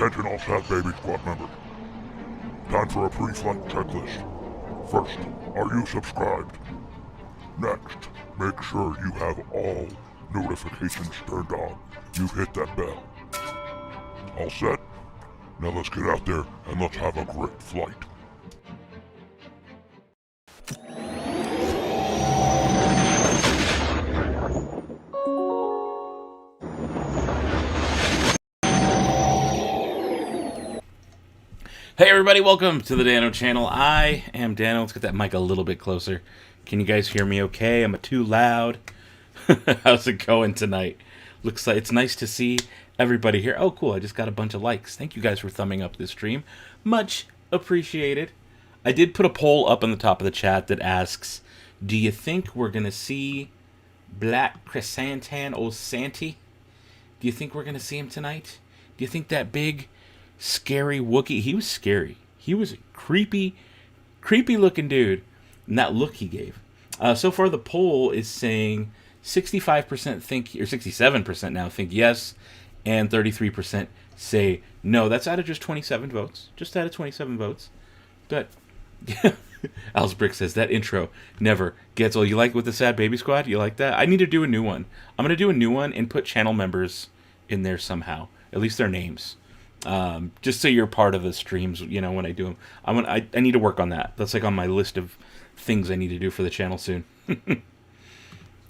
Attention all Sad Baby Squad members. Time for a pre-flight checklist. First, are you subscribed? Next, make sure you have all notifications turned on. You've hit that bell. All set? Now let's get out there and let's have a great flight. Hey everybody, welcome to the Dano channel. I am Dano. Let's get that mic a little bit closer. Can you guys hear me okay? Am I too loud? How's it going tonight? Looks like it's nice to see everybody here. Oh cool, I just got a bunch of likes. Thank you guys for thumbing up this stream. Much appreciated. I did put a poll up on the top of the chat that asks, do you think we're going to see Black Chrysanthemum old Santy? Do you think we're going to see him tonight? Do you think that big scary Wookiee? He was scary. He was a creepy looking dude. And that look he gave. So far the poll is saying 65% think, or 67% now think yes, and 33% say no. That's out of just 27 votes. Just out of 27 votes. But Alsbrick says that intro never gets old. You like with the Sad Baby Squad? You like that? I need to do a new one. I'm going to do a new one and put channel members in there somehow. At least their names. Just so you're part of the streams, you know, when I do them. I need to work on that. That's like on my list of things I need to do for the channel soon.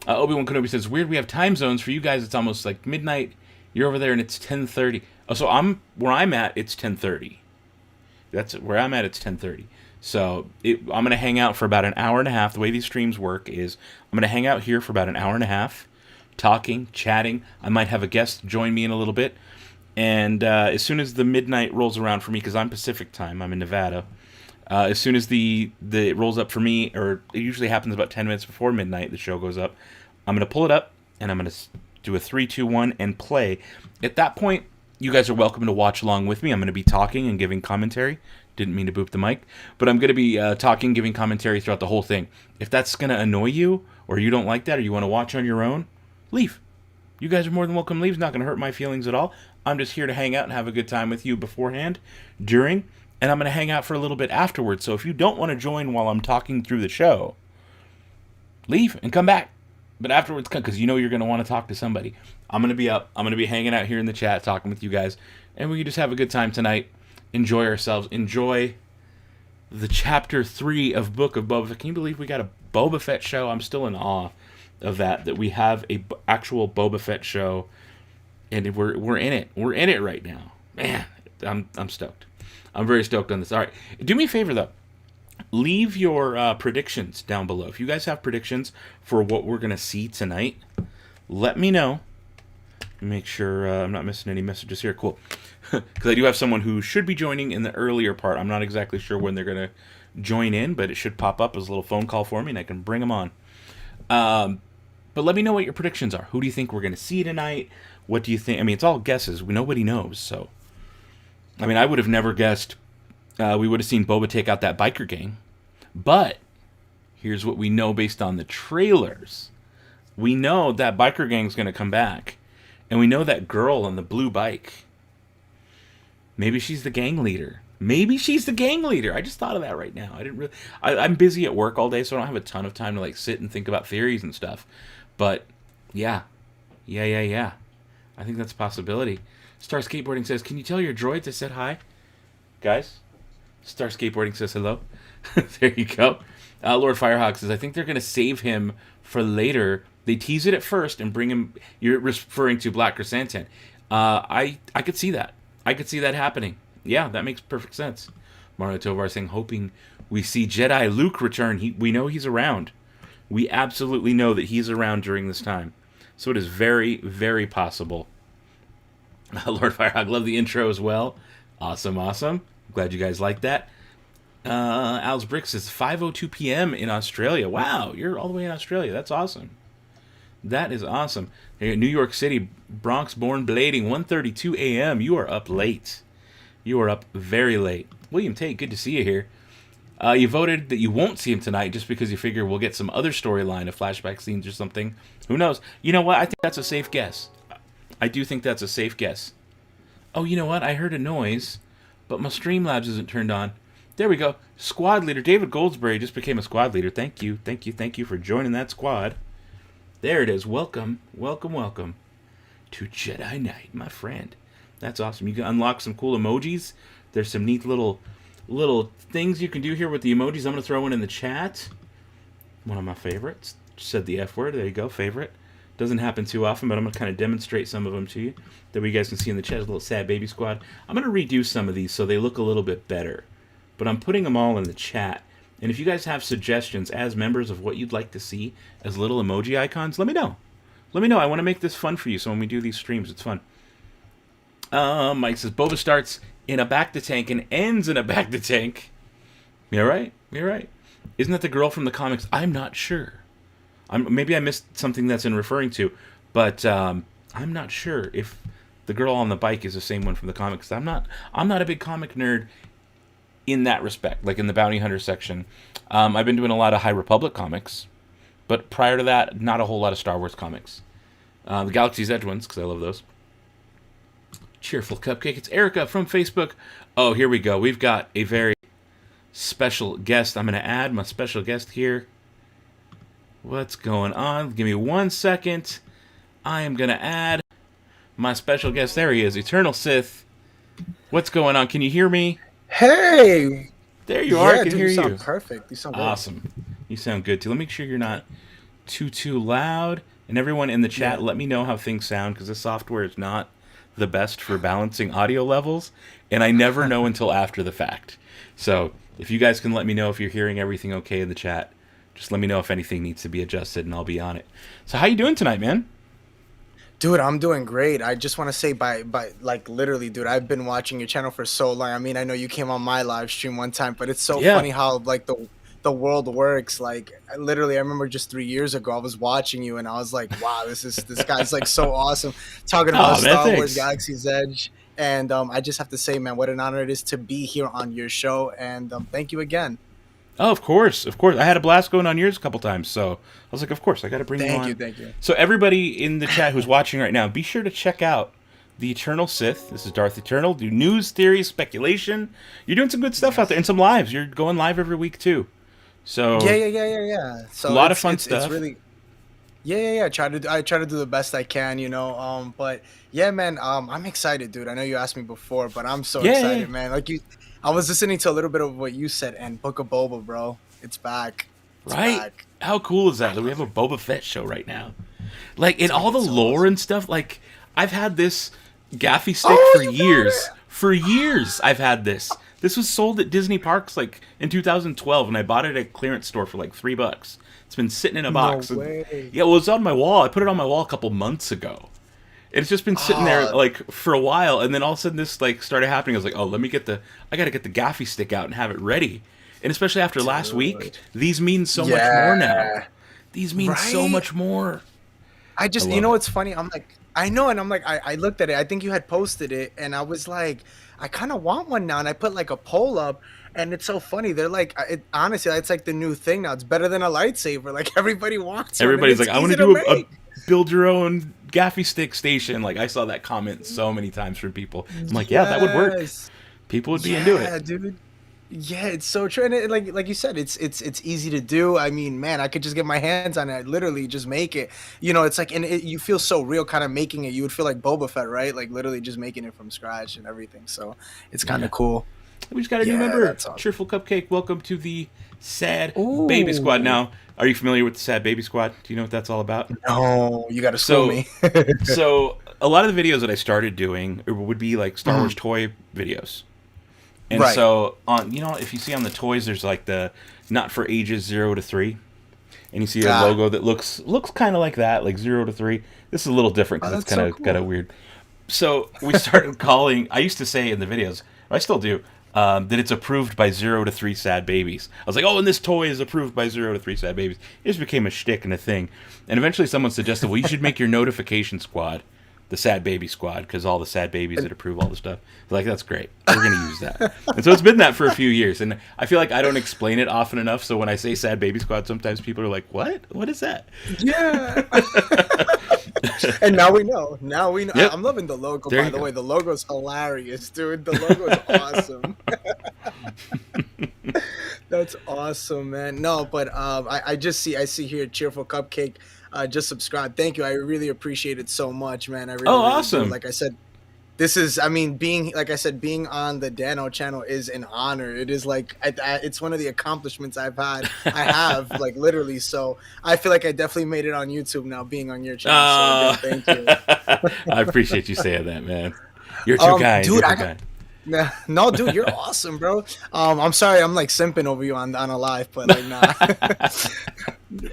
Obi-Wan Kenobi says, weird we have time zones. For you guys, it's almost like midnight. You're over there and it's 10:30. Oh, so where I'm at, it's 10:30. That's where I'm at, it's 10:30. So I'm going to hang out for about an hour and a half. The way these streams work is I'm going to hang out here for about an hour and a half, talking, chatting. I might have a guest join me in a little bit. And as soon as the midnight rolls around for me, because I'm Pacific time, I'm in Nevada, as soon as it rolls up for me, or it usually happens about 10 minutes before midnight, the show goes up, I'm going to pull it up, and I'm going to do a 3, 2, 1, and play. At that point, you guys are welcome to watch along with me. I'm going to be talking and giving commentary. Didn't mean to boop the mic. But I'm going to be talking, giving commentary throughout the whole thing. If that's going to annoy you, or you don't like that, or you want to watch on your own, leave. You guys are more than welcome to leave. It's not going to hurt my feelings at all. I'm just here to hang out and have a good time with you beforehand, during, and I'm going to hang out for a little bit afterwards. So if you don't want to join while I'm talking through the show, leave and come back. But afterwards, come, because you know you're going to want to talk to somebody. I'm going to be up. I'm going to be hanging out here in the chat, talking with you guys, and we can just have a good time tonight. Enjoy ourselves. Enjoy the Chapter 3 of Book of Boba Fett. Can you believe we got a Boba Fett show? I'm still in awe of that we have a actual Boba Fett show. And we're in it. We're in it right now. Man, I'm stoked. I'm very stoked on this. All right. Do me a favor, though. Leave your predictions down below. If you guys have predictions for what we're going to see tonight, let me know. Make sure I'm not missing any messages here. Cool. Because I do have someone who should be joining in the earlier part. I'm not exactly sure when they're going to join in, but it should pop up as a little phone call for me, and I can bring them on. But let me know what your predictions are. Who do you think we're going to see tonight? What do you think? I mean, it's all guesses. Nobody knows, so. I mean, I would have never guessed we would have seen Boba take out that biker gang. But here's what we know based on the trailers. We know that biker gang's going to come back. And we know that girl on the blue bike. Maybe she's the gang leader. Maybe she's the gang leader. I just thought of that right now. I'm busy at work all day, so I don't have a ton of time to like sit and think about theories and stuff. But yeah. I think that's a possibility. Star Skateboarding says, can you tell your droids I said hi? Guys? Star Skateboarding says hello. There you go. Lord Firehawk says, I think they're going to save him for later. They tease it at first and bring him... You're referring to Black Chrysanthemum. I could see that. I could see that happening. Yeah, that makes perfect sense. Mario Tovar saying, hoping we see Jedi Luke return. We know he's around. We absolutely know that he's around during this time. So it is very, very possible. Lord Firehawk, love the intro as well. Awesome. Glad you guys like that. Al's Brick says 5:02 p.m. in Australia. Wow, you're all the way in Australia. That's awesome. That is awesome. Here in New York City, Bronx-born blading, 1:32 a.m. You are up late. You are up very late. William Tate, good to see you here. You voted that you won't see him tonight just because you figure we'll get some other storyline of flashback scenes or something. Who knows? You know what? I think that's a safe guess. I do think that's a safe guess. Oh, you know what? I heard a noise, but my Streamlabs isn't turned on. There we go. Squad leader David Goldsberry just became a squad leader. Thank you for joining that squad. There it is. Welcome to Jedi Knight, my friend. That's awesome. You can unlock some cool emojis. There's some neat little things you can do here with the emojis. I'm going to throw one in the chat. One of my favorites. Just said the F word. There you go. Favorite. Doesn't happen too often, but I'm going to kind of demonstrate some of them to you that you guys can see in the chat. A little sad baby squad. I'm going to redo some of these so they look a little bit better. But I'm putting them all in the chat. And if you guys have suggestions as members of what you'd like to see as little emoji icons, let me know. Let me know. I want to make this fun for you, so when we do these streams, it's fun. Mike says, Boba starts in a back-to-tank and ends in a back-to-tank. You're right. You're right. Isn't that the girl from the comics? I'm not sure. Maybe I missed something that's in referring to, but I'm not sure if the girl on the bike is the same one from the comics. I'm not a big comic nerd in that respect, like in the Bounty Hunter section. I've been doing a lot of High Republic comics, but prior to that, not a whole lot of Star Wars comics. The Galaxy's Edge ones, because I love those. Cheerful Cupcake. It's Erica from Facebook. Oh, here we go. We've got a very special guest. I'm going to add my special guest here. What's going on? Give me 1 second. I am going to add my special guest. There he is, Eternal Sith. What's going on? Can you hear me? Hey! There you are. I can hear you. You sound perfect. You sound good. Awesome. You sound good, too. Let me make sure you're not too loud. And everyone in the chat, let me know how things sound, because this software is not the best for balancing audio levels, and I never know until after the fact. So if you guys can let me know if you're hearing everything okay in the chat, just let me know if anything needs to be adjusted, and I'll be on it. So how you doing tonight, man? Dude, I'm doing great. I just want to say by like literally, dude, I've been watching your channel for so long. I mean, I know you came on my live stream one time, but it's so funny how like the world works. Like literally, I remember just 3 years ago, I was watching you and I was like, wow, this guy's like so awesome talking about Star Wars Galaxy's Edge. And I just have to say, man, what an honor it is to be here on your show. And thank you again. Oh, of course. I had a blast going on yours a couple times, so I was like, of course, I got to bring you on. Thank you. So everybody in the chat who's watching right now, be sure to check out the Eternal Sith. This is Darth Eternal. Do news, theory, speculation. You're doing some good stuff out there, and some lives. You're going live every week too. So yeah. So a lot of fun stuff. It's really, yeah. I try to do the best I can, you know. But yeah, man, I'm excited, dude. I know you asked me before, but I'm so excited, man. Like I was listening to a little bit of what you said, and Book of Boba, bro, it's back. It's back. How cool is that? That we have a Boba Fett show right now. Like in all the lore and stuff. Like I've had this gaffy stick for years. For years, I've had this. This was sold at Disney Parks like in 2012, and I bought it at a clearance store for like $3. It's been sitting in a box. No way. Yeah, well, it's on my wall. I put it on my wall a couple months ago. It's just been sitting there like for a while, and then all of a sudden this like started happening. I was like, oh, I gotta get the gaffy stick out and have it ready. And especially after last week, these mean so much more now. These mean so much more. I just, you know what's funny? I'm like, I know, and I'm like, I looked at it. I think you had posted it, and I was like, I kind of want one now. And I put like a poll up, and it's so funny. They're like, honestly, it's like the new thing now. It's better than a lightsaber. Like everybody wants one. Everybody's like, I want to do a build your own gaffy stick station. Like I saw that comment so many times from people. I'm like, yeah, that would work. People would be into it. Yeah, dude. Yeah, it's so true. And like you said, it's easy to do. I mean, man, I could just get my hands on it. I'd literally just make it. You know, it's like, and you feel so real kind of making it. You would feel like Boba Fett, right? Like literally just making it from scratch and everything. So it's kind of cool. We just got a new member. Awesome. Cheerful Cupcake. Welcome to the Sad Baby Squad. Now, are you familiar with the Sad Baby Squad? Do you know what that's all about? No, you got to school me. So a lot of the videos that I started doing would be like Star Wars toy videos. And so on, you know, if you see on the toys, there's like the not for ages 0 to 3, and you see a logo that looks kind of like that, like 0 to 3. This is a little different because it's kind of got a weird. So we started calling. I used to say in the videos, I still do, that it's approved by 0 to 3 sad babies. I was like, oh, and this toy is approved by 0 to 3 sad babies. It just became a shtick and a thing. And eventually, someone suggested, well, you should make your notification squad the Sad Baby Squad, because all the sad babies that approve all the stuff. Like, that's great. We're going to use that. And so it's been that for a few years. And I feel like I don't explain it often enough. So when I say Sad Baby Squad, sometimes people are like, what? What is that? Yeah. And now we know. Now we know. Yep. I'm loving the logo, There by you the go. way. The logo's hilarious, dude. The logo's awesome. That's awesome, man. No, but I just see here Cheerful Cupcake just subscribe. Thank you. I really appreciate it so much, man. I really, Oh, really awesome. do. Like I said, this is, I mean, being, like I said, being on the Dano channel is an honor. It is like, it's one of the accomplishments I have, like literally. So I feel like I definitely made it on YouTube now, being on your channel. So again, thank you. I appreciate you saying that, man. You're too kind. Dude, You're too kind. No, dude, you're awesome, bro. I'm sorry, I'm like simping over you on a live, but like, nah.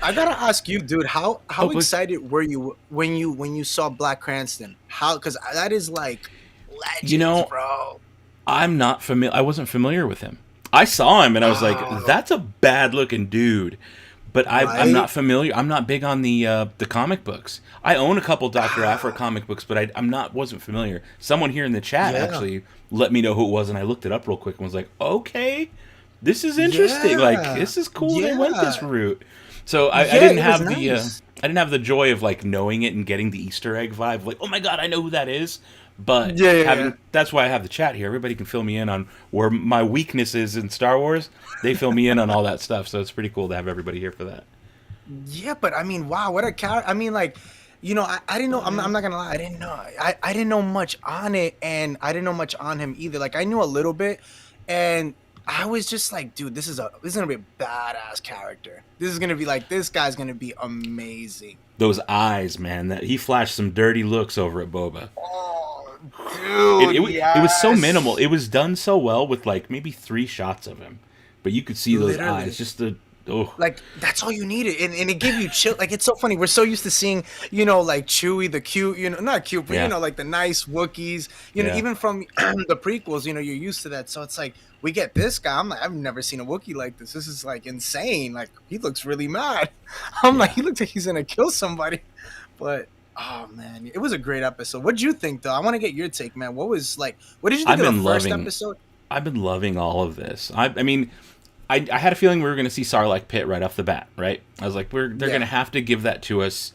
I gotta ask you, dude, how excited were you when you saw Black Cranston? How, because that is like legends, bro. I'm not familiar. I wasn't familiar with him. I saw him and I was like, that's a bad looking dude. But I'm not familiar. I'm not big on the comic books. I own a couple Dr. Aphra comic books, but wasn't familiar. Someone here in the chat actually let me know who it was, and I looked it up real quick and was like, okay, this is interesting. Like, this is cool. They went this route. So I didn't have I didn't have the joy of like knowing it and getting the Easter egg vibe. Like, oh my god, I know who that is. But that's why I have the chat here. Everybody can fill me in on where my weakness is in Star Wars. They fill me in on all that stuff, so it's pretty cool to have everybody here for that. Yeah, but I mean, wow, what a character! I mean, like, you know, I didn't know. I'm not gonna lie, I didn't know. I didn't know much on it, and I didn't know much on him either. Like, I knew a little bit, and I was just like, dude, this is gonna be a badass character. This is gonna be like, this guy's gonna be amazing. Those eyes, man! That he flashed some dirty looks over at Boba. Oh, dude, it was so minimal. It was done so well with like maybe 3 shots of him, but you could see those eyes. Just the like, that's all you needed, and it gave you chill. Like, it's so funny. We're so used to seeing, you know, like Chewie, the cute, you know, not cute, but you know, like the nice Wookiees. You know, even from the prequels, you know, you're used to that. So it's like, we get this guy. I'm like, I've never seen a Wookiee like this. This is like insane. Like, he looks really mad. I'm like, he looks like he's gonna kill somebody. But oh man, it was a great episode. What'd you think though? I want to get your take, man. What did you think of the first episode? I've been loving all of this. I mean, I had a feeling we were going to see Sarlacc pit right off the bat, right? I was like, they're going to have to give that to us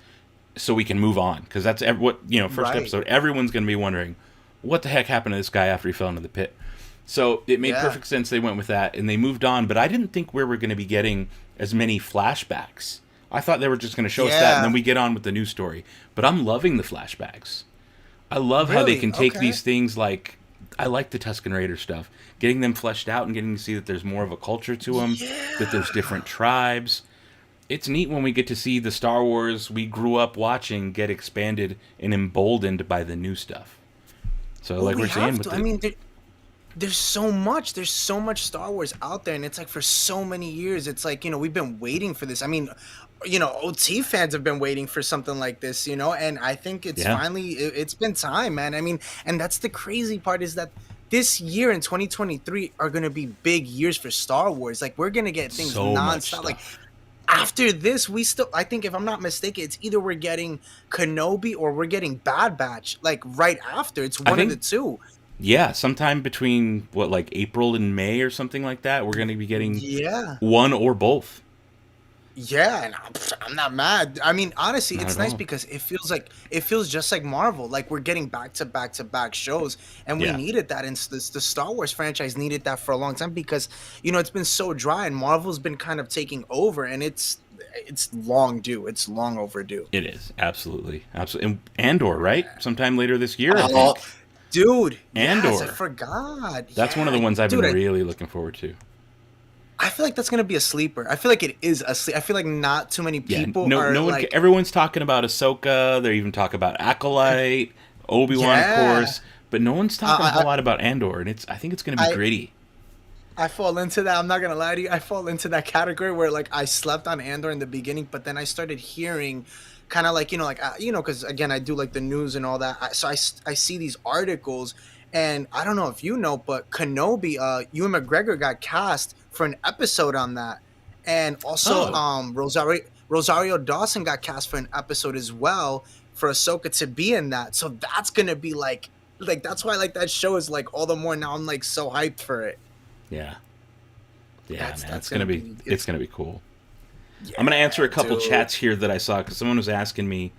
so we can move on, because that's first episode. Everyone's going to be wondering what the heck happened to this guy after he fell into the pit. So it made perfect sense they went with that, and they moved on. But I didn't think we were going to be getting as many flashbacks. I thought they were just going to show us that, and then we get on with the new story. But I'm loving the flashbacks. I love how they can take these things like, I like the Tusken Raider stuff, getting them fleshed out and getting to see that there's more of a culture to them, that there's different tribes. It's neat when we get to see the Star Wars we grew up watching get expanded and emboldened by the new stuff. So like we're saying with I mean, there's so much Star Wars out there, and it's like for so many years, it's like, you know, we've been waiting for this. I mean, you know, OT fans have been waiting for something like this, you know, and I think it's finally, it's been time, man. I mean, and that's the crazy part, is that this year in 2023 are going to be big years for Star Wars. Like, we're going to get things nonstop. Like, after this, I think, if I'm not mistaken, it's either we're getting Kenobi or we're getting Bad Batch, like right after. It's one of the two. Yeah, sometime between like April and May or something like that, we're going to be getting one or both. Yeah, and I'm not mad. I mean, honestly, it's nice because it feels just like Marvel. Like, we're getting back to back shows, and we needed that. And the Star Wars franchise needed that for a long time, because, you know, it's been so dry, and Marvel's been kind of taking over, and it's long due. It's long overdue. It is, absolutely. And Andor, right? Sometime later this year, I think. Dude, Andor. Yes, I forgot. That's one of the ones I've been really looking forward to. I feel like that's gonna be a sleeper. I feel like it is a sleeper. I feel like not too many people are like... Everyone's talking about Ahsoka. They're even talking about Acolyte, Obi-Wan, of course, but no one's talking a whole lot about Andor, and I think it's gonna be gritty. I fall into that. I'm not gonna lie to you. I fall into that category where, like, I slept on Andor in the beginning, but then I started hearing, kind of like, you know, like, you know, because again, I do like the news and all that. So I see these articles, and I don't know if you know, but Kenobi, Ewan McGregor got cast for an episode on that, and also Rosario Dawson got cast for an episode as well for Ahsoka to be in that. So that's gonna be like that's why, like, that show is like all the more now. I'm like so hyped for it. Yeah, man, it's gonna be cool. Yeah, I'm gonna answer a couple chats here that I saw, because someone was asking me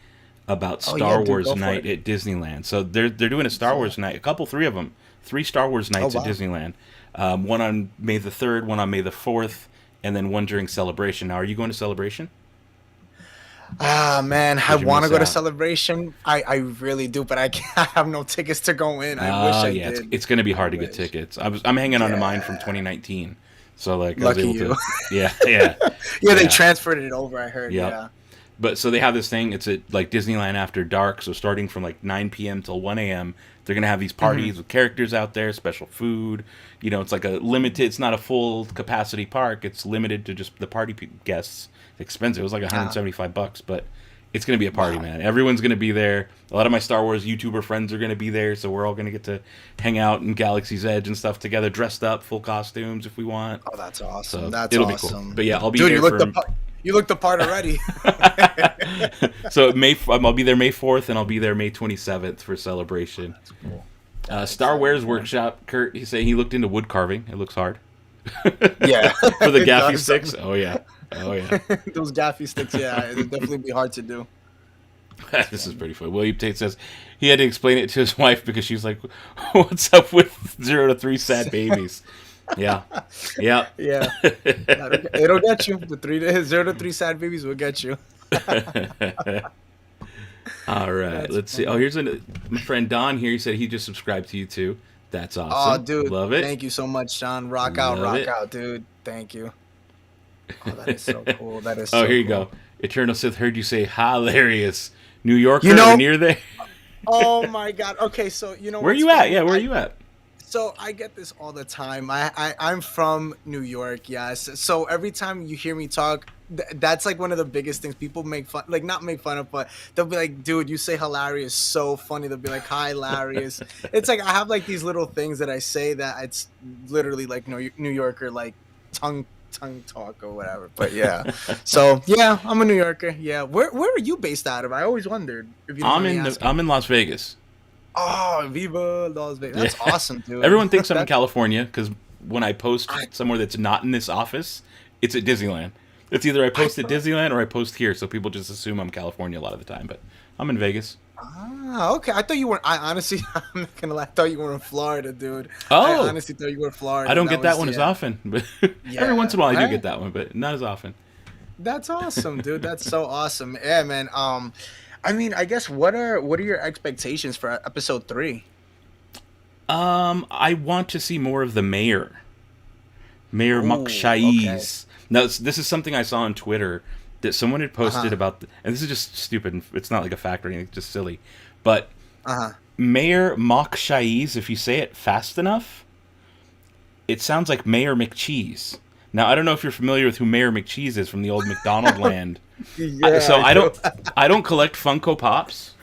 about Oh, Star yeah, dude, Wars go for night it. at Disneyland. So they're doing a Star Wars night, three of them, 3 Star Wars nights wow. at Disneyland. One on May the 3rd, one on May the 4th, and then one during Celebration. Now, are you going to Celebration? Ah, man, I Did you want to miss go to out? Celebration. I really do, but I can't, I have no tickets to go in. I wish I Yeah, did. it's going to be I hard to get wish. tickets. I'm hanging on to mine from Yeah. 2019, so like I was Lucky able you. to. Yeah, yeah, Yeah, they yeah. transferred it over, I heard. Yep. Yeah. But so they have this thing. It's at like Disneyland after dark. So starting from like 9 p.m. till 1 a.m., they're gonna have these parties with characters out there, special food. You know, it's like a limited. It's not a full capacity park. It's limited to just the party guests. It's expensive. It was like $175, but it's gonna be a party, Wow. man. Everyone's gonna be there. A lot of my Star Wars YouTuber friends are gonna be there, so we're all gonna get to hang out in Galaxy's Edge and stuff together, dressed up, full costumes if we want. Oh, that's awesome. So That's it'll be awesome. cool. But yeah, I'll be Dude, there you look for. the part. You look the part already. So I'll be there May 4th, and I'll be there May 27th for Celebration. Cool. Star Wars Workshop. Kurt, he said he looked into wood carving. It looks hard. Yeah. For the It gaffy does. sticks. Oh yeah. Oh yeah. Those gaffy sticks, yeah, it'd definitely be hard to do. This is pretty funny. William Tate says he had to explain it to his wife because she's like, "What's up with 0 to 3 sad babies?" Yeah. Yeah. Yeah. It'll get you. The 0 to 3 sad babies will get you. All right. That's Let's see. funny. Oh, here's my friend Don here. He said he just subscribed to you too. That's Oh, awesome. dude. Love it. Thank you so much, Sean. Love Rock it. out, dude. Thank you. Oh, that is so cool. That is Oh, so here you cool. go. Eternal Sith heard you say hilarious. New Yorker You know- or near there? Oh my god. Okay, so you know Where what's you at? funny? Yeah, where are you at? So I get this all the time. I'm from New York, yes. So every time you hear me talk, that's like one of the biggest things people make fun, like not make fun of, but they'll be like, "Dude, you say hilarious so funny." They'll be like, "Hi, hilarious." It's like I have like these little things that I say that it's literally like New Yorker like tongue talk or whatever. But yeah, so yeah, I'm a New Yorker. Yeah, where are you based out of? I always wondered if you. Don't I'm mind me in asking. I'm in Las Vegas. Oh, Viva Las Vegas. That's Yeah. awesome, dude. Everyone thinks I'm in That- California because when I post somewhere that's not in this office, it's at Disneyland. It's either I post at Disneyland or I post here, so people just assume I'm California a lot of the time. But I'm in Vegas. Ah, okay. I thought you were. I honestly, I'm not gonna lie. I thought you were in Florida, dude. Oh. I honestly thought you were in Florida. I don't get that was- one as yeah. often, but Yeah. every once in a while I do Alright. get that one, but not as often. That's awesome, dude. That's so awesome. Yeah, man. I mean, I guess what are your expectations for episode 3? I want to see more of the mayor, Mayor Ooh, Makshaiz. Now, this is something I saw on Twitter that someone had posted Uh-huh. about, and this is just stupid. It's not like a fact or anything, it's just silly. But Uh huh. Mayor Makshaiz, if you say it fast enough, it sounds like Mayor McCheese. Now, I don't know if you're familiar with who Mayor McCheese is from the old McDonald land. Yeah. So I don't collect Funko Pops.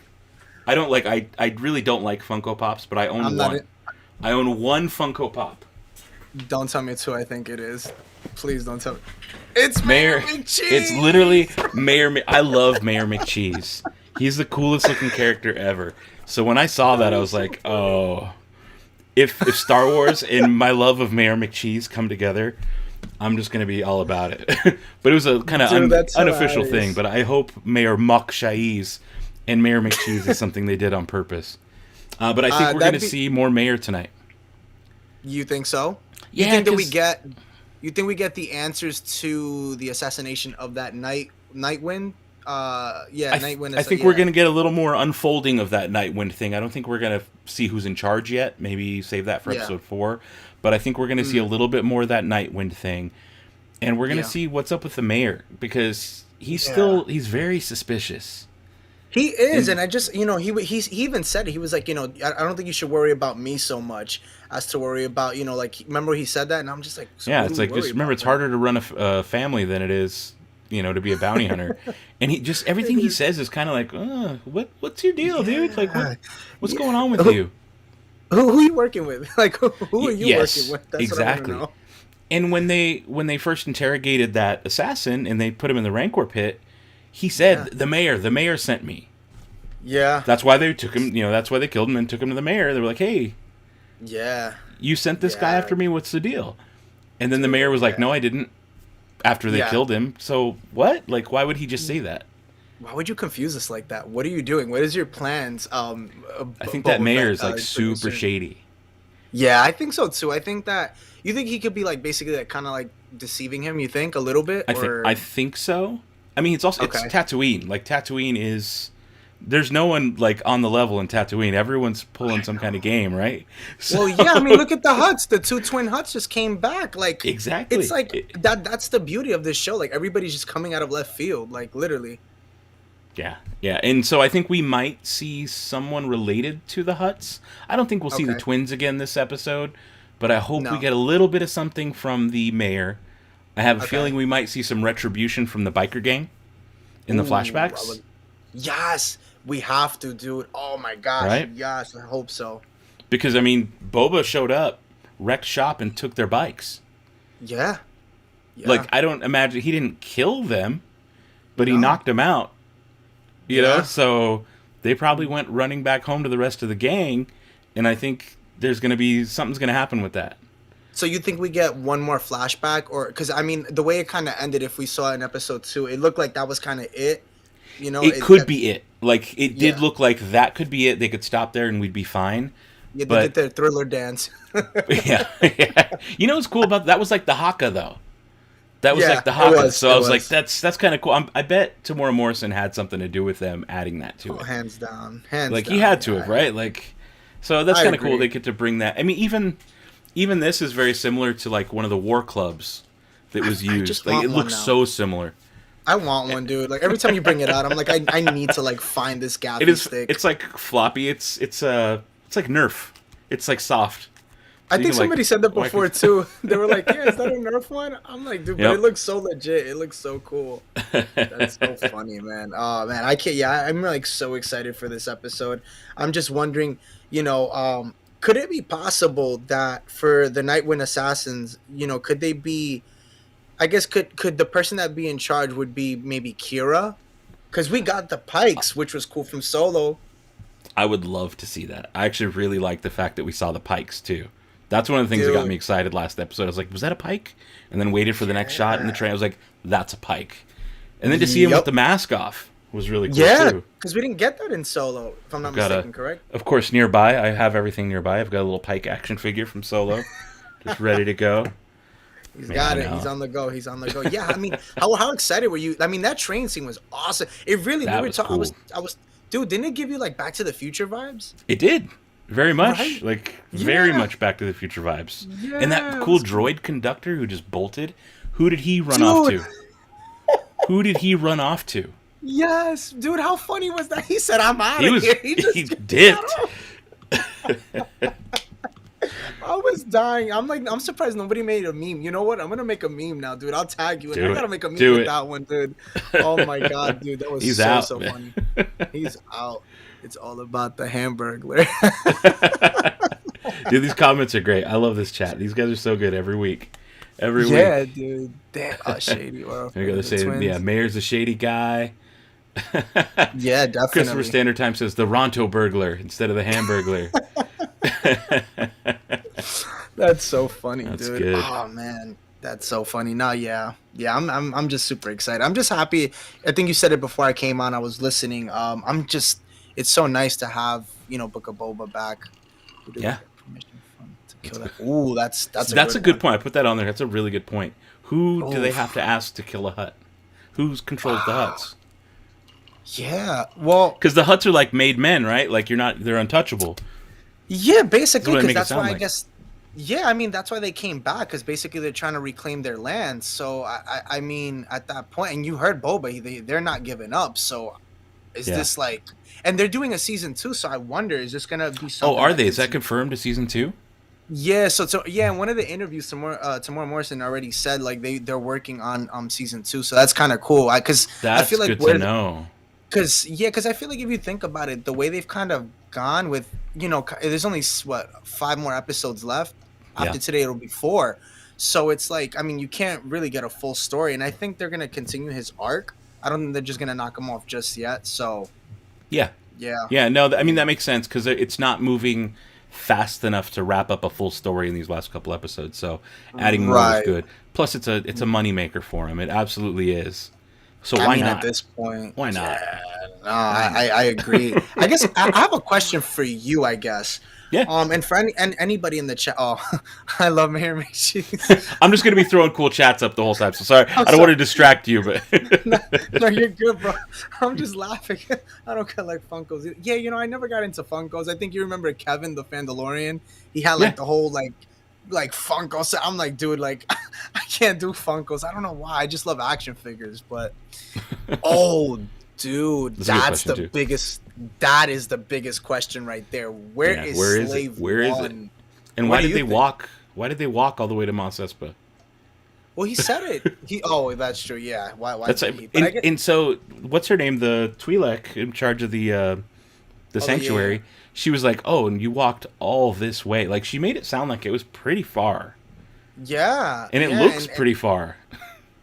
I don't like I really don't like Funko Pops, but I own I'm not one. I own one Funko Pop. Don't tell me it's who I think it is. Please don't tell me. It's Mayor. Mayor McCheese. It's literally Mayor. I love Mayor McCheese. He's the coolest looking character ever. So when I saw that, I was like, oh, if Star Wars and my love of Mayor McCheese come together, I'm just gonna be all about it. But it was a kind of Dude, that's unofficial hilarious. thing. But I hope Mayor Makshaiz and Mayor McCheese is something they did on purpose. But I think we're that'd gonna be- see more Mayor tonight. You think so? Yeah, You think that we 'cause- get? You think we get the answers to the assassination of that Nightwind? Yeah, Nightwind. I think we're going to get a little more unfolding of that Nightwind thing. I don't think we're going to see who's in charge yet. Maybe save that for Yeah. episode 4. But I think we're going to see a little bit more of that Nightwind thing. And we're going to Yeah. see what's up with the mayor. Because he's Yeah. he's very suspicious. He is, and I just, he even said it. He was like, I don't think you should worry about me so much as to worry about, like, remember he said that, and I'm just like, so Yeah, what it's do we like, worry just remember, about, it's man? harder to run a family than it is, to be a bounty hunter. And he just, everything he says is kind of like, what's your deal, dude? Like, what's going on with you? Who are you working with? Like, who are you Yes, working with? That's exactly. What I wanna know. And when they first interrogated that assassin and they put him in the Rancor pit, he said, the mayor sent me. Yeah, That's why they took him, that's why they killed him and took him to the mayor. They were like, hey, yeah. you sent this guy Yeah. after me, what's the deal? And then the mayor was like, no, I didn't, after they Yeah. killed him. So what? Like, why would he just say that? Why would you confuse us like that? What are you doing? What is your plans? I think that Boba mayor Fett, is like super producer. shady. Yeah, I think so too. I think that you think he could be like basically like kind of like deceiving him. You think a little bit, or I think so. I mean, it's okay. Tatooine. Like Tatooine is there's no one like on the level in Tatooine. Everyone's pulling some kind of game, right? Well, So yeah. I mean, look at the Huts. The two twin Huts just came back. Like it's exactly. like that. That's the beauty of this show. Like everybody's just coming out of left field. Like literally. Yeah, yeah. And so I think we might see someone related to the Hutts. I don't think we'll see the Okay. twins again this episode, but I hope we No. get a little bit of something from the mayor. I have a Okay. feeling we might see some retribution from the biker gang in the Ooh, flashbacks, yes, we have to, dude. Oh my gosh. right? Yes, I hope so. Because I mean, Boba showed up, wrecked shop, and took their bikes. Yeah. Like Yeah. I don't imagine he didn't kill them, but he No. knocked them out. You know, Yeah. so they probably went running back home to the rest of the gang, and I think there's going to be something's going to happen with that. So you think we get one more flashback, or because I mean the way it kind of ended, if we saw it in episode 2, it looked like that was kind of it. You know, It could be it. Like it did Yeah. look like that could be it. They could stop there and we'd be fine. Yeah, they But did their Thriller dance. yeah, yeah. You know what's cool about that was like the Haka though. That was Yeah, like the it Haka. was, So it I was like, was. that's kind of cool. I bet Tamora Morrison had something to do with them adding that to Oh, it. hands down, hands Like down. he had to yeah. have, right? Like, so that's I kind of cool. agree. They get to bring that. I mean, even this is very similar to like one of the war clubs that was I used. just Like want it one looks now. so similar. I want one, dude. Like every time you bring it out, I'm like, I need to like find this gaffy It is. stick. It's like floppy. It's like Nerf. It's like soft. I So you think can, like, somebody said that whack before it. too. They were like, "Yeah, is that a Nerf one?" I'm like, "Dude, but Yep. it looks so legit. It looks so cool." That's so funny, man. Oh man, I can't. Yeah, I'm like so excited for this episode. I'm just wondering, could it be possible that for the Nightwind Assassins, could they be? I guess could the person that be in charge would be maybe Kira? Because we got the Pikes, which was cool from Solo. I would love to see that. I actually really like the fact that we saw the pikes too. That's one of the things that got Dude. me excited last episode. I was like, was that a pike? And then waited for the next shot in the train. I was like, that's a pike. And then to see him Yep. with the mask off was really cool Yeah, too. because we didn't get that in Solo, if I'm not Got mistaken. Correct? of course, nearby. I have everything nearby. I've got a little pike action figure from Solo, just ready to go. He's Man, got I it. know. He's on the go. He's on the go. Yeah, I mean, how excited were you? I mean, that train scene was awesome. It really. That we were was talking. cool. I was. Dude, didn't it give you like Back to the Future vibes? It did. Very much. Right? Like, very Yeah. much Back to the Future vibes. Yeah, And that it cool was droid conductor who just bolted, who did he run off Dude. to? Who did he run off to? Yes, dude. How funny was that? He said, "I'm out He of was here." he just dipped. I was dying. I'm like, I'm surprised nobody made a meme. You know what? I'm gonna make a meme now, dude. I'll tag you. And Do I it. gotta make a meme Do with it. that one, dude. Oh my god, dude, that was He's so out, so man. funny. He's out. It's all about the Hamburglar. Dude, these comments are great. I love this chat. These guys are so good every week. Every week. Yeah, dude. Damn, shady world. They're gonna The say, twins. yeah, Mayor's a shady guy. Yeah, definitely. Christopher Standard Time says the Ronto burglar instead of the Hamburglar. That's so funny, That's dude. good. Oh man, that's so funny. No, yeah. I'm just super excited. I'm just happy. I think you said it before I came on. I was listening. It's so nice to have Book of Boba back. Who did we Yeah. get permission from to kill that? Ooh, that's That's a good one. point. I put that on there. That's a really good point. Who do they Oof. have to ask to kill a hut? Who controls the huts? Yeah. Well, Because the huts are like made men, right? Like they're untouchable. yeah, basically, That's what they because make it that's sound why I like. guess. Yeah, I mean that's why they came back, because basically they're trying to reclaim their land. So I mean at that point, and you heard Boba, they're not giving up. So is Yeah. this like, and they're doing a season 2, so I wonder, is this gonna be Oh, something? are they? Is is that confirmed to season 2? Yeah, so yeah, in one of the interviews, Tamora Morrison already said like they're working on season 2, so that's kind of cool. Because I That's feel like good to know. because I feel like if you think about it, the way they've kind of gone with there's only 5 more episodes left. Yeah. After today, it'll be 4. So it's like, I mean, you can't really get a full story, and I think they're gonna continue his arc. I don't think they're just gonna knock him off just yet. So Yeah. yeah, Yeah, no, I mean, that makes sense because it's not moving fast enough to wrap up a full story in these last couple episodes. So adding more is Right. good. Plus, it's a moneymaker for him. It absolutely is. So I why mean, not? at this point, Why not? yeah, no, I agree. I guess I have a question for you. I guess, Yeah. and for anybody in the chat. Oh, I love Mayor McCheese. I'm just gonna be throwing cool chats up the whole time. So sorry, I'm I don't want sorry. to distract you, but No, no, you're good, bro. I'm just laughing. I don't collect Funkos. Yeah, I never got into Funkos. I think you remember Kevin the Fandalorian. He had like Yeah. the whole like Funkos. I'm like, dude, like I can't do Funkos. I don't know why. I just love action figures, but oh, dude, That's a good that's question, the too. biggest. That is the biggest question right there. Where is where is it? Slave Where is it? One? And What why do did you they think? walk? Why did they walk all the way to Mount Espa? Well, he said it. That's true. Yeah. Why That's did he? But I get. and so what's her name? The Twi'lek in charge of the sanctuary. Yeah. She was like, "Oh, and you walked all this way." Like she made it sound like it was pretty far, Yeah, and it yeah, looks and pretty far.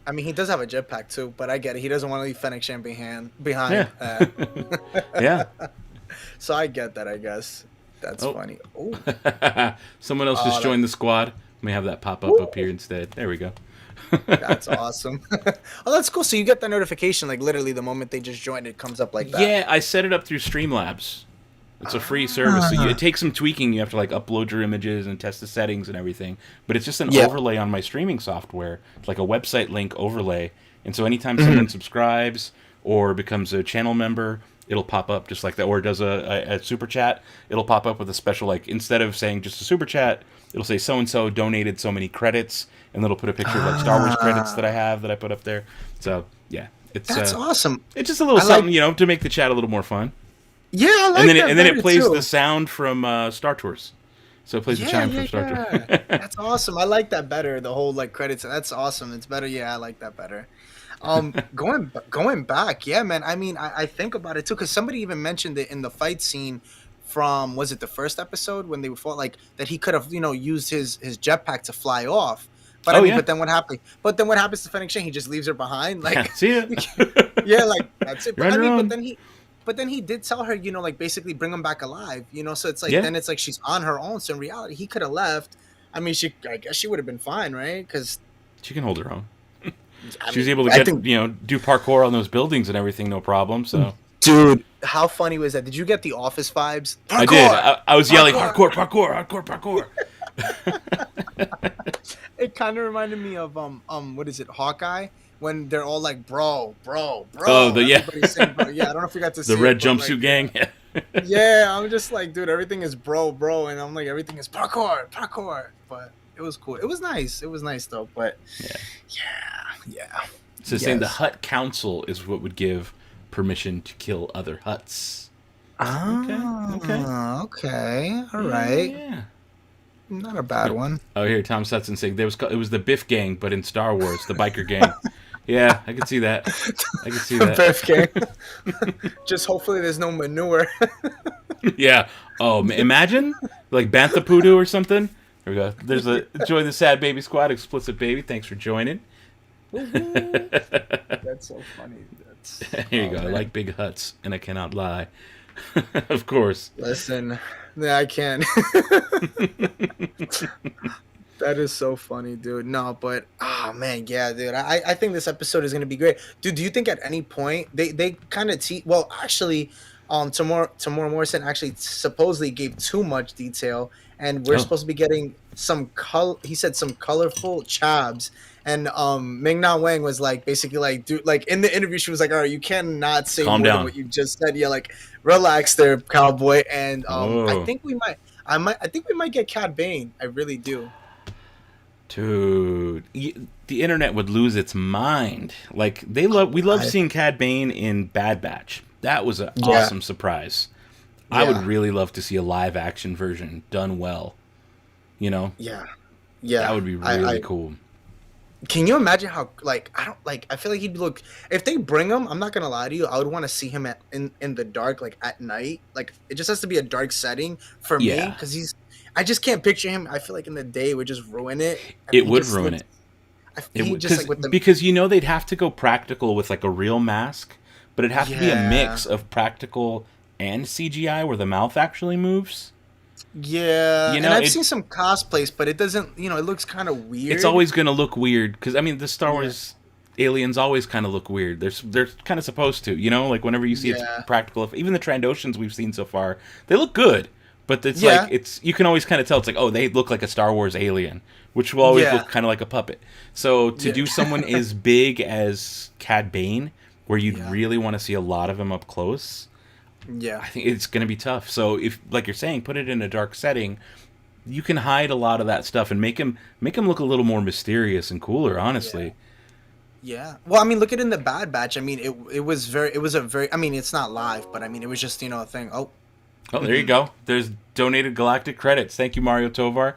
I mean, he does have a jetpack too, but I get it. He doesn't want to leave Fennec Shand behind. Yeah. Yeah. So I get that. I guess that's Oh. funny. Ooh. Someone else just that- joined the squad. Let me have that pop up here instead. There we go. That's awesome. Oh, that's cool. So you get the notification like literally the moment they just joined. It comes up like that. Yeah, I set it up through Streamlabs. It's a free service. So it takes some tweaking. You have to like upload your images and test the settings and everything. But it's just an overlay on my streaming software. It's like a website link overlay. And so anytime someone subscribes or becomes a channel member, it'll pop up just like that. Or does a super chat, it'll pop up with a special, like, instead of saying just a super chat, it'll say so-and-so donated so many credits. And it'll put a picture of like Star Wars credits that I have that I put up there. So, yeah. That's awesome. It's just a little something, to make the chat a little more fun. Yeah, I like And then that and then better, it plays too. the sound from Star Tours. So it plays the chime from Star Tours. That's awesome. I like that better. The whole like credits. That's awesome. It's better. Yeah, I like that better. Going back, yeah, man. I mean, I think about it too because somebody even mentioned it in the fight scene from was it the first episode when they fought like that he could have used his jetpack to fly off. But but then what happened? But then what happens to Fennec Shand? He just leaves her behind. Like, See ya. yeah, like that's it. You're But on your own. but then he did tell her, like basically bring him back alive. So it's like Yeah. then it's like she's on her own. So in reality, he could have left. I mean, I guess she would have been fine, right? Because She can hold her own. She was able to get, do parkour on those buildings and everything, no problem. So, dude, how funny was that? Did you get the Office vibes? Parkour! I did. I was yelling, Parkour! parkour. It kind of reminded me of what is it, Hawkeye? When they're all like, bro. Oh, Everybody's saying, bro. Yeah, I don't know if you got to see The red it, but, jumpsuit gang. yeah, I'm just like, dude, everything is bro, and I'm like, everything is parkour. But it was cool. It was nice. It was nice though. But yeah. So saying the Hut Council is what would give permission to kill other Huts. Okay. All right. Yeah. Not a bad one. Oh, here Tom Sutton saying it was the Biff gang, but in Star Wars, the biker gang. Yeah, I can see that. Biff gang. Just hopefully there's no manure. Yeah. Oh, imagine like Bantha Poodoo or something. There we go. There's join the Sad Baby Squad, Explicit Baby. Thanks for joining. That's so funny. Here you go. Man. I like big huts, and I cannot lie. Of course. Listen, yeah, I can. That is so funny, dude. No, but man, yeah, dude. I think this episode is gonna be great, dude. Do you think at any point they kind of well, actually, Tamora Morrison actually supposedly gave too much detail, and we're supposed to be getting some he said some colorful chabs. And Ming-Na Wang was like basically like, dude, like in the interview she was like, all right, you cannot say more than what you just said. Yeah, like relax there, cowboy. And I think we might get Cad Bane. I really do. Dude, the internet would lose its mind. Like we love seeing Cad Bane in Bad Batch. That was an awesome surprise. Yeah. I would really love to see a live action version done well. Yeah. That would be really cool. Can you imagine how I feel like he'd look if they bring him, I'm not gonna lie to you, I would want to see him in the dark, like at night. Like it just has to be a dark setting for me because I just can't picture him. I feel like in the day it would just ruin it. It would ruin it. Because they'd have to go practical with like a real mask, but it'd have to be a mix of practical and CGI where the mouth actually moves. Yeah, and I've seen some cosplays, but it doesn't. It looks kind of weird. It's always going to look weird because I mean the Star Wars aliens always kind of look weird. They're kind of supposed to, like whenever you see it's practical. Even the Trandoshans we've seen so far, they look good, but it's like you can always kind of tell it's like, oh, they look like a Star Wars alien, which will always look kind of like a puppet. So to do someone as big as Cad Bane, where you'd really want to see a lot of him up close, I think it's going to be tough. So if, like you're saying, put it in a dark setting, you can hide a lot of that stuff and make him look a little more mysterious and cooler, honestly. Yeah. Well, I mean, look at in the Bad Batch. I mean, it was a very. I mean, it's not live, but I mean, it was just a thing. Oh, there you go. There's donated galactic credits. Thank you, Mario Tovar.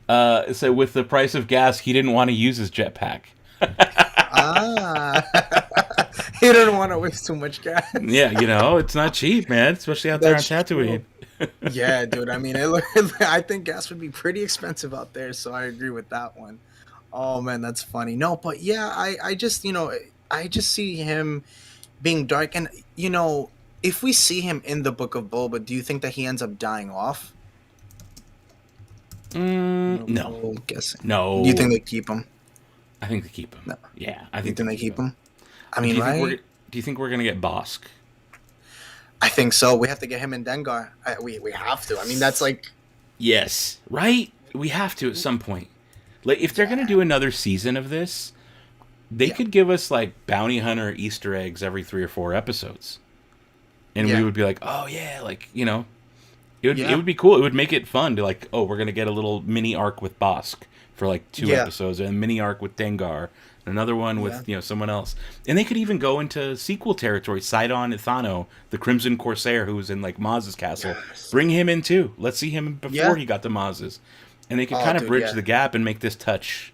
So with the price of gas, he didn't want to use his jetpack. He didn't want to waste too much gas. Yeah, it's not cheap, man, especially out there on Tatooine. Yeah, dude. I mean, I think gas would be pretty expensive out there, so I agree with that one. Oh man, that's funny. No, but yeah, I just I just see him being dark, and if we see him in the Book of Boba, do you think that he ends up dying off? No. Guessing. No. Do you think they keep him? I think they keep him. No. Yeah, I think they keep him. I mean, do you think we're gonna get Bosk? I think so. We have to get him in Dengar. We have to. I mean, that's like. Yes, right. We have to at some point. Like, if they're gonna do another season of this, they could give us like bounty hunter Easter eggs every 3 or 4 episodes, and we would be like, oh yeah, like it would be cool. It would make it fun to like, oh, we're gonna get a little mini arc with Bosk for like 2 episodes, and a mini arc with Dengar, and another one with someone else. And they could even go into sequel territory. Sidon Ithano, the Crimson Corsair, who was in like Maz's castle, bring him in too. Let's see him before he got to Maz's, and they could kind of bridge the gap and make this touch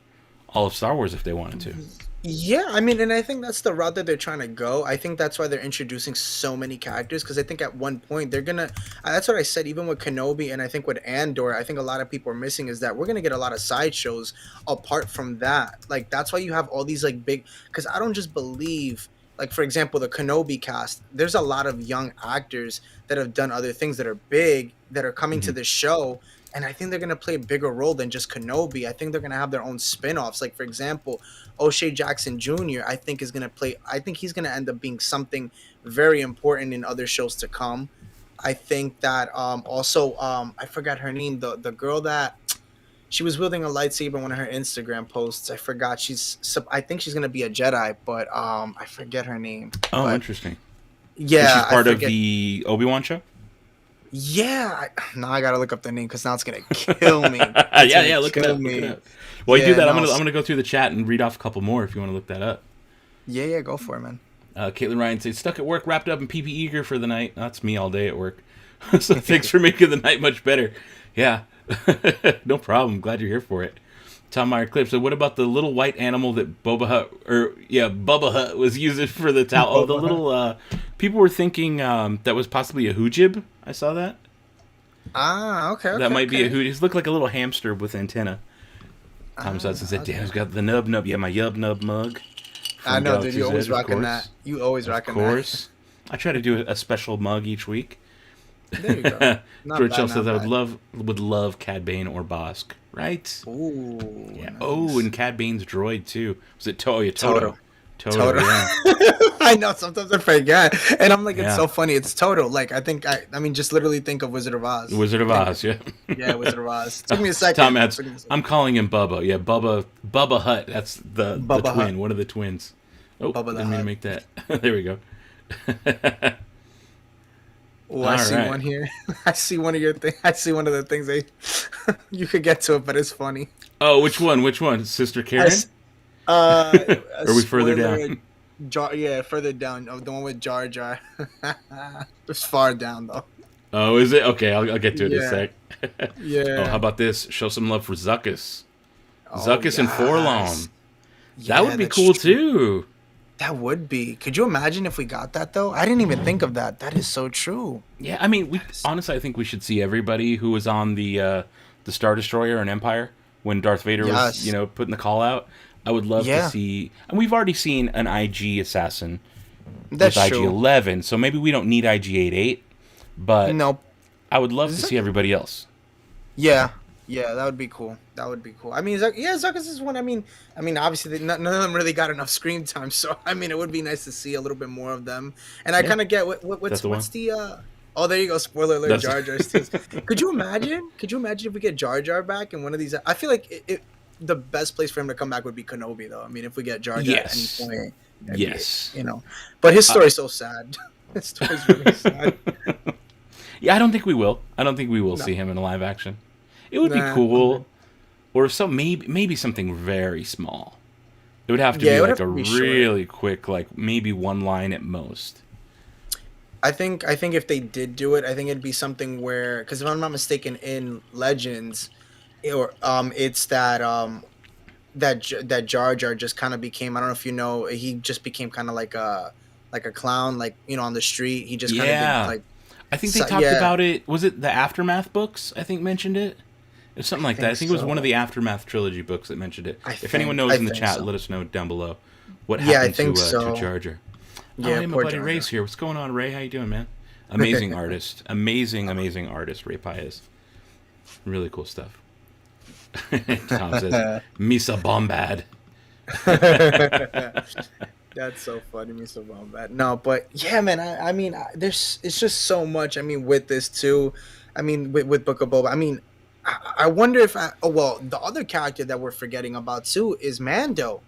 all of Star Wars if they wanted to. Yeah, I mean, and I think that's the route that they're trying to go. I think that's why they're introducing so many characters, because I think at one point they're gonna. That's what I said. Even with Kenobi, and I think with Andor, I think a lot of people are missing is that we're gonna get a lot of sideshows apart from that. Like that's why you have all these like big. Because I don't just believe, like for example, the Kenobi cast. There's a lot of young actors that have done other things that are big that are coming to the show. And I think they're going to play a bigger role than just Kenobi. I think they're going to have their own spin-offs. Like, for example, O'Shea Jackson Jr., I think he's going to end up being something very important in other shows to come. I think that also, I forgot her name, the girl that, she was wielding a lightsaber in one of her Instagram posts. I forgot. I think she's going to be a Jedi, but I forget her name. Oh, but, interesting. Yeah. And she's part of the Obi-Wan show? Yeah, now I gotta look up the name because now it's gonna kill me. Look it up. Look it up. While you do that, I'm gonna go through the chat and read off a couple more if you want to look that up. Yeah, go for it, man. Caitlin Ryan says, stuck at work, wrapped up in PPE gear for the night. That's me all day at work. So thanks for making the night much better. Yeah, no problem. Glad you're here for it. Tom Meyer Clip said, what about the little white animal that Bubba Hutt was using for the towel? Oh, the little, people were thinking that was possibly a Hoojib. I saw that. Okay. That might be a Hoojib. He looked like a little hamster with antenna. Tom Sutton said, damn, he's got the nub. Yeah, my Yub Nub mug. I know, dude. You always rocking that. You always rocking that. Of course. I try to do a special mug each week. There you go. George Shell says, I would love Cad Bane or Bosk. Right? Ooh. Yeah. Nice. Oh, and Cad Bane's droid too. Was it Toto? Toto. Yeah. I know. Sometimes I forget, and I'm like, it's so funny. It's Toto. Like I mean, just literally think of Wizard of Oz. Wizard of Oz. Yeah. Yeah, Wizard of Oz. Took me a second. Tom adds, I'm calling him Bubba. Yeah, Bubba Hutt. That's the twin. One of the twins. Oh, Bubba didn't mean to make that. There we go. Oh, I see one here. I see one of your things. I see one of the things you could get to it, but it's funny. Oh, which one? Sister Karen? Or are we further down? Further down. Oh, the one with Jar Jar. It's far down though. Oh, is it? Okay, I'll get to it in a sec. Yeah. Oh, how about this? Show some love for Zuckuss. Zuckuss and Forlom. That would be cool too. That would be. Could you imagine if we got that though? I didn't even think of that. That is so true. Yeah, I mean, honestly, I think we should see everybody who was on the Star Destroyer and Empire when Darth Vader was, putting the call out. I would love to see, and we've already seen an IG assassin with IG-11, so maybe we don't need IG-88, but nope. I would love to see everybody else. Yeah, Yeah, that would be cool. That would be cool. I mean, Zuckus is one. Obviously, none of them really got enough screen time. So, I mean, it would be nice to see a little bit more of them. And I Yeah. kind of get That's the what's one. the. Oh, there you go. Spoiler alert. That's- Jar Jar steals. Could you imagine? Could you imagine if we get Jar Jar back in one of these? I feel like the best place for him to come back would be Kenobi, though. I mean, if we get Jar Jar at any Yes. point, Yes. But his story's so sad. His story's really sad. Yeah, I don't think we will. I don't think we will No. see him in live action. It would be Nah. cool, or maybe something very small. It would have to Yeah, it be would like have a to be short. really quick, like maybe one line at most. I think if they did do it, I think it'd be something where, because if I'm not mistaken, in Legends, it's that Jar Jar just kind of became, I don't know if you know, he just became kind of like a clown, like on the street. He just kind Yeah. of like I think they So- talked yeah. about it. Was it the Aftermath books? I think mentioned it. It's something like that. I think think it was so. one of the Aftermath trilogy books that mentioned it. I If anyone think- knows I in the think chat, so. let us know down below what Yeah, I happened think to so. Jar Jar. Yeah, Oh, hey, my poor buddy Jar Ray's Jar. here. What's going on, Ray? How you doing, man? Amazing artist. Amazing artist, Ray Paez. Really cool stuff. Tom says, Misa Bombad. That's so funny, me so bad. No, but yeah, man. I mean, it's just so much. I mean, with this too. I mean, with Book of Boba. I mean, I wonder if the other character that we're forgetting about too is Mando.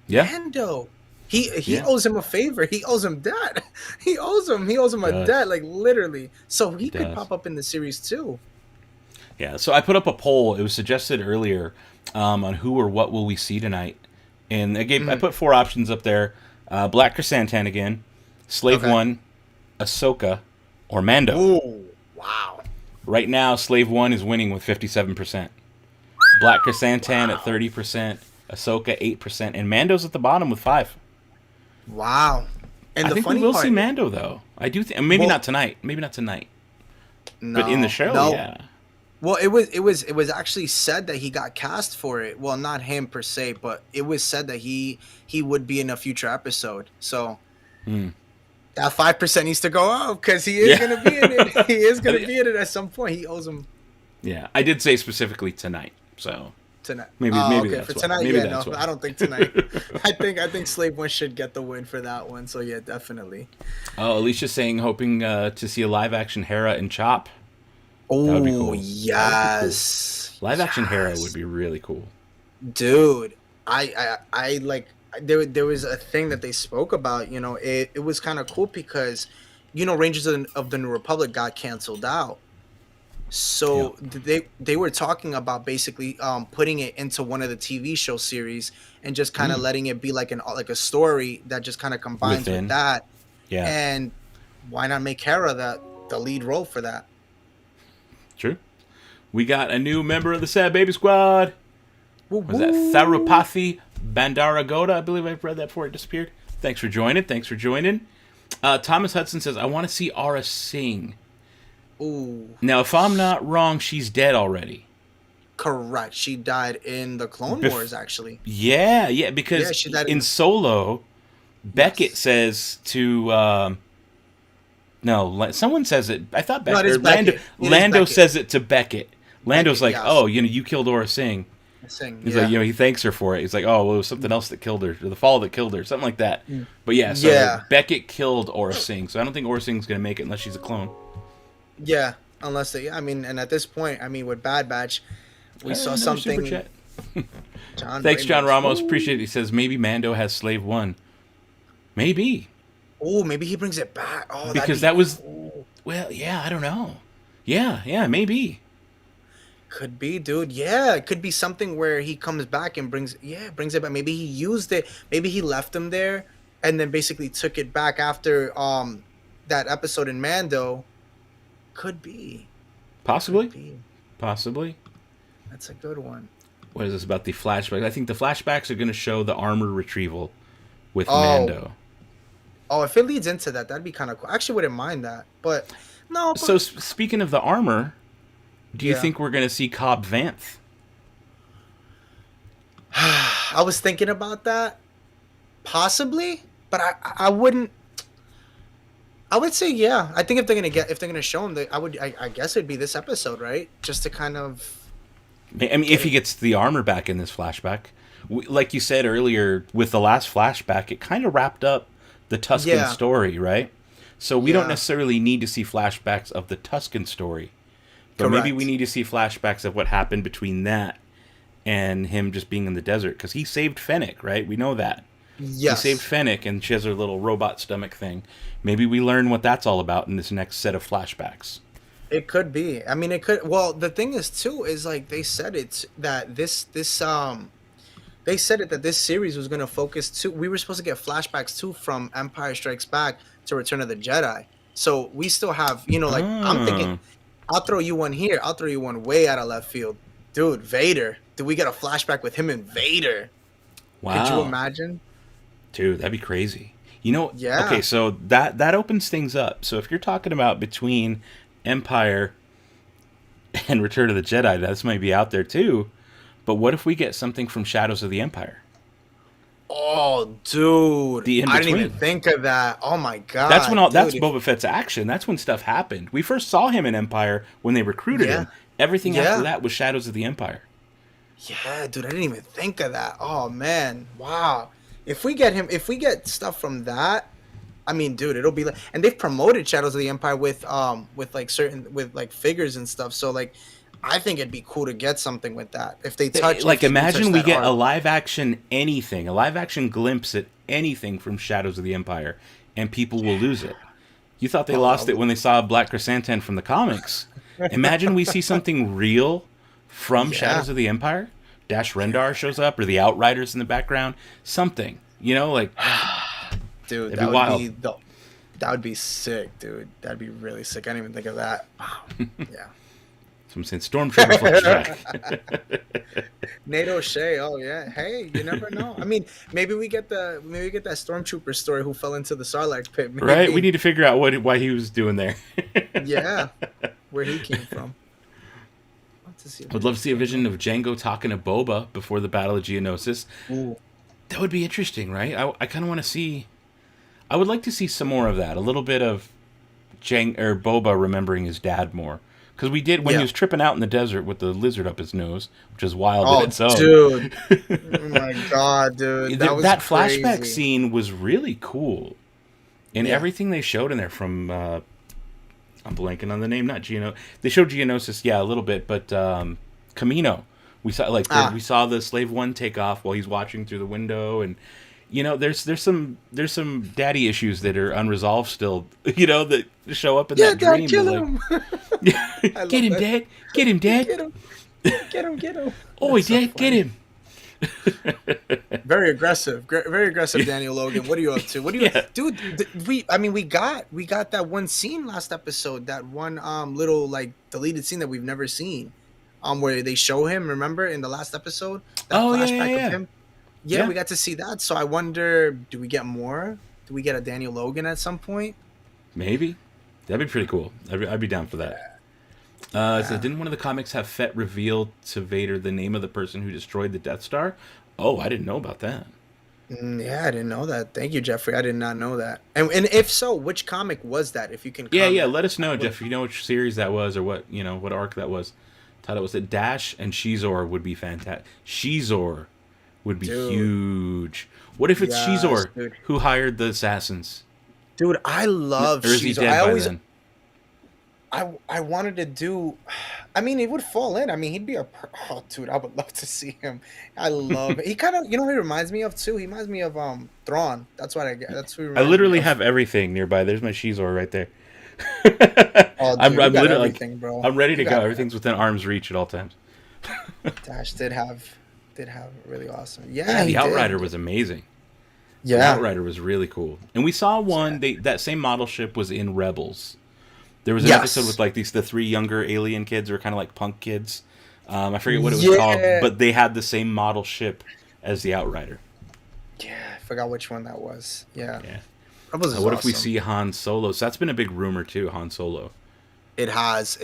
Yeah. Mando. He Yeah. owes him a favor. He owes him debt. He owes him a Does. debt, like literally. So he could Does. pop up in the series too. Yeah, so I put up a poll. It was suggested earlier on who or what will we see tonight, and I put 4 options up there: Black Chrysanthemum again, Slave Okay. One, Ahsoka, or Mando. Ooh, wow. Right now, Slave One is winning with 57%. Black Chrysanthemum at 30%, Ahsoka 8%, and Mando's at the bottom with 5. Wow. And I the think funny we will part, see Mando though. I do think maybe Well- not tonight. Maybe not tonight, no, but in the show, no. yeah. Well, it was actually said that he got cast for it. Well, not him per se, but it was said that he would be in a future episode. So that 5% needs to go up because he is Yeah. gonna be in it. He is gonna be in it at some point. He owes him Yeah, I did say specifically tonight, so tonight. Maybe okay, that's for why. tonight. Maybe Yeah, that's no, why. I don't think tonight. I think Slave One should get the win for that one. So yeah, definitely. Oh, Alicia's saying hoping to see a live action Hera and Chop. Oh would be cool. yes, Live action Hera Yes. would be really cool. Dude, I like there was a thing that they spoke about. It was kind of cool because Rangers of the New Republic got canceled out. So they were talking about basically putting it into one of the TV show series and just kind of letting it be like a story that just kind of combines Within. with that. Yeah, And why not make Hera the lead role for that? true. We got a new member of the Sad Baby Squad. Was that Woo-woo. Tharupathi Bandaragoda? I believe I've read that before it disappeared. Thanks for joining. Thomas Hudson says, I want to see Aura sing. Ooh, Now, if I'm not wrong, she's dead already. correct. She died in the Clone Bef- Wars, actually. Yeah, because Yeah, she died in in- Solo, Beckett Yes. says to... no, someone says it. I thought No, it Beckett. is Beckett. It is Lando Beckett. says it to Beckett. Lando's Beckett, like, yes. oh, you killed Aura Singh. Sing, He's yeah. like, he thanks her for it. He's like, oh, well, it was something else that killed her, or the fall that killed her, something like that. But yeah, so Yeah. Beckett killed Aura Singh, so I don't think Aura Singh's gonna make it unless she's a clone. Yeah, unless they. I mean, and at this point, with Bad Batch, we saw Another super something. chat. John Thanks, John Ramos. Ramos. Appreciate it. He says maybe Mando has Slave One. Maybe. Oh, maybe he brings it back. Oh, that'd Because be that was- cool. Well, yeah, I don't know. Yeah, maybe. Could be, dude. Yeah, it could be something where he comes back and brings it back. Maybe he used it. Maybe he left him there, and then basically took it back after that episode in Mando. Could be. Possibly. Could be. Possibly. That's a good one. What is this about the flashbacks? I think the flashbacks are going to show the armor retrieval with Oh. Mando. Oh, if it leads into that, that'd be kind of cool. I actually wouldn't mind that, but no. But, So speaking of the armor, do you Yeah. think we're going to see Cobb Vanth? I was thinking about that, possibly, but I wouldn't. I would say yeah. I think if they're gonna show him, I guess it'd be this episode, right? Just to kind of I mean, if he gets the armor back in this flashback, like you said earlier, with the last flashback, it kind of wrapped up the Tusken story, right? So we don't necessarily need to see flashbacks of the Tusken story, but maybe we need to see flashbacks of what happened between that and him just being in the desert, because he saved Fennec, right? We know that. Yes. He saved Fennec, and she has her little robot stomach thing. Maybe we learn what that's all about in this next set of flashbacks. It could be. I mean, it could. Well, the thing is too is like they said that this series was going to focus too. We were supposed to get flashbacks too from Empire Strikes Back to Return of the Jedi. So we still have, I'm thinking, I'll throw you one here. I'll throw you one way out of left field, dude. Vader. Do we get a flashback with him and Vader? Wow. Could you imagine? Dude, that'd be crazy. Yeah. Okay, so that opens things up. So if you're talking about between Empire and Return of the Jedi, this might be out there too. But what if we get something from Shadows of the Empire? Oh, dude. I didn't even think of that. Oh my god. That's when that's Boba Fett's action. That's when stuff happened. We first saw him in Empire when they recruited him. Everything after that was Shadows of the Empire. Yeah, dude, I didn't even think of that. Oh man. Wow. If we get stuff from that, I mean, dude, it'll be like, and they've promoted Shadows of the Empire with figures and stuff. So like, I think it'd be cool to get something with that if they touch. Like, imagine we get a live action glimpse at anything from Shadows of the Empire, and people will lose it. You thought they lost it when they saw Black Chrysanthemum from the comics. Imagine we see something real from Shadows of the Empire. Dash Rendar shows up, or the Outriders in the background. Something, like. Dude, that would be sick, dude. That'd be really sick. I didn't even think of that. Wow. Yeah. So I'm saying Stormtrooper flashback. Nate O'Shea. Oh yeah. Hey, you never know. I mean, maybe we get that Stormtrooper story who fell into the Sarlacc pit. Maybe. Right. We need to figure out why he was doing there. Yeah. Where he came from. I'd love to see a vision of Jango talking to Boba before the Battle of Geonosis. Ooh. That would be interesting, right? I kind of want to see. I would like to see some more of that. A little bit of Boba remembering his dad more. Because we did when he was tripping out in the desert with the lizard up his nose, which is wild in its own. Dude. Oh my god, dude. That flashback scene was really cool. And everything they showed in there from... I'm blanking on the name. Not Geonosis. They showed Geonosis, a little bit, but Camino. We saw we saw the Slave One take off while he's watching through the window, and there's some daddy issues that are unresolved still. That show up in that dream. Kill him. Get him, Dad. Get him, Dad. Get him. Oh, Dad, get him. Very aggressive, Daniel Logan. What are you up to? Dude? We got that one scene last episode, that one little like deleted scene that we've never seen, where they show him. Remember in the last episode, that flashback of him. Yeah, we got to see that. So I wonder, do we get more? Do we get a Daniel Logan at some point? Maybe. That'd be pretty cool. I'd be down for that. So didn't one of the comics have Fett reveal to Vader the name of the person who destroyed the Death Star? Oh, I didn't know about that. Yeah, I didn't know that. Thank you, Jeffrey. I did not know that. And if so, which comic was that? If you can comment. Yeah, let us know, Jeff, if you know which series that was, or what arc that was. Thought it was that Dash and Shizor would be fantastic. Shizor would be huge. What if it's Shizor who hired the assassins? Dude, I love Shizor. Or is he dead by then? I wanted to do. I mean, it would fall in. I mean, he'd be oh, dude, I would love to see him. I love it. He kind of, who he reminds me of too. He reminds me of Thrawn. That's what I get. That's who. I literally have everything nearby. There's my Shizor right there. Oh, dude, I'm literally bro. I'm ready to go. Everything's within arm's reach at all times. Dash did have really awesome. Yeah, the Outrider was amazing. Yeah, the Outrider was really cool. And we saw one. That same model ship was in Rebels. There was an episode with the 3 younger alien kids, who were kind of like punk kids. I forget what it was called, but they had the same model ship as the Outrider. Yeah, I forgot which one that was. Yeah. That was what if we see Han Solo? So that's been a big rumor too, Han Solo. It has.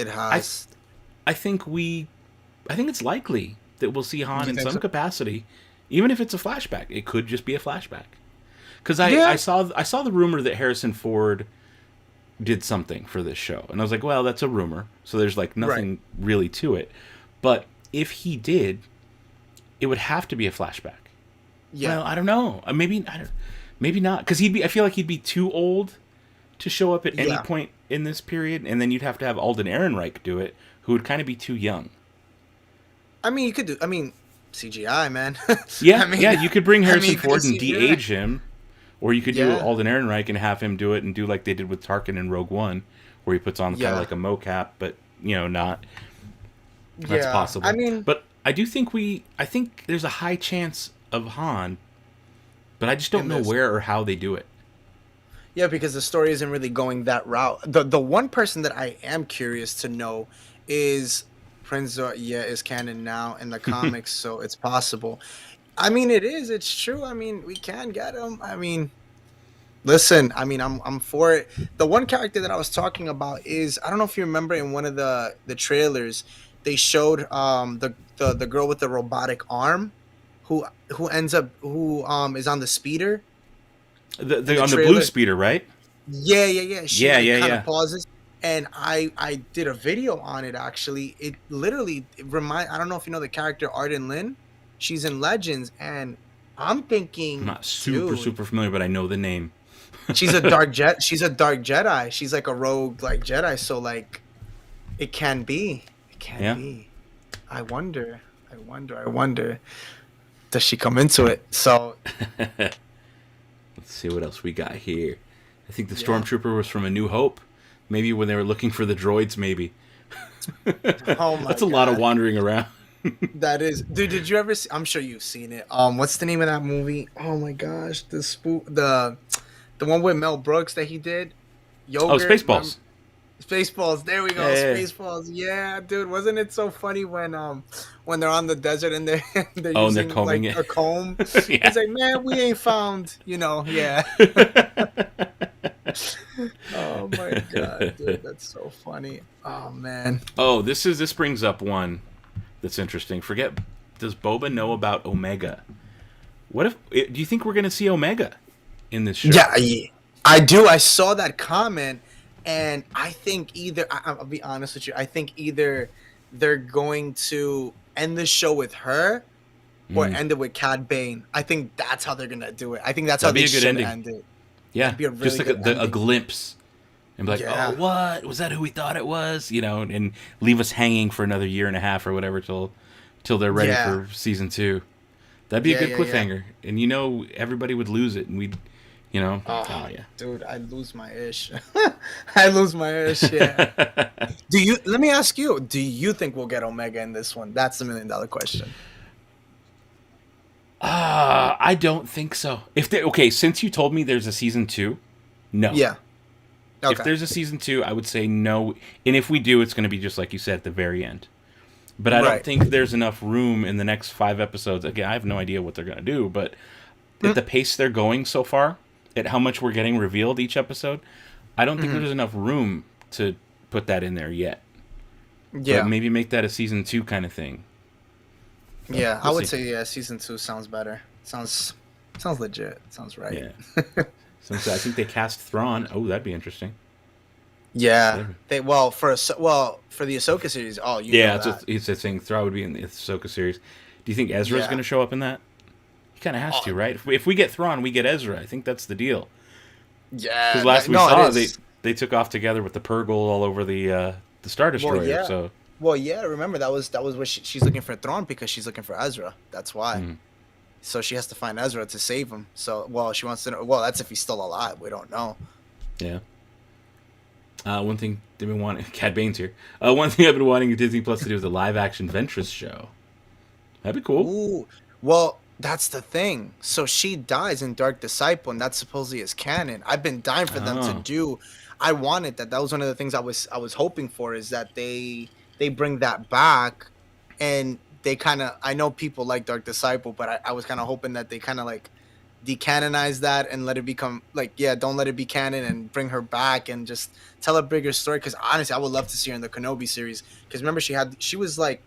I think it's likely that we'll see Han in some capacity, even if it's a flashback. It could just be a flashback. Because I saw the rumor that Harrison Ford did something for this show, and I was like, well, that's a rumor, so there's nothing really to it. But if he did, it would have to be a flashback. Yeah. Well, I don't know. Maybe not, because I feel like he'd be too old to show up at any point in this period, and then you'd have to have Alden Ehrenreich do it, who would kind of be too young. I mean, you could do. I mean, CGI, man. Yeah, I mean, you could bring Harrison Ford and CGI. de-age him, or you could do Alden Ehrenreich and have him do it and do like they did with Tarkin in Rogue One, where he puts on kind of like a mocap, but not. That's possible. I mean, but I think there's a high chance of Han, but I just don't know where or how they do it. Yeah, because the story isn't really going that route. The one person that I am curious to know is Prince is canon now in the comics, so it's possible. I mean, it's true. I mean, we can get him. I mean, listen, I mean, I'm for it. The one character that I was talking about is, I don't know if you remember in one of the trailers, they showed the girl with the robotic arm who is on the speeder. The on the blue speeder, right? Yeah. She kind of yeah. pauses. And I did a video on it, actually. It literally I don't know if you know the character Arden Lin. She's in Legends, and I'm thinking, I'm not super familiar, but I know the name. She's a dark Jedi. She's like a rogue like Jedi, so like it can be. It can be. I wonder. Does she come into it? So let's see what else we got here. I think the Stormtrooper was from A New Hope. Maybe when they were looking for the droids, maybe. Oh my That's a lot of wandering around. That is, dude. Did you ever see? I'm sure you've seen it. What's the name of that movie? Oh my gosh, the one with Mel Brooks that he did. Yogurt, Spaceballs. Spaceballs. There we go. Yeah. Spaceballs. Yeah, dude. Wasn't it so funny when they're on the desert and they're they're using combing like it. a comb? Yeah. It's like, man, we ain't found. Yeah. Oh my god, dude, that's so funny. Oh man. Oh, this brings up one that's interesting. Does Boba know about Omega? What if? Do you think we're gonna see Omega in this show? Yeah, I do. I saw that comment, and I think I'll be honest with you. I think either they're going to end the show with her, or end it with Cad Bane. I think that's how they're gonna do it. I think that's how they should end it. Yeah, be a really just like a glimpse, and be like, Yeah. "Oh, what was that? Who we thought it was?" And leave us hanging for another year and a half or whatever till they're ready for season 2. That'd be a good cliffhanger, and everybody would lose it, and we'd, Oh yeah, dude, I'd lose my ish. I lose my ish. Yeah. Let me ask you, do you think we'll get Omega in this one? That's the $1 million question. I don't think so. Since you told me there's a season 2, no. Yeah. Okay. If there's a season 2, I would say no. And if we do, it's going to be just like you said at the very end. But I don't think there's enough room in the next 5 episodes. Again, I have no idea what they're going to do, but at the pace they're going so far, at how much we're getting revealed each episode, I don't think there's enough room to put that in there yet. Yeah. But maybe make that a season 2 kind of thing. Yeah, I would say season 2 sounds better. Sounds legit. Sounds right. Yeah. I think they cast Thrawn. Oh, that'd be interesting. Yeah. For the Ahsoka series. Oh, that's what he's saying. Thrawn would be in the Ahsoka series. Do you think Ezra's going to show up in that? He kind of has to, right? If we get Thrawn, we get Ezra. I think that's the deal. Yeah. Because last we saw, they took off together with the Purgle all over the Star Destroyer. Well, yeah. So. Well, yeah. Remember that was what she's looking for Thrawn because she's looking for Ezra. That's why. Mm. So she has to find Ezra to save him. So, she wants to know. Well, that's if he's still alive. We don't know. Yeah. One thing they've been wanting. Cad Bane's here. One thing I've been wanting Disney Plus to do is a live-action Ventress show. That'd be cool. Ooh. Well, that's the thing. So she dies in Dark Disciple, and that supposedly is canon. I've been dying for them to do. I wanted that. That was one of the things I was hoping for, is that they bring that back, and they kind of. I know people like Dark Disciple, but I was kind of hoping that they kind of like decanonize that and let it become don't let it be canon and bring her back and just tell a bigger story. Because honestly, I would love to see her in the Kenobi series. Because remember, she was like.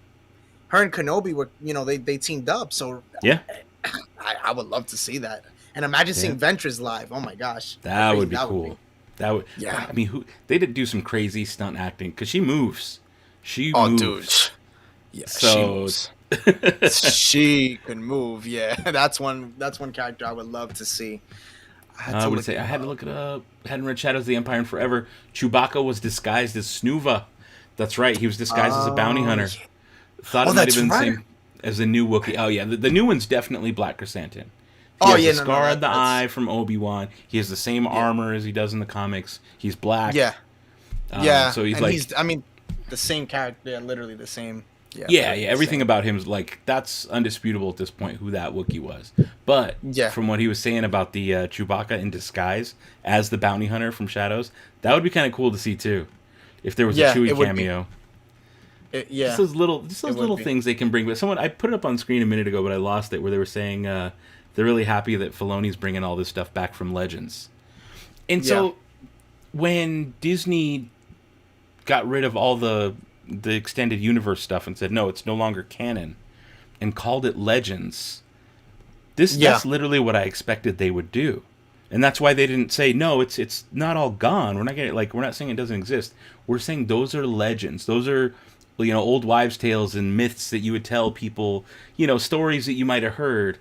Her and Kenobi were, they teamed up. So yeah, I would love to see that. And imagine seeing Ventress live. Oh my gosh, that would be cool. That would. Yeah, I mean, they did do some crazy stunt acting because she moves. She moves. Dude. Yeah, she So moves. She can move. Yeah, that's one character I would love to see. I had to I'm gonna look say it I had to up. look it up. Hadn't read Shadows of the Empire in forever. Chewbacca was disguised as Snuva. That's right. He was disguised as a bounty Oh, hunter. yeah. Thought Oh, it might have that's been the right. same as the new Wookiee. Oh yeah, the new one's definitely Black Chrysanthemum. He Oh has the yeah, no, scar on the that's eye from Obi-Wan. He has the same yeah, armor as he does in the comics. He's black. yeah, yeah. So he's And like, he's, I mean, the same character. Yeah, literally the same. Yeah, yeah, literally yeah. the Everything same. about him is like, that's undisputable at this point who that Wookiee was. But Yeah, from what he was saying about the Chewbacca in disguise as the bounty hunter from Shadows, that would be kind of cool to see too, if there was a yeah. Chewie It would be. cameo. Yeah, Just it those would little be. things they can bring. But someone I put it up on screen a minute ago, but I lost it. Where they were saying they're really happy that Filoni's bringing all this stuff back from Legends. And Yeah, so when Disney got rid of all the extended universe stuff and said no, it's no longer canon, and called it Legends, yeah, that's literally what I expected they would do. And that's why they didn't say no, it's not all gone. We're not getting like we're not saying it doesn't exist. We're saying those are legends. Those are old wives' tales and myths that you would tell people, stories that you might have heard,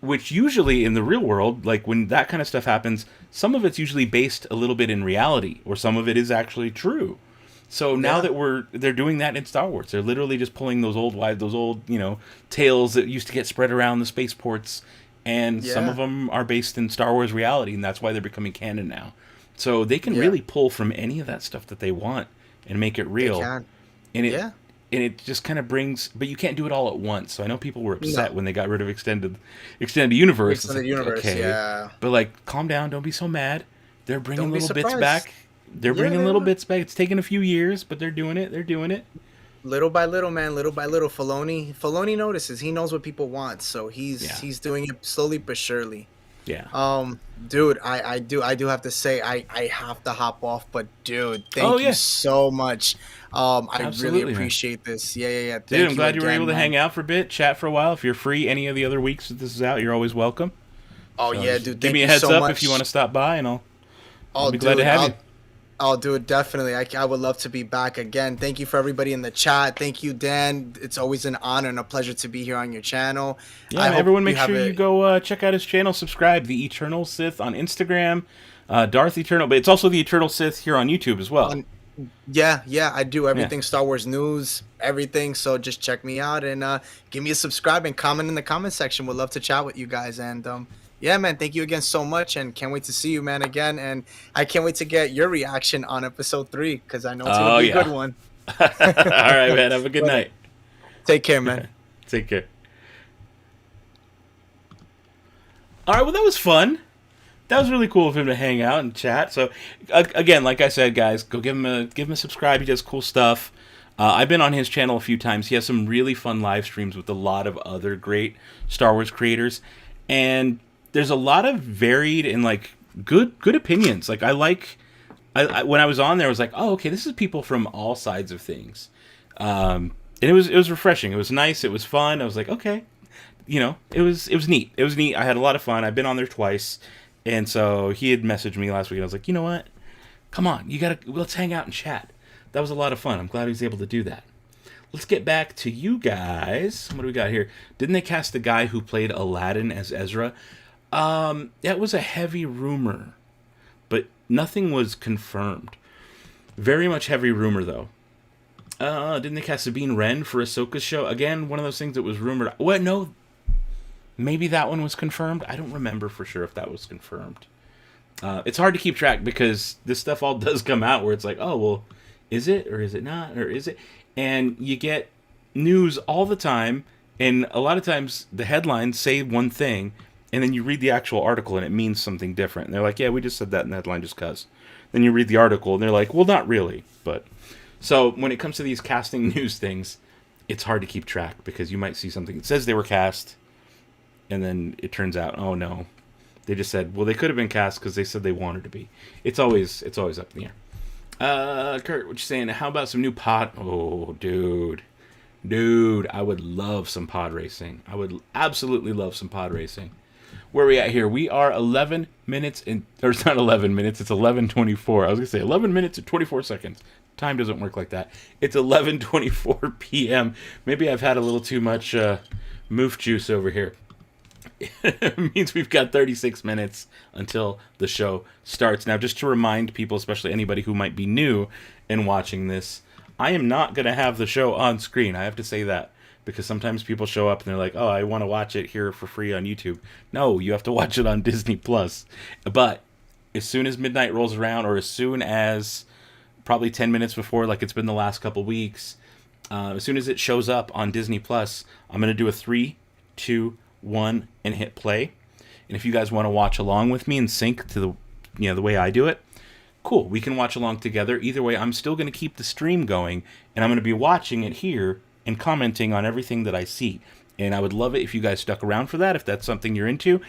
which usually in the real world, like when that kind of stuff happens, some of it's usually based a little bit in reality, or some of it is actually true. So now yeah, that they're doing that in Star Wars, they're literally just pulling those old tales that used to get spread around the spaceports, and some yeah, of them are based in Star Wars reality, and that's why they're becoming canon now. So they can yeah. really pull from any of that stuff that they want and make it They real, can. and it Yeah. and it just kind of brings, but you can't do it all at once. So I know people were upset No. when they got rid of extended universe. It's Extended like, universe. okay, Yeah. but like calm down, don't be so mad. They're bringing Don't be little bits surprised. back. They're Yeah, bringing they little are. bits back. It's taken a few years, but they're doing it. They're doing it. Little by little, man. Little by little. Filoni notices. He knows what people want, so Yeah, he's doing it slowly but surely. yeah. Dude, I do have to say I have to hop off, but dude, Oh thank you yeah, so much. I really absolutely, man. appreciate this. Yeah, yeah, yeah. Dude, Thank I'm you glad you were able again, to man. hang out for a bit, chat for a while. If you're free any of the other weeks that this is out, you're always welcome. Oh So yeah, just dude. give Thank me a you heads so up if you want much. to stop by, and I'll Oh, be glad to dude, have you. I'll do it definitely. I would love to be back again. Thank you for everybody in the chat. Thank you, Dan. It's always an honor and a pleasure to be here on your channel. Yeah, I man, hope everyone you make have sure you a go check out his channel, subscribe, The Eternal Sith on Instagram, Darth Eternal, but it's also The Eternal Sith here on YouTube as well. on. Yeah, yeah. I do Yeah. everything Star Wars news, everything. So just check me out and give me a subscribe and comment in the comment section. Would love to chat with you guys. And yeah, man. Thank you again so much, and can't wait to see you, man, again. And I can't wait to get your reaction on episode 3 because I know it's gonna Oh, be a good yeah. one. All right, man. Have a good But night. take care, man. Take care. All right, well, that was fun. That was really cool of him to hang out and chat. So, again, like I said, guys, go give him a subscribe. He does cool stuff. I've been on his channel a few times. He has some really fun live streams with a lot of other great Star Wars creators, and there's a lot of varied and like good opinions. Like I when I was on there, I was like, oh, okay, this is people from all sides of things, and it was refreshing. It was nice. It was fun. I was like, okay, it was neat. It was neat. I had a lot of fun. I've been on there twice. And so he had messaged me last week. And I was like, you know what? Come on, let's hang out and chat. That was a lot of fun. I'm glad he was able to do that. Let's get back to you guys. What do we got here? Didn't they cast the guy who played Aladdin as Ezra? That was a heavy rumor, but nothing was confirmed. Very much heavy rumor though. Didn't they cast Sabine Wren for Ahsoka's show? Again, one of those things that was rumored. What? No, maybe that one was confirmed. I don't remember for sure if that was confirmed. It's hard to keep track because this stuff all does come out where it's like, oh, well, is it or is it not or is it? And you get news all the time, and a lot of times the headlines say one thing, and then you read the actual article and it means something different. And they're like, yeah, we just said that in the headline just because. Then you read the article and they're like, well, not really. But so when it comes to these casting news things, it's hard to keep track because you might see something that says they were cast, and then it turns out, oh no, they just said, well, they could have been cast because they said they wanted to be. It's always up in the air. Kurt, what you saying? How about some new pod? Oh, dude, I would love some pod racing. I would absolutely love some pod racing. Where are we at here? We are 11 minutes in, or it's not 11 minutes, it's 11:24. I was going to say 11 minutes and 24 seconds. Time doesn't work like that. It's 11:24 p.m. Maybe I've had a little too much moof juice over here. It means we've got 36 minutes until the show starts. Now, just to remind people, especially anybody who might be new and watching this, I am not going to have the show on screen. I have to say that, because sometimes people show up and they're like, oh, I want to watch it here for free on YouTube. No, you have to watch it on Disney Plus. But as soon as midnight rolls around, or as soon as probably 10 minutes before, like it's been the last couple weeks, as soon as it shows up on Disney Plus, I'm going to do a 3, 2, 1, and hit play. And if you guys want to watch along with me and sync to the way I do it, cool, we can watch along together. Either way, I'm still going to keep the stream going, and I'm going to be watching it here and commenting on everything that I see. And I would love it if you guys stuck around for that, if that's something you're into.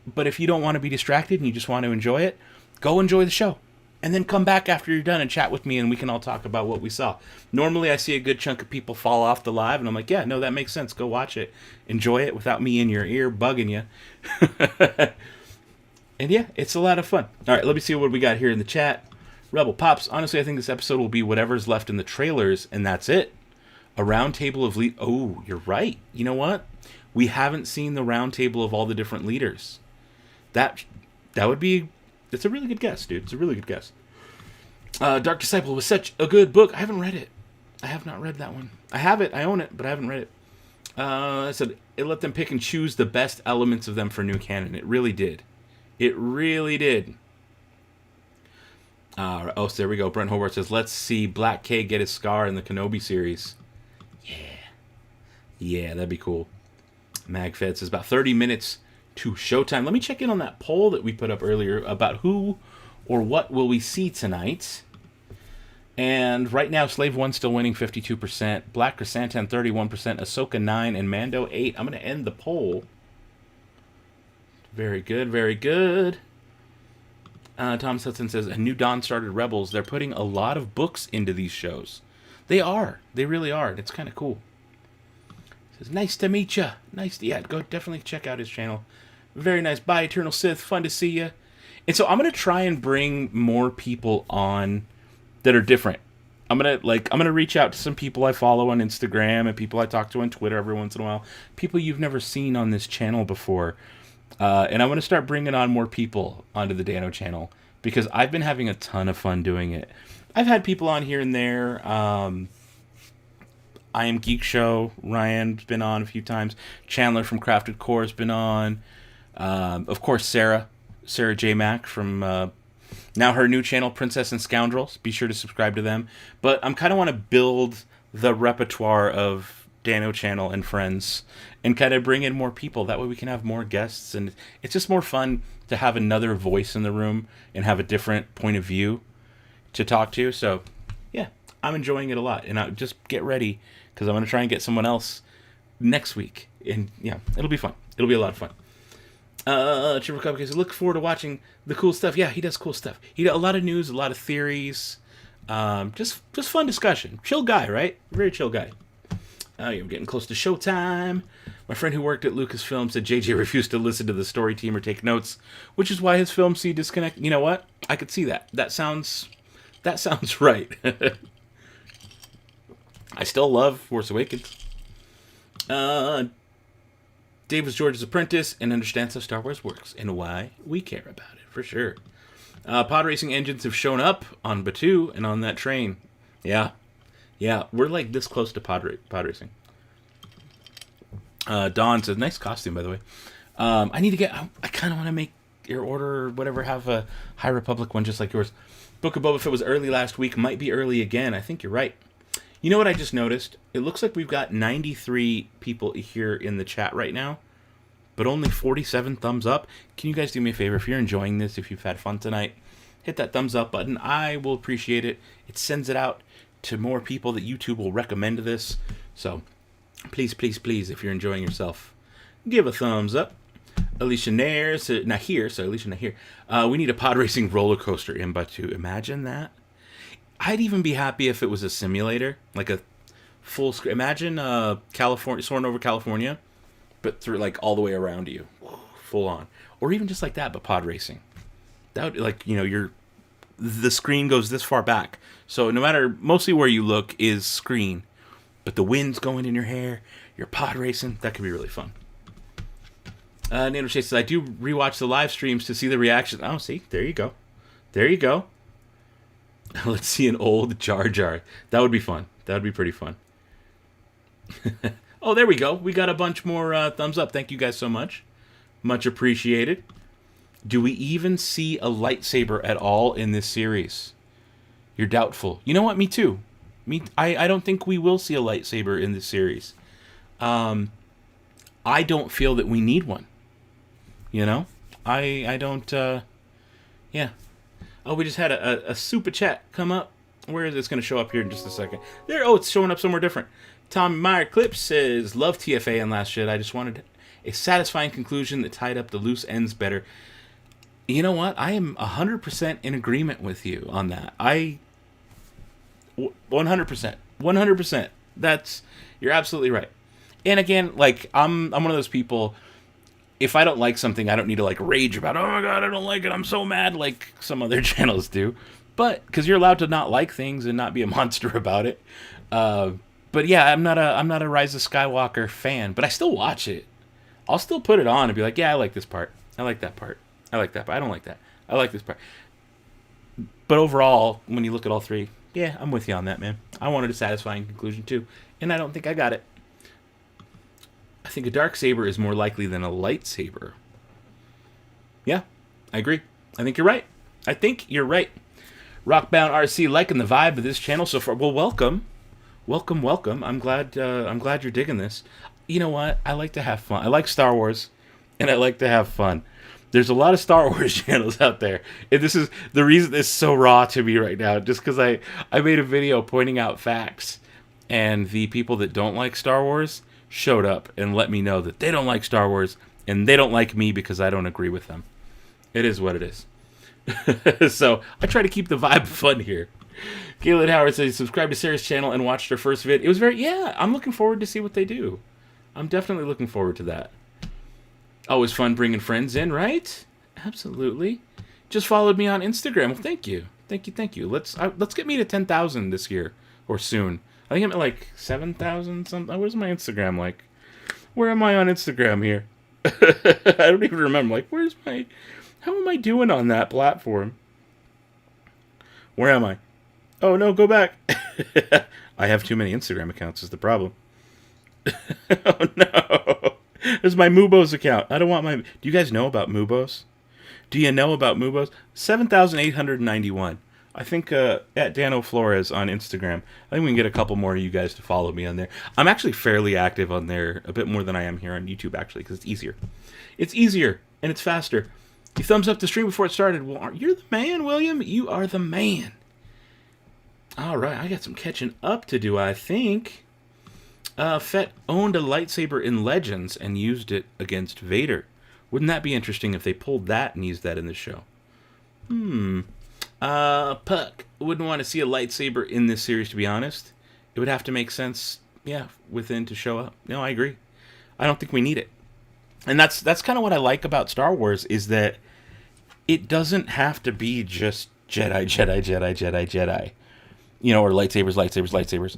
But if you don't want to be distracted and you just want to enjoy it, go enjoy the show. And then come back after you're done and chat with me, and we can all talk about what we saw. Normally, I see a good chunk of people fall off the live, and I'm like, yeah, no, that makes sense. Go watch it. Enjoy it without me in your ear bugging you. And yeah, it's a lot of fun. All right, let me see what we got here in the chat. Rebel Pops, honestly, I think this episode will be whatever's left in the trailers, and that's it. A round table of Oh, you're right. You know what? We haven't seen the round table of all the different leaders. That would be... It's a really good guess, dude. It's a really good guess. Dark Disciple was such a good book. I haven't read it. I have not read that one. I have it. I own it, but I haven't read it. I said it let them pick and choose the best elements of them for new canon. It really did. It really did. So there we go. Brent Hobart says, let's see Black K get his scar in the Kenobi series. Yeah, that'd be cool. MagFed says about 30 minutes to showtime. Let me check in on that poll that we put up earlier about who or what will we see tonight. And right now, Slave 1 still winning 52%, Black Chrysanthemum 31%, Ahsoka 9%, and Mando 8%. I'm going to end the poll. Very good, very good. Tom Sutton says, a new Dawn started Rebels. They're putting a lot of books into these shows. They are. They really are. It's kind of cool. Says, nice to meet you. Go definitely check out his channel. Very nice. Bye, Eternal Sith. Fun to see you. And so I'm going to try and bring more people on that are different. I'm going to reach out to some people I follow on Instagram and people I talk to on Twitter every once in a while. People you've never seen on this channel before. And I'm going to start bringing on more people onto the Dano channel because I've been having a ton of fun doing it. I've had people on here and there. I Am Geek Show, Ryan's been on a few times. Chandler from Crafted Core has been on. Of course, Sarah J. Mack from now her new channel, Princess and Scoundrels. Be sure to subscribe to them. But I'm kind of want to build the repertoire of Dano channel and friends and kind of bring in more people. That way we can have more guests. And it's just more fun to have another voice in the room and have a different point of view to talk to. So, yeah, I'm enjoying it a lot. And I'll just get ready because I'm going to try and get someone else next week. And, yeah, it'll be fun. It'll be a lot of fun. Triple Cupcakes, look forward to watching the cool stuff. Yeah, he does cool stuff. He does a lot of news, a lot of theories. Just fun discussion. Chill guy, right? Very chill guy. You're getting close to showtime. My friend who worked at Lucasfilm said JJ refused to listen to the story team or take notes, which is why his films see disconnect. You know what? I could see that. That sounds right. I still love Force Awakens. Dave was George's apprentice and understands how Star Wars works and why we care about it, for sure. Pod racing engines have shown up on Batuu and on that train. Yeah, we're like this close to pod racing. Dawn says, nice costume, by the way. I need to get, I kind of want to make your order or whatever, have a High Republic one just like yours. Book of Boba Fett was early last week, might be early again. I think you're right. You know what I just noticed? It looks like we've got 93 people here in the chat right now, but only 47 thumbs up. Can you guys do me a favor? If you're enjoying this, if you've had fun tonight, hit that thumbs up button. I will appreciate it. It sends it out to more people that YouTube will recommend this. So please, please, please, if you're enjoying yourself, give a thumbs up. Alicia Nahir. We need a pod racing roller coaster in Batuu. Imagine that. I'd even be happy if it was a simulator, like a full screen. Imagine California, soaring over California, but through like all the way around you. full on, or even just like that, but pod racing. That would, like, you know, the screen goes this far back, so no matter, mostly where you look is screen, but the wind's going in your hair, you're pod racing. That could be really fun. Nano Chase says, I do rewatch the live streams to see the reaction. Oh, see, there you go. There you go. Let's see an old Jar Jar. That would be fun. That would be pretty fun. Oh, there we go. We got a bunch more thumbs up. Thank you guys so much. Much appreciated. Do we even see a lightsaber at all in this series? You're doubtful. You know what? Me too. I don't think we will see a lightsaber in this series. I don't feel that we need one. You know? I don't, yeah. Oh, we just had a super chat come up. Where is it? It's going to show up here in just a second. There, oh, it's showing up somewhere different. Tom Meyer Clips says, love TFA and Last Jedi. I just wanted a satisfying conclusion that tied up the loose ends better. You know what? I am 100% in agreement with you on that. 100%. 100%. You're absolutely right. And again, like, I'm one of those people, if I don't like something, I don't need to, like, rage about, oh my god, I don't like it, I'm so mad, like some other channels do. But, because you're allowed to not like things and not be a monster about it. But yeah, I'm not a Rise of Skywalker fan, but I still watch it. I'll still put it on and be like, yeah, I like this part. I like that part. I like that part. I don't like that. I like this part. But overall, when you look at all three, yeah, I'm with you on that, man. I wanted a satisfying conclusion too, and I don't think I got it. I think a dark saber is more likely than a lightsaber. Yeah, I agree. I think you're right. Rockbound RC liking the vibe of this channel so far. Well, welcome. I'm glad you're digging this. You know what? I like to have fun. I like Star Wars, and I like to have fun. There's a lot of Star Wars channels out there, and this is the reason it's so raw to me right now. Just because I made a video pointing out facts, and the people that don't like Star Wars showed up and let me know that they don't like Star Wars, and they don't like me because I don't agree with them. It is what it is. So I try to keep the vibe fun here. Galen Howard says, subscribe to Sarah's channel and watched her first vid. It was I'm looking forward to see what they do. I'm definitely looking forward to that. Always fun bringing friends in, right? Absolutely. Just followed me on Instagram. Well, thank you. Let's get me to 10,000 this year or soon. I think I'm at like 7,000 something. Where's my Instagram like? Where am I on Instagram here? I don't even remember. Like, how am I doing on that platform? Where am I? Oh, no, go back. I have too many Instagram accounts is the problem. Oh, no. There's my Mubos account. I don't want my... Do you guys know about Mubos? Do you know about Mubos? 7,891. I think at Dano Flores on Instagram. I think we can get a couple more of you guys to follow me on there. I'm actually fairly active on there, a bit more than I am here on YouTube, actually, because it's easier. It's easier, and it's faster. You thumbs up the stream before it started. Well, you're the man, William. You are the man. All right, I got some catching up to do, I think. Fett owned a lightsaber in Legends and used it against Vader. Wouldn't that be interesting if they pulled that and used that in the show? Puck. Wouldn't want to see a lightsaber in this series, to be honest. It would have to make sense, yeah, within to show up. No, I agree. I don't think we need it. And that's kind of what I like about Star Wars, is that it doesn't have to be just Jedi. You know, or lightsabers.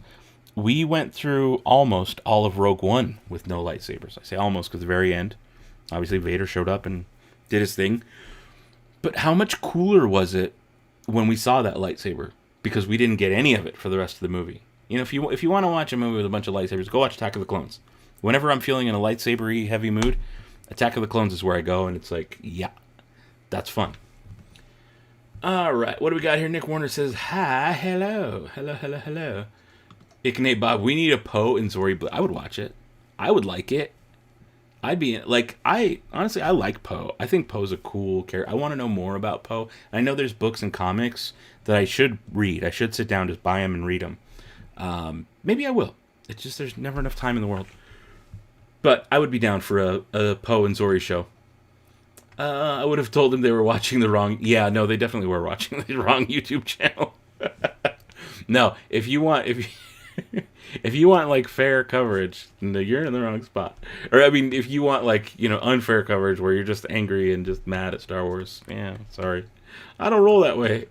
We went through almost all of Rogue One with no lightsabers. I say almost because the very end, obviously Vader showed up and did his thing. But how much cooler was it when we saw that lightsaber? Because we didn't get any of it for the rest of the movie. You know, if you want to watch a movie with a bunch of lightsabers, go watch Attack of the Clones. Whenever I'm feeling in a lightsaber-y heavy mood, Attack of the Clones is where I go, and it's like, yeah, that's fun. All right, what do we got here? Nick Warner says, hi, hello. Icknate Bob, we need a Poe and Zori. I would watch it. I would like it. I'd be like, honestly, I like Poe. I think Poe's a cool character. I want to know more about Poe. I know there's books and comics that I should read. I should sit down, just buy them and read them. Maybe I will. It's just there's never enough time in the world. But I would be down for a Poe and Zori show. I would have told them they were watching the wrong... Yeah, no, they definitely were watching the wrong YouTube channel. No, if you want... If you want like fair coverage, no, you're in the wrong spot. Or I mean, if you want like unfair coverage where you're just angry and just mad at Star Wars, yeah, sorry, I don't roll that way.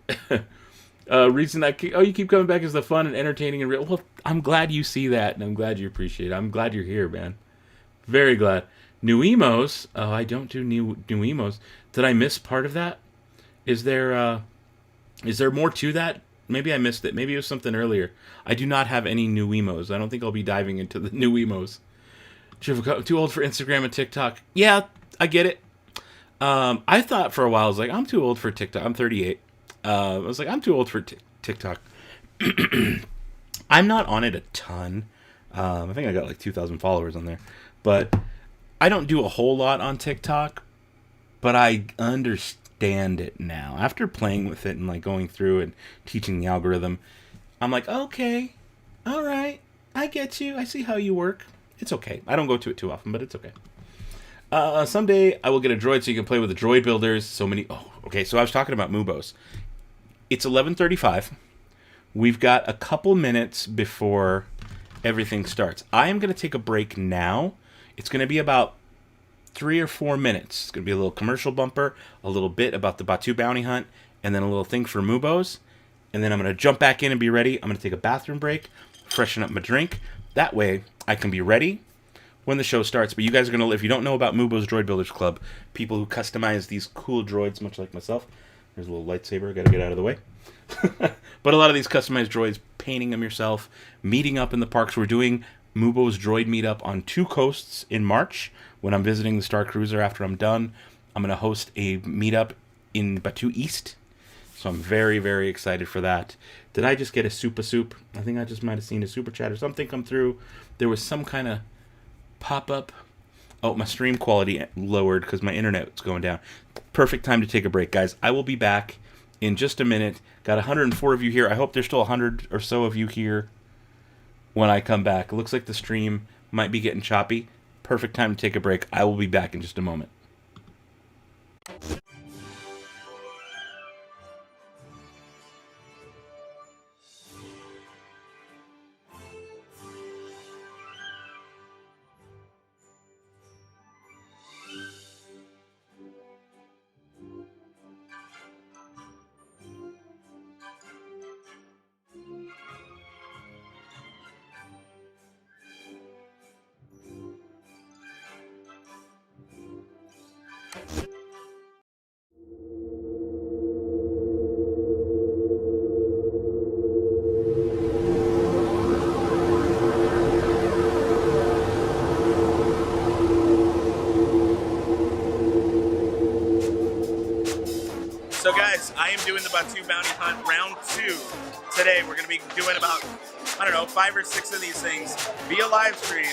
Reason you keep coming back is the fun and entertaining and real. Well, I'm glad you see that, and I'm glad you appreciate it. I'm glad you're here, man. Very glad. New emos. Oh, I don't do new emos. Did I miss part of that? Is there more to that? Maybe I missed it. Maybe it was something earlier. I do not have any new emos. I don't think I'll be diving into the new emos. Too old for Instagram and TikTok. Yeah, I get it. I thought for a while, I was like, I'm too old for TikTok. I'm 38. I was like, I'm too old for TikTok. I'm not on it a ton. I think I got like 2,000 followers on there. But I don't do a whole lot on TikTok. But I understand it now. After playing with it and like going through and teaching the algorithm, I'm like, okay, all right, I get you. I see how you work. It's okay. I don't go to it too often, but it's okay. Someday I will get a droid so you can play with the droid builders. So I was talking about Mubos. It's 11:35. We've got a couple minutes before everything starts. I am going to take a break now. It's going to be about 3 or 4 minutes. It's going to be a little commercial bumper, a little bit about the Batu bounty hunt, and then a little thing for Mubos. And then I'm going to jump back in and be ready. I'm going to take a bathroom break, freshen up my drink. That way I can be ready when the show starts. But you guys are going to, if you don't know about Mubo's Droid Builders Club, people who customize these cool droids, much like myself. There's a little lightsaber. Got to get out of the way. But a lot of these customized droids, painting them yourself, meeting up in the parks. We're doing Mubo's Droid Meetup on 2 coasts in March. When I'm visiting the Star Cruiser after I'm done, I'm going to host a meetup in Batu East. So I'm very, very excited for that. Did I just get a super soup? I think I just might have seen a super chat or something come through. There was some kind of pop-up. Oh, my stream quality lowered because my internet's going down. Perfect time to take a break, guys. I will be back in just a minute. Got 104 of you here. I hope there's still 100 or so of you here when I come back. It looks like the stream might be getting choppy. Perfect time to take a break. I will be back in just a moment. So guys, I am doing the Batu Bounty Hunt round 2 today. We're going to be doing about, 5 or 6 of these things via live stream.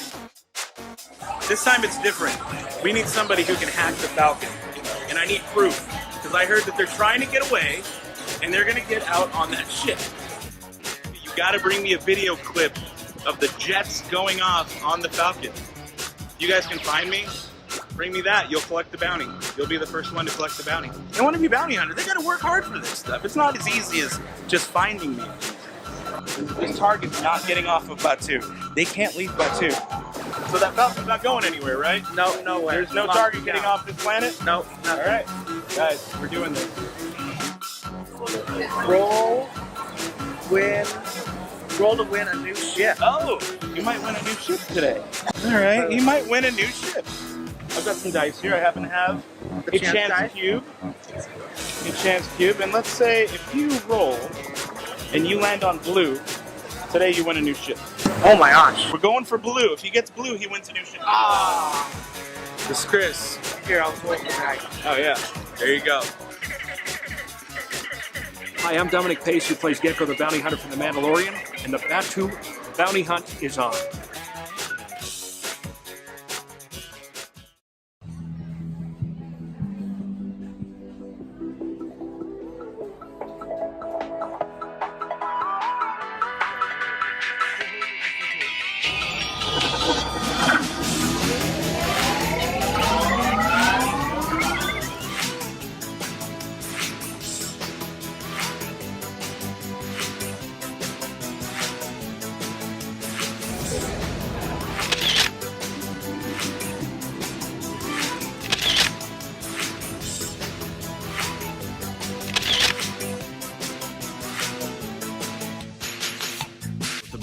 This time it's different. We need somebody who can hack the Falcon. And I need proof. Because I heard that they're trying to get away and they're going to get out on that ship. You got to bring me a video clip of the jets going off on the Falcon. You guys can find me. Bring me that. You'll collect the bounty. You'll be the first one to collect the bounty. They want to be bounty hunters. They got to work hard for this stuff. It's not as easy as just finding me. This target's not getting off of Batu. They can't leave Batu. So that Falcon's not going anywhere, right? No way. There's no target getting off this planet? No, All right. Guys, we're doing this. Roll to win a new ship. Oh, you might win a new ship today. All right, you might win a new ship. I've got some dice here. I happen to have a chance cube. A chance cube. And let's say if you roll and you land on blue, today you win a new ship. Oh my gosh. We're going for blue. If he gets blue, he wins a new ship. Ah. This is Chris. Here, I'll hold the bag. Oh, yeah. There you go. Hi, I'm Dominic Pace, who plays Gecko the Bounty Hunter from The Mandalorian, and the Batu Bounty Hunt is on.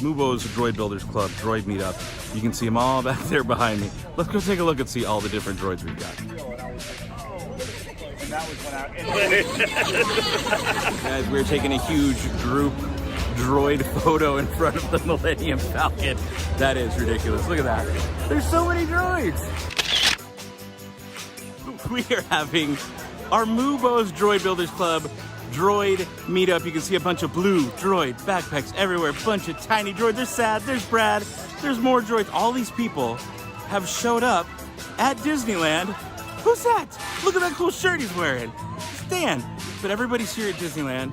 Mubo's Droid Builders Club Droid Meetup. You can see them all back there behind me. Let's go take a look and see all the different droids we've got. Guys, we're taking a huge group droid photo in front of the Millennium Falcon. That is ridiculous. Look at that. There's so many droids. We are having our Mubo's Droid Builders Club droid meetup. You can see a bunch of blue droid backpacks everywhere, bunch of tiny droids. There's Sad, there's Brad, there's more droids. All these people have showed up at Disneyland. Who's that? Look at that cool shirt he's wearing. Stan. But everybody's here at Disneyland.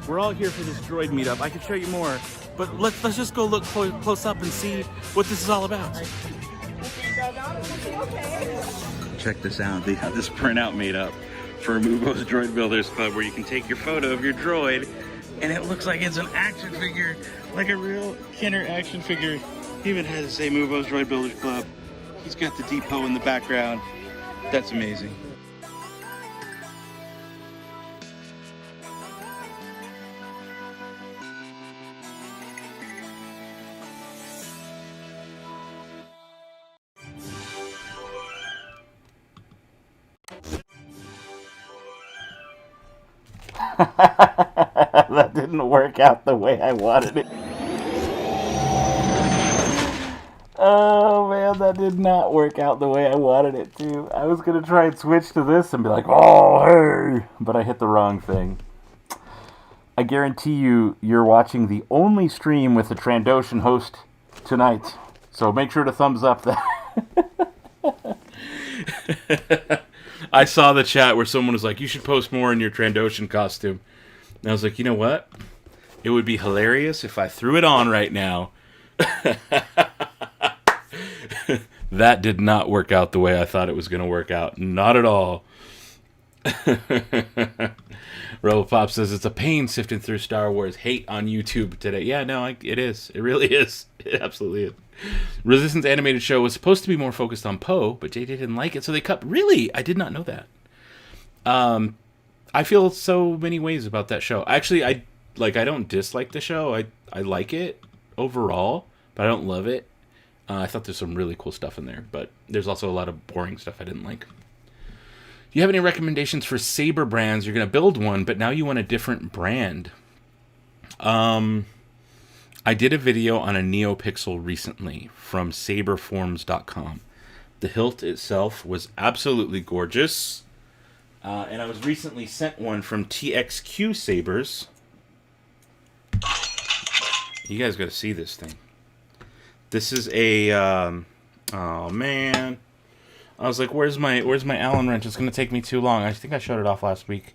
We're all here for this droid meetup. I can show you more, but let's just go look close up and see what this is all about. Check this out. They have this printout made up for Mubo's Droid Builders Club where you can take your photo of your droid and it looks like it's an action figure, like a real Kenner action figure. He even has to say Mubo's Droid Builders Club. He's got the depot in the background. That's amazing. That didn't work out the way I wanted it. Oh man, that did not work out the way I wanted it to. I was gonna try and switch to this and be like, oh hey, but I hit the wrong thing. I guarantee you're watching the only stream with a Trandoshan host tonight. So make sure to thumbs up that. I saw the chat where someone was like, you should post more in your Trandoshan costume. And I was like, you know what? It would be hilarious if I threw it on right now. That did not work out the way I thought it was going to work out. Not at all. Robopop says, it's a pain sifting through Star Wars hate on YouTube today. Yeah, no, it is. It really is. It absolutely is. Resistance animated show was supposed to be more focused on Poe, but JJ didn't like it, so they cut. Really? I did not know that. I feel so many ways about that show. Actually, I don't dislike the show. I like it overall, but I don't love it. I thought there's some really cool stuff in there, but there's also a lot of boring stuff I didn't like. Do you have any recommendations for Saber brands? You're going to build one, but now you want a different brand. I did a video on a NeoPixel recently from saberforms.com. The hilt itself was absolutely gorgeous. And I was recently sent one from TXQ Sabers. You guys got to see this thing. This is a... oh, man. I was like, where's my Allen wrench? It's going to take me too long. I think I showed it off last week.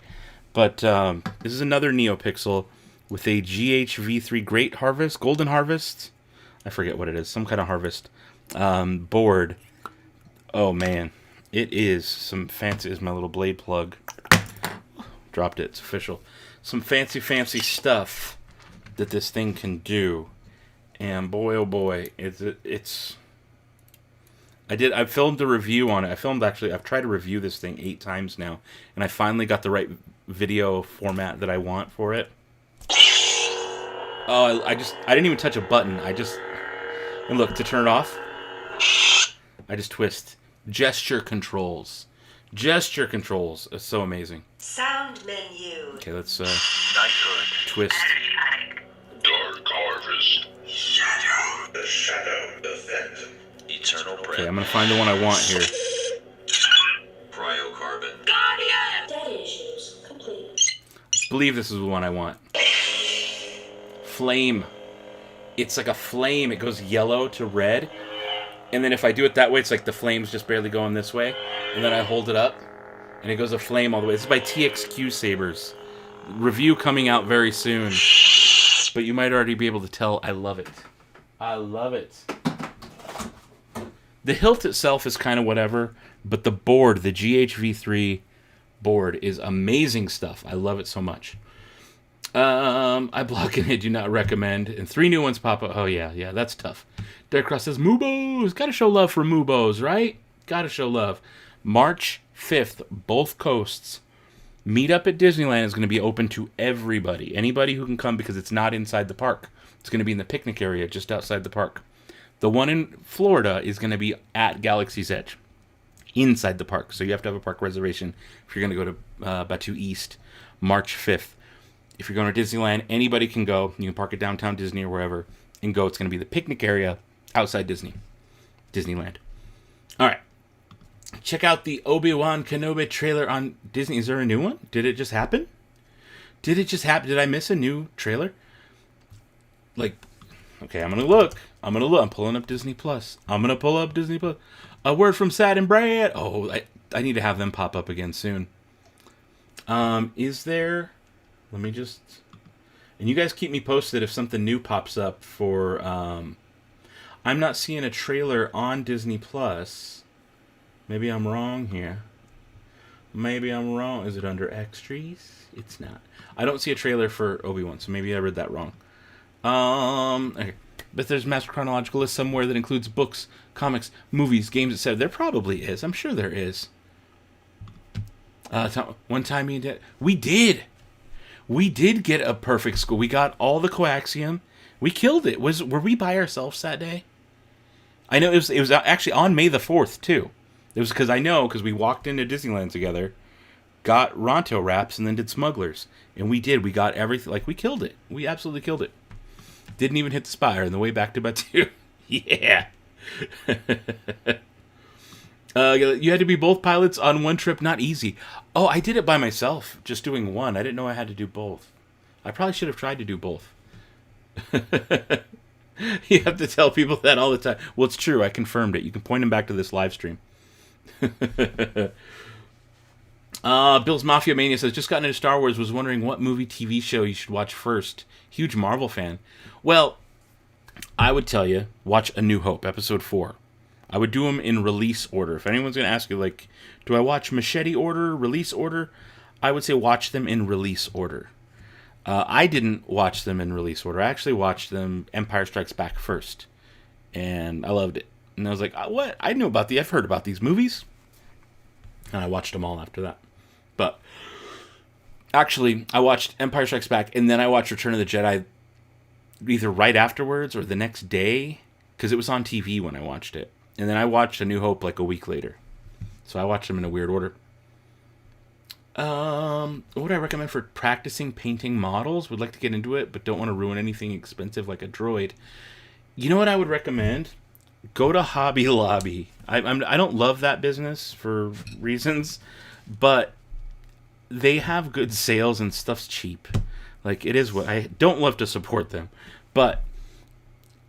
But this is another NeoPixel with a GHV3 Great Harvest, Golden Harvest. I forget what it is. Some kind of harvest board. Oh, man. It is some fancy... Is my little blade plug. Dropped it. It's official. Some fancy stuff that this thing can do. And boy, oh boy, it's... I filmed a review on it. I've tried to review this thing 8 times now. And I finally got the right video format that I want for it. Oh, I didn't even touch a button. And look, to turn it off, I just twist. Gesture controls. It's so amazing. Sound menu. Okay, let's twist. Dark Harvest. Shadow. The Shadow Effect. Eternal Breath. Okay, I'm gonna find the one I want here. Cryocarbon. Guardian! Data issues complete. I believe this is the one I want. Flame. It's like a flame. It goes yellow to red. And then if I do it that way, it's like the flame's just barely going this way. And then I hold it up, and it goes a flame all the way. This is by TXQ Sabers. Review coming out very soon. But you might already be able to tell I love it. I love it. The hilt itself is kind of whatever, but the board, the GHV3 board, is amazing stuff. I love it so much. I block and I do not recommend. And 3 new ones pop up. Oh, yeah, that's tough. Derek Cross says, Mubos! Gotta show love for Mubos, right? Gotta show love. March 5th, both coasts. Meetup at Disneyland is going to be open to everybody. Anybody who can come, because it's not inside the park. It's going to be in the picnic area just outside the park. The one in Florida is going to be at Galaxy's Edge, inside the park. So you have to have a park reservation if you're going to go to Batu East, March 5th. If you're going to Disneyland, anybody can go. You can park at downtown Disney or wherever and go. It's going to be the picnic area outside Disneyland. All right. Check out the Obi-Wan Kenobi trailer on Disney. Is there a new one? Did it just happen? Did I miss a new trailer? Like, okay, I'm going to look. I'm pulling up Disney Plus. I'm going to pull up Disney Plus. A word from Sad and Brad. Oh, I need to have them pop up again soon. Is there... Let me just... And you guys keep me posted if something new pops up for... I'm not seeing a trailer on Disney Plus. Maybe I'm wrong here. Maybe I'm wrong. Is it under Extras? It's not. I don't see a trailer for Obi-Wan, so maybe I read that wrong. Okay. But there's a master chronological list somewhere that includes books, comics, movies, games, etc. There probably is. I'm sure there is. One time we did get a perfect score. We got all the coaxium. We killed it. Were we by ourselves that day? I know it was actually on May the 4th too. It was because we walked into Disneyland together, got Ronto wraps, and then did Smugglers, and we got everything. Like, we killed it. We absolutely killed it. Didn't even hit the Spire on the way back to Batu. Yeah. You had to be both pilots on one trip. Not easy. Oh, I did it by myself, just doing one. I didn't know I had to do both. I probably should have tried to do both. You have to tell people that all the time. Well, it's true. I confirmed it. You can point them back to this live stream. Bill's Mafia Mania says, just gotten into Star Wars, was wondering what movie, TV show you should watch first. Huge Marvel fan. Well, I would tell you, watch A New Hope, Episode 4. I would do them in release order. If anyone's going to ask you, like, do I watch machete order, release order? I would say watch them in release order. I didn't watch them in release order. I actually watched them Empire Strikes Back first. And I loved it. And I was like, what? I knew about I've heard about these movies. And I watched them all after that. But actually, I watched Empire Strikes Back, and then I watched Return of the Jedi either right afterwards or the next day, because it was on TV when I watched it. And then I watched A New Hope like a week later. So I watched them in a weird order. What would I recommend for practicing painting models? Would like to get into it, but don't want to ruin anything expensive like a droid. You know what I would recommend? Go to Hobby Lobby. I don't love that business for reasons, but they have good sales and stuff's cheap. Like, it is what I don't love to support them, but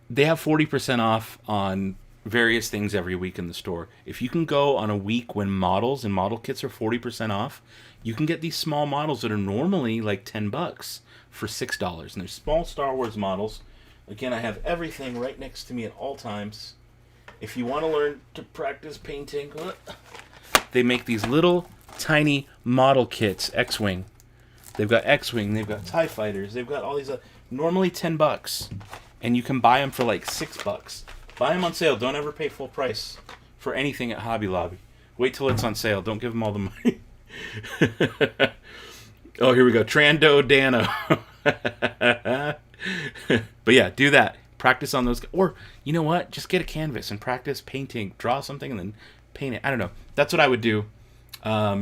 they have 40% off on various things every week in the store. If you can go on a week when models and model kits are 40% off, you can get these small models that are normally like $10 for $6. And they're small Star Wars models. Again, I have everything right next to me at all times. If you want to learn to practice painting, they make these little tiny model kits. X-Wing. They've got X-Wing. They've got TIE Fighters. They've got all these, normally $10. And you can buy them for like $6. Buy them on sale. Don't ever pay full price for anything at Hobby Lobby. Wait till it's on sale. Don't give them all the money. Oh, here we go. Trando Dano. But yeah, do that. Practice on those. Or, you know what? Just get a canvas and practice painting. Draw something and then paint it. I don't know. That's what I would do.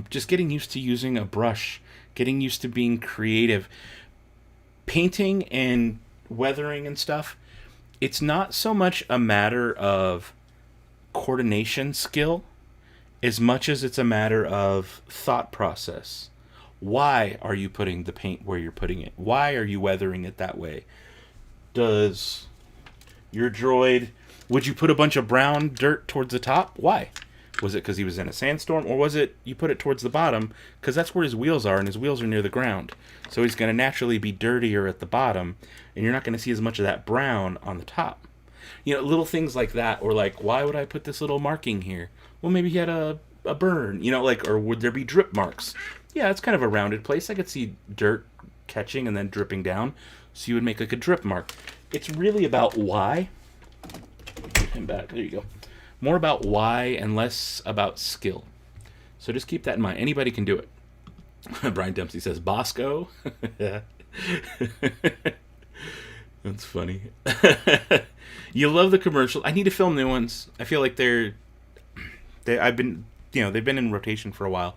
Just getting used to using a brush. Getting used to being creative. Painting and weathering and stuff. It's not so much a matter of coordination skill as much as it's a matter of thought process. Why are you putting the paint where you're putting it? Why are you weathering it that way? Does your droid... Would you put a bunch of brown dirt towards the top? Why? Was it because he was in a sandstorm? Or was it you put it towards the bottom because that's where his wheels are, and his wheels are near the ground. So he's going to naturally be dirtier at the bottom, and you're not going to see as much of that brown on the top. You know, little things like that. Or like, why would I put this little marking here? Well, maybe he had a burn, you know, like, or would there be drip marks? Yeah, it's kind of a rounded place. I could see dirt catching and then dripping down. So you would make like a drip mark. It's really about why. And back, there you go. More about why and less about skill. So just keep that in mind. Anybody can do it. Brian Dempsey says Bosco. Yeah. That's funny. You love the commercial. I need to film new ones. I feel like they've been in rotation for a while.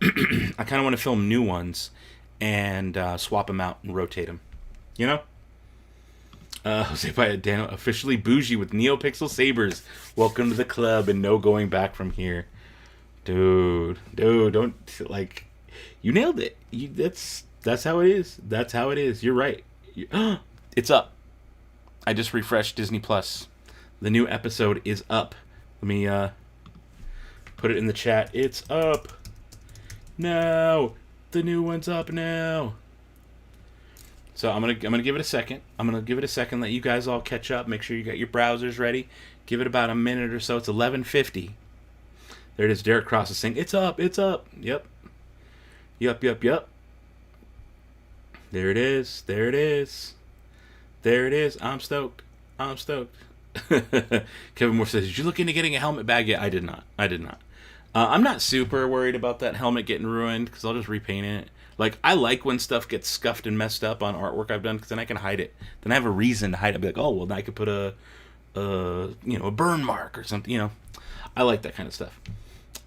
I kind of want to film new ones and swap them out and rotate them. You know? Jose Daniel, officially bougie with NeoPixel sabers. Welcome to the club and no going back from here. Dude, don't, like, you nailed it. That's how it is. That's how it is. You're right. It's up. I just refreshed Disney Plus. The new episode is up. Let me put it in the chat. It's up now. The new one's up now. So I'm gonna give it a second. Let you guys all catch up. Make sure you got your browsers ready. Give it about a minute or so. It's 11:50. There it is. Derek Cross is saying it's up. It's up. Yep. There it is. I'm stoked. Kevin Moore says, did you look into getting a helmet bag yet? I did not. I'm not super worried about that helmet getting ruined because I'll just repaint it. Like, I like when stuff gets scuffed and messed up on artwork I've done because then I can hide it. Then I have a reason to hide it. I'll be like, oh, well, then I could put a burn mark or something, I like that kind of stuff.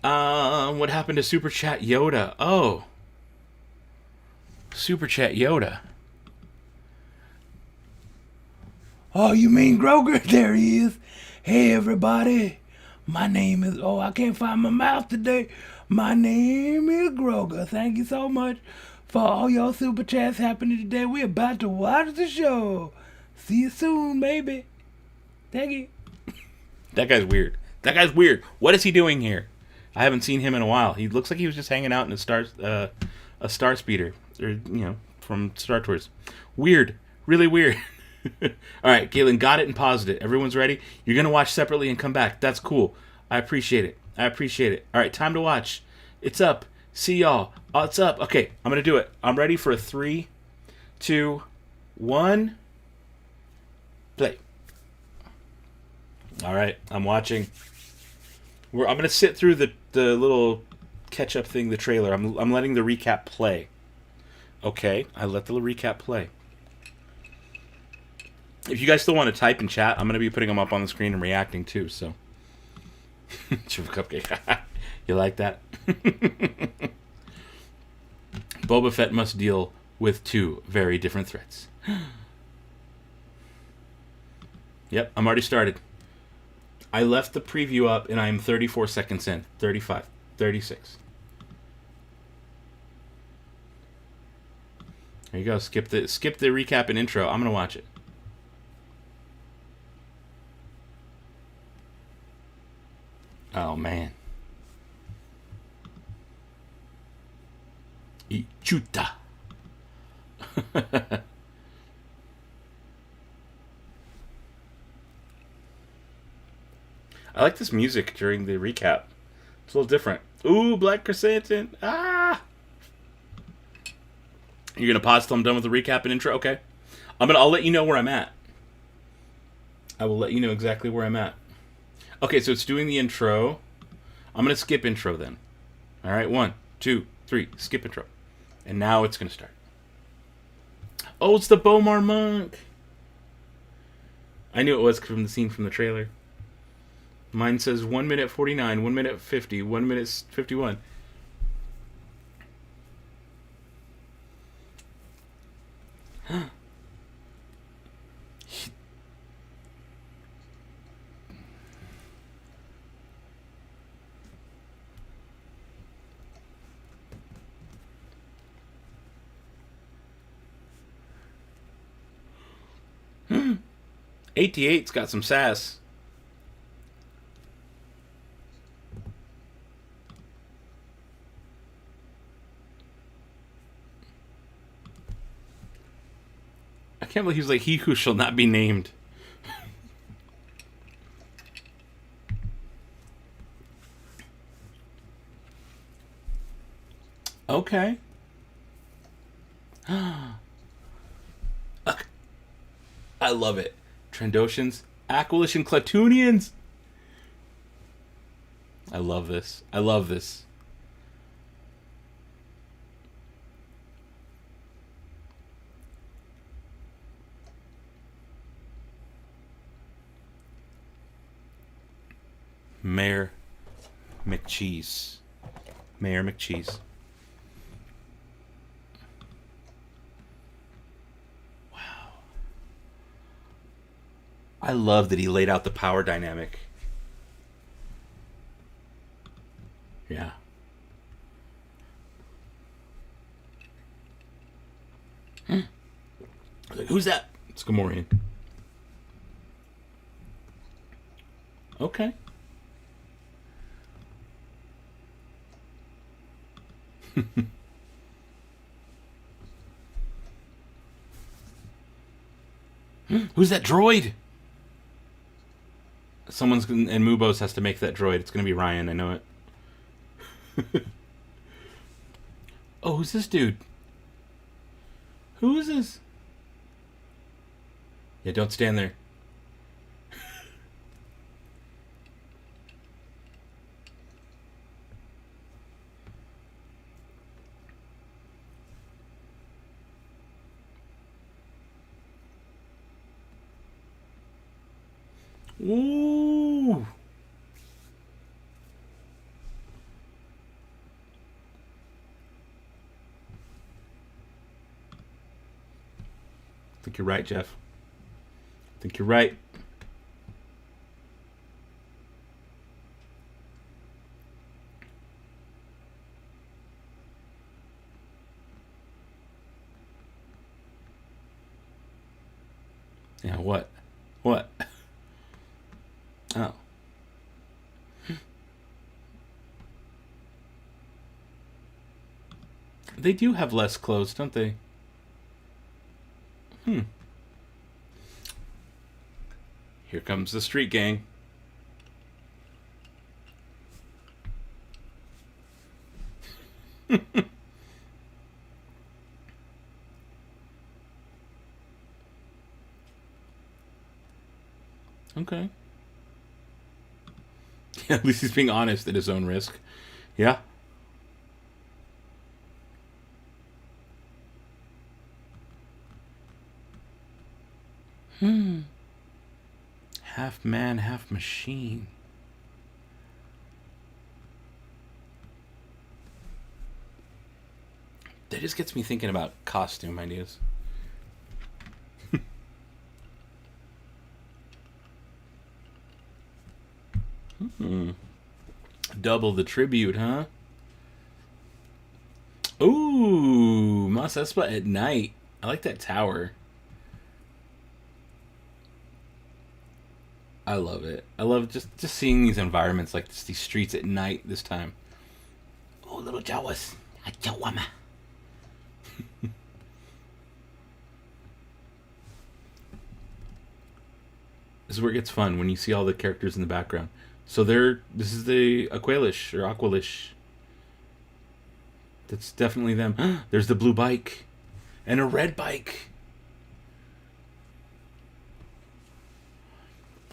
What happened to Super Chat Yoda? Oh. Super Chat Yoda. Oh, you mean Groger? There he is. Hey, everybody. My name is... Oh, I can't find my mouth today. My name is Groger. Thank you so much for all your Super Chats happening today. We're about to watch the show. See you soon, baby. Thank you. That guy's weird. What is he doing here? I haven't seen him in a while. He looks like he was just hanging out in a star speeder. Or, from Star Tours. Weird. Really weird. All right, Galen, got it and paused it. Everyone's ready? You're going to watch separately and come back. That's cool. I appreciate it. All right, time to watch. It's up. See y'all. Oh, it's up. Okay, I'm going to do it. I'm ready for a 3, 2, 1. Play. All right, I'm watching. I'm going to sit through the little catch-up thing, the trailer. I'm letting the recap play. Okay, I let the recap play. If you guys still want to type and chat, I'm going to be putting them up on the screen and reacting too, so. Sugar Cupcake. You like that? Boba Fett must deal with 2 very different threats. Yep, I'm already started. I left the preview up and I'm 34 seconds in. 35. 36. There you go. Skip the recap and intro. I'm going to watch it. Oh, man. Ichuta. I like this music during the recap. It's a little different. Ooh, Black Chrysanthemum. Ah! You're going to pause till I'm done with the recap and intro? Okay. I'll let you know where I'm at. I will let you know exactly where I'm at. Okay, so it's doing the intro. I'm going to skip intro then. All right, 1, 2, 3, skip intro. And now it's going to start. Oh, it's the Bomar Monk. I knew it was from the scene from the trailer. Mine says 1 minute 49, 1 minute 50, 1 minute 51. AT8's got some sass. I can't believe he's like, he who shall not be named. Okay. I love it. Trandoshans, Aquilish, and Clatunians. I love this. Mayor McCheese. Mayor McCheese. Wow. I love that he laid out the power dynamic. Yeah. I was like, who's that? It's Gamorrean. Okay. Who's that droid? Someone's and Mubos has to make that droid. It's gonna be Ryan. I know it. Oh, who's this dude? Who is this? Yeah, don't stand there. Ooh. I think you're right, Jeff. I think you're right. Yeah, what? What? Oh. They do have less clothes, don't they? Here comes the street gang. Okay. Yeah, at least he's being honest at his own risk. Yeah. Half man, half machine. That just gets me thinking about costume ideas. Double the tribute, huh? Ooh, Mos Espa at night. I like that tower. I love it. I love just seeing these environments like this, these streets at night this time. Oh, little Jawas. Jawama. This is where it gets fun when you see all the characters in the background. So this is the Aqualish or Aqualish. That's definitely them. There's the blue bike and a red bike.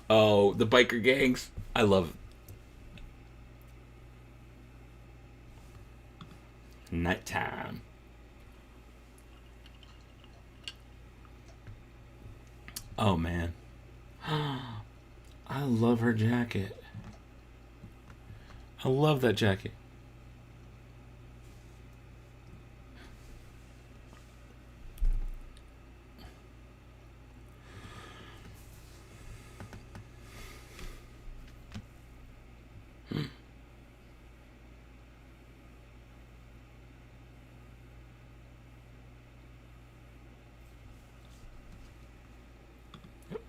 Oh, the biker gangs. I love it. Nighttime. Oh, man. I love her jacket. I love that jacket.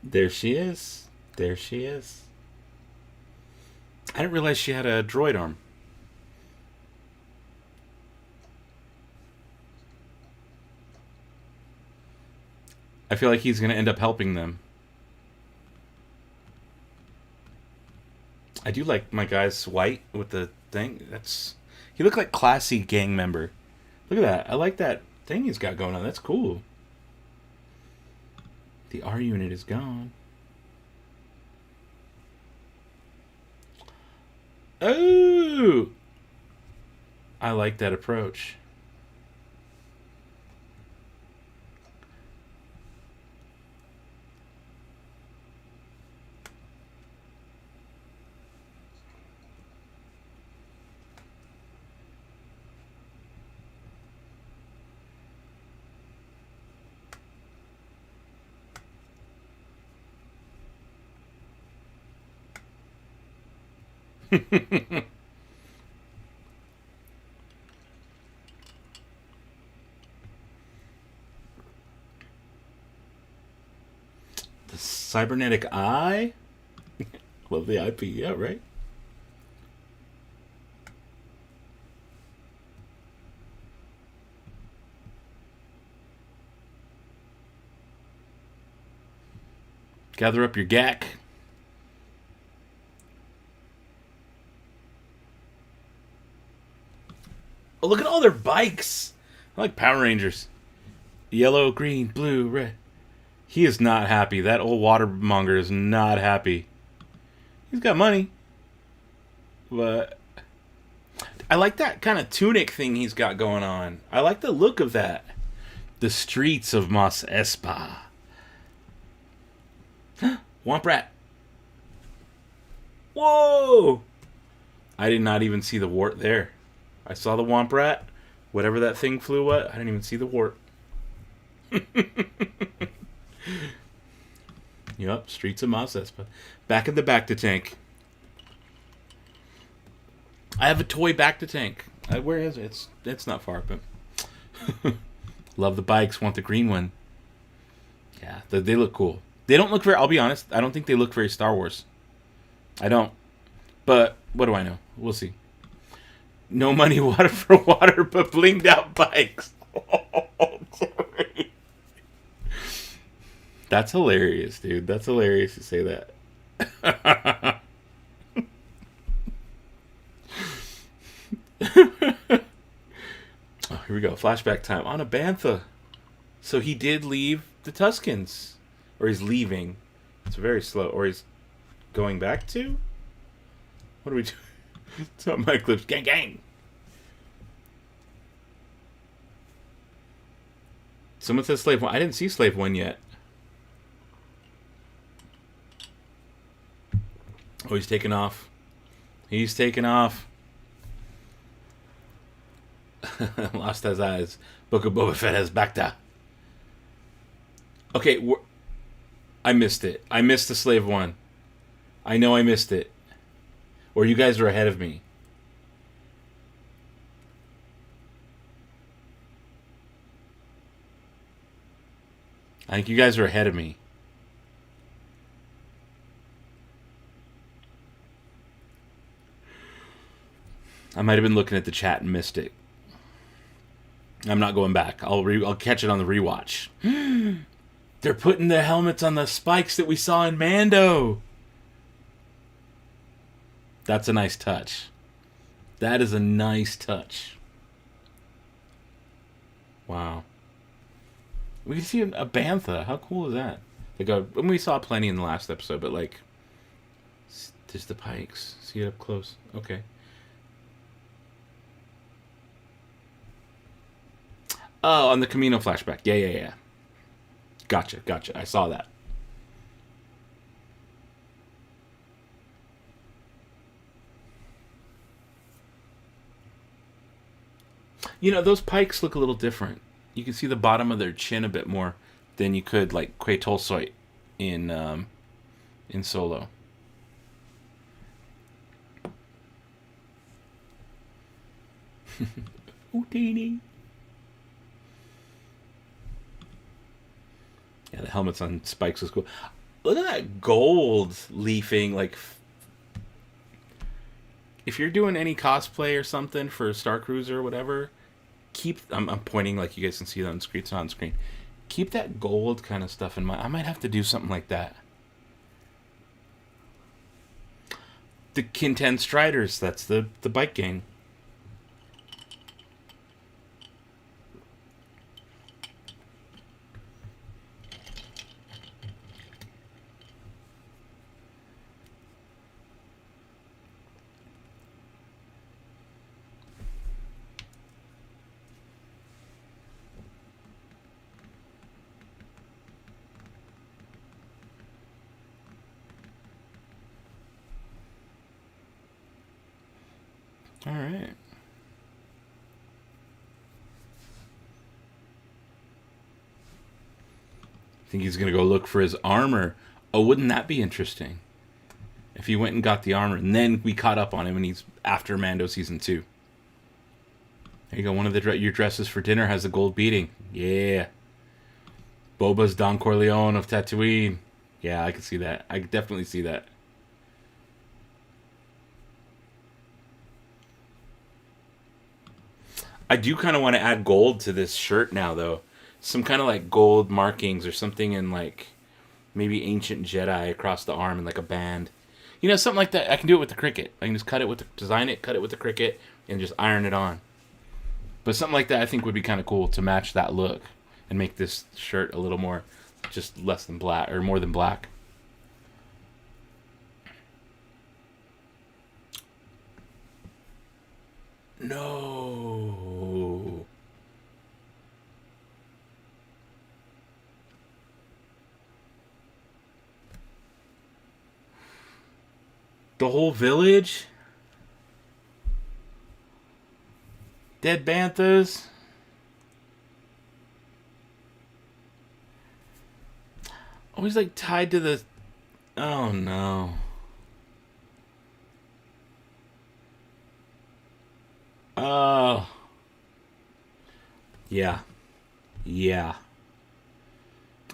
There she is. There she is. I didn't realize she had a droid arm. I feel like he's going to end up helping them. I do like my guy's white with the thing. He looked like classy gang member. Look at that. I like that thing he's got going on. That's cool. The R unit is gone. Oh! I like that approach. The cybernetic eye? Love the IP, yeah, right? Gather up your gack. Oh, look at all their bikes. I like Power Rangers. Yellow, green, blue, red. He is not happy. That old watermonger is not happy. He's got money. But I like that kind of tunic thing he's got going on. I like the look of that. The streets of Mos Espa. Womp rat. Whoa! I did not even see the wart there. I saw the womp rat. Whatever that thing flew at, I didn't even see the wart. Yep, streets of Mos Espa. Back in the Bacta tank. I have a toy Bacta tank. Where is it? It's not far, but love the bikes. Want the green one. Yeah, they look cool. They don't look very. I'll be honest. I don't think they look very Star Wars. I don't. But what do I know? We'll see. No money, water for water, but blinged out bikes. That's hilarious, dude. That's hilarious to say that. Oh, here we go. Flashback time on a Bantha. So he did leave the Tuscans. Or he's leaving. It's very slow. Or he's going back to? What are we doing? It's not my clips. Gang, gang. Someone says Slave 1. I didn't see Slave 1 yet. Oh, he's taking off. He's taking off. Lost his eyes. Book of Boba Fett has Bacta. Okay, I missed it. I missed the Slave 1. I know I missed it. Or you guys are ahead of me. I think you guys are ahead of me. I might have been looking at the chat and missed it. I'm not going back. I'll catch it on the rewatch. They're putting the helmets on the spikes that we saw in Mando. That's a nice touch. That is a nice touch. Wow. We can see a Bantha. How cool is that? Like we saw plenty in the last episode, but like, just the pikes. See it up close. Okay. Oh, on the Camino flashback. Yeah. Gotcha. I saw that. You know, those pikes look a little different. You can see the bottom of their chin a bit more than you could, like, Quay Tolstoy in Solo. Houdini. Yeah, the helmets on spikes was cool. Look at that gold leafing, like... If you're doing any cosplay or something for Star Cruiser or whatever... I'm pointing like you guys can see that on screen. It's on screen. Keep that gold kind of stuff in mind. I might have to do something like that. The Kintan Striders. That's the bike gang. All right. I think he's going to go look for his armor. Oh, wouldn't that be interesting? If he went and got the armor, and then we caught up on him, and he's after Mando season 2. There you go. One of your dresses for dinner has a gold beading. Yeah. Boba's Don Corleone of Tatooine. Yeah, I can see that. I can definitely see that. I do kind of want to add gold to this shirt now, though. Some kind of like gold markings or something in like maybe ancient Jedi across the arm and like a band. You know, something like that. I can do it with the cricket. I can just design it, cut it with the cricket, and just iron it on. But something like that I think would be kind of cool to match that look and make this shirt a little more, just less than black, or more than black. No. The whole village? Dead banthas? Always like tied to the... Oh no. Oh. Yeah. Yeah.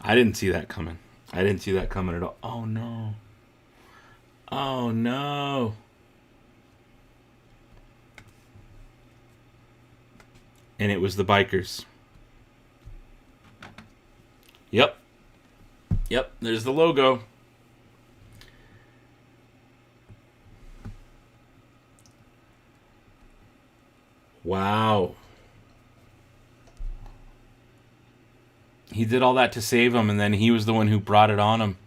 I didn't see that coming. I didn't see that coming at all. Oh no. Oh no. And it was the bikers. Yep. Yep, there's the logo. Wow. He did all that to save him, and then he was the one who brought it on him.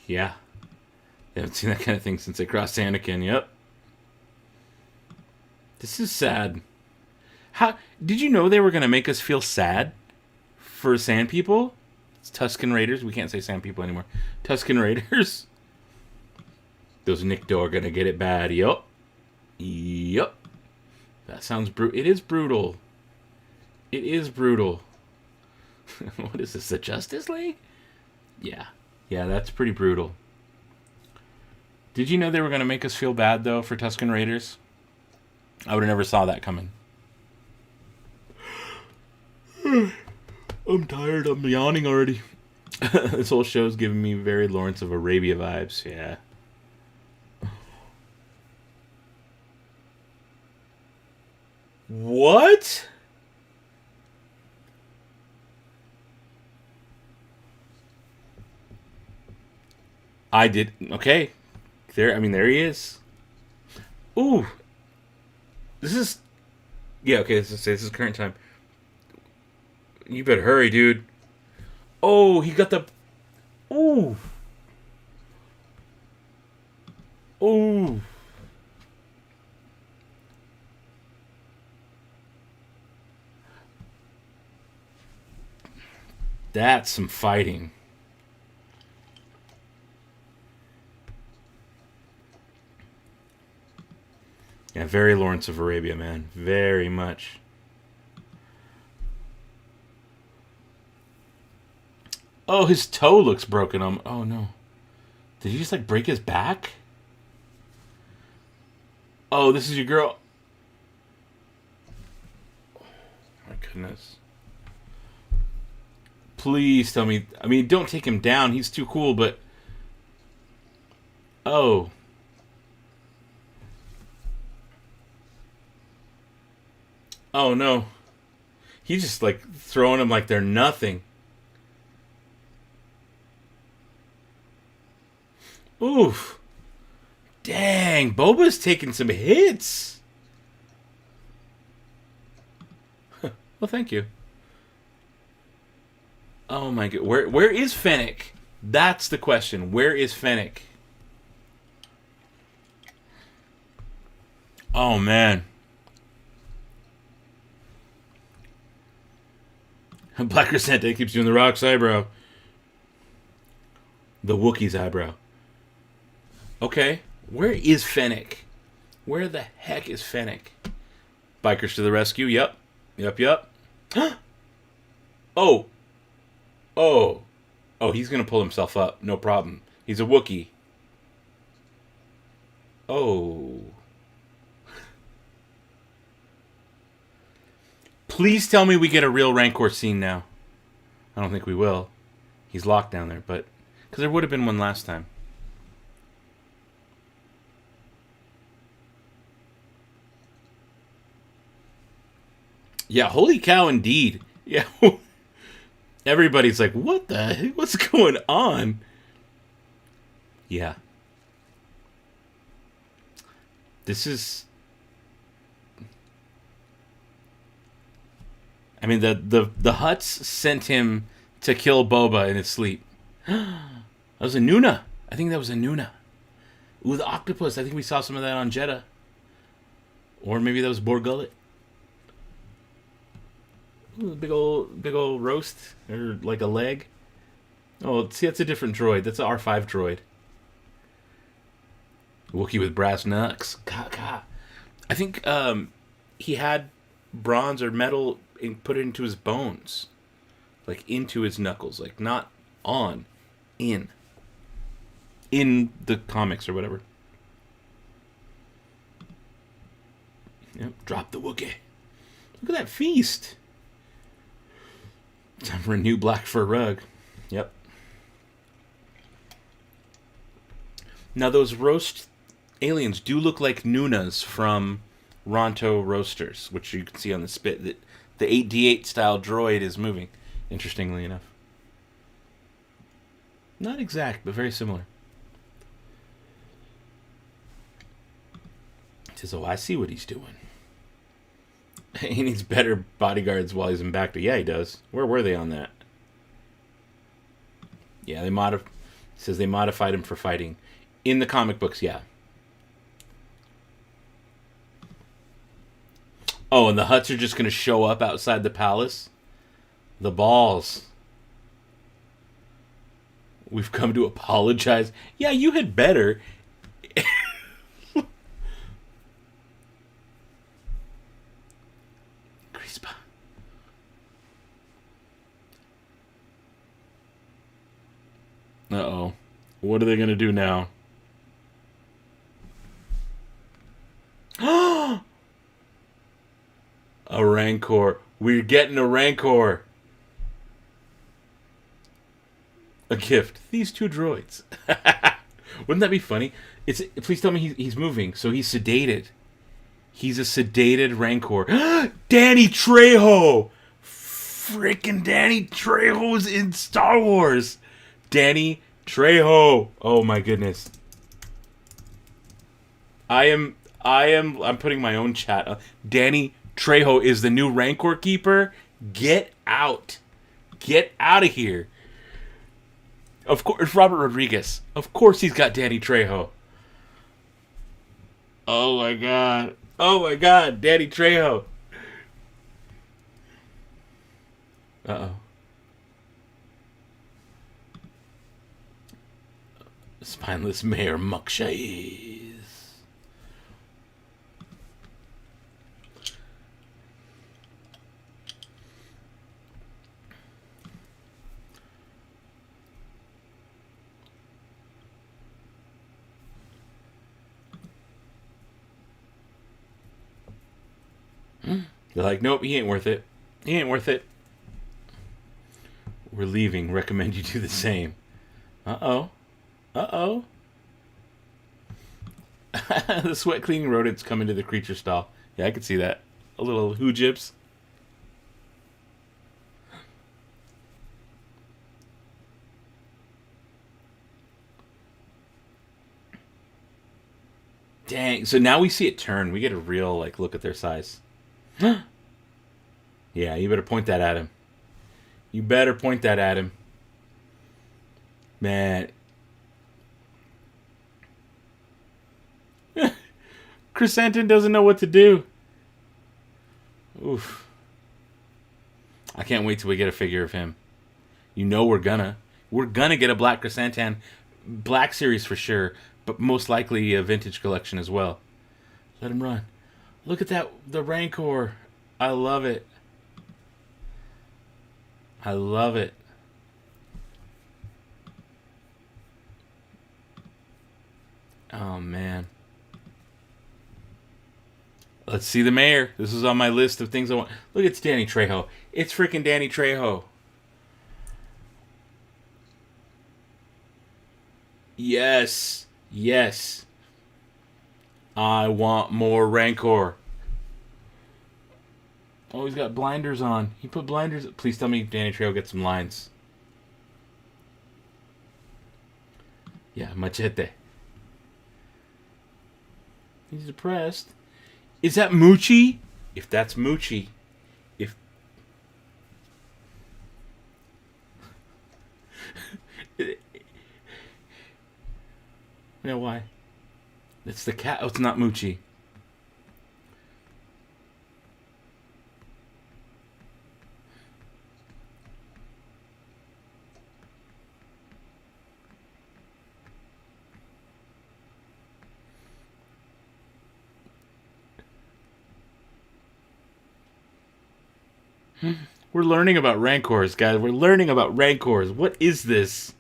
Yeah. I haven't seen that kind of thing since they crossed Anakin. Yep. This is sad. How did you know they were going to make us feel sad for Sand People? It's Tusken Raiders. We can't say Sand People anymore. Tusken Raiders. Those Nikto are going to get it bad. Yup. Yup. That sounds brutal. It is brutal. It is brutal. What is this, the Justice League? Yeah. Yeah, that's pretty brutal. Did you know they were going to make us feel bad, though, for Tusken Raiders? I would have never saw that coming. I'm tired. I'm yawning already. This whole show's giving me very Lawrence of Arabia vibes. Yeah. What? I did. Okay. There. I mean, there he is. Ooh. This is... Yeah, okay, this is current time. You better hurry, dude. Oh, he got the... Ooh. Ooh. That's some fighting. Yeah, very Lawrence of Arabia, man. Very much. Oh, his toe looks broken. Oh, no. Did he just, like, break his back? Oh, this is your girl. Oh, my goodness. Please tell me. I mean, don't take him down. He's too cool, but... Oh. Oh, no. He's just, like, throwing them like they're nothing. Oof. Dang, Boba's taking some hits. Well, thank you. Oh, my God. Where is Fennec? That's the question. Where is Fennec? Oh, man. Black Crescente keeps doing the Rock's eyebrow. The Wookiee's eyebrow. Okay. Where is Fennec? Where the heck is Fennec? Bikers to the rescue. Yep. Yep, yep. Oh. Oh. Oh, he's going to pull himself up. No problem. He's a Wookiee. Oh. Please tell me we get a real Rancor scene now. I don't think we will. He's locked down there, but... Because there would have been one last time. Yeah, holy cow indeed. Yeah. Everybody's like, what the heck? What's going on? Yeah. This is... I mean, the Hutts sent him to kill Boba in his sleep. That was a Nuna. I think that was a Nuna. Ooh, the octopus. I think we saw some of that on Jeddah. Or maybe that was Borgullet. Ooh, big old roast. Or like a leg. Oh, see, that's a different droid. That's an R5 droid. Wookiee with brass knucks. Ka. I think he had bronze or metal put into his bones. Like into his knuckles. Like not on. In the comics or whatever. Yep, drop the Wookiee. Look at that feast. Time for a new black fur rug. Yep. Now those roast aliens do look like Nunas from Ronto Roasters, which you can see on the spit that the 8D8 style droid is moving, interestingly enough. Not exact, but very similar. He says, oh, I see what he's doing. He needs better bodyguards while he's in Bacta. Yeah, he does. Where were they on that? Yeah, says they modified him for fighting. In the comic books, yeah. Oh, and the Hutts are just going to show up outside the palace? The balls. We've come to apologize. Yeah, you had better. Crispa. Uh-oh. What are they going to do now? A Rancor. We're getting a Rancor. A gift. These two droids. Wouldn't that be funny? Please tell me he's moving. So he's sedated. He's a sedated Rancor. Danny Trejo! Freaking Danny Trejo's in Star Wars. Danny Trejo. Oh my goodness. I'm putting my own chat up. Danny Trejo is the new Rancor keeper. Get out. Get out of here. Of course, Robert Rodriguez. Of course he's got Danny Trejo. Oh my god. Oh my god, Danny Trejo. Uh-oh. Spineless Mayor Muckshades. They're like, nope, he ain't worth it. He ain't worth it. We're leaving. Recommend you do the same. Uh-oh. Uh-oh. The sweat cleaning rodents come into the creature stall. Yeah, I could see that. A little hoojips. Dang. So now we see it turn. We get a real look at their size. Yeah, you better point that at him. You better point that at him. Man. Chrysanthemum doesn't know what to do. Oof. I can't wait till we get a figure of him. You know we're gonna. We're gonna get a Black Chrysanthemum. Black Series for sure, but most likely a vintage collection as well. Let him run. Look at that, the Rancor. I love it. I love it. Oh, man. Let's see the mayor. This is on my list of things I want. Look, it's Danny Trejo. It's freaking Danny Trejo. Yes. Yes. I want more Rancor. Oh, he's got blinders on. He put blinders. Please tell me Danny Trejo gets some lines. Yeah, machete. He's depressed. Is that Moochie? If that's Moochie. If... Yeah, why? It's the cat. Oh, it's not Moochie. We're learning about Rancors, guys. We're learning about Rancors. What is this?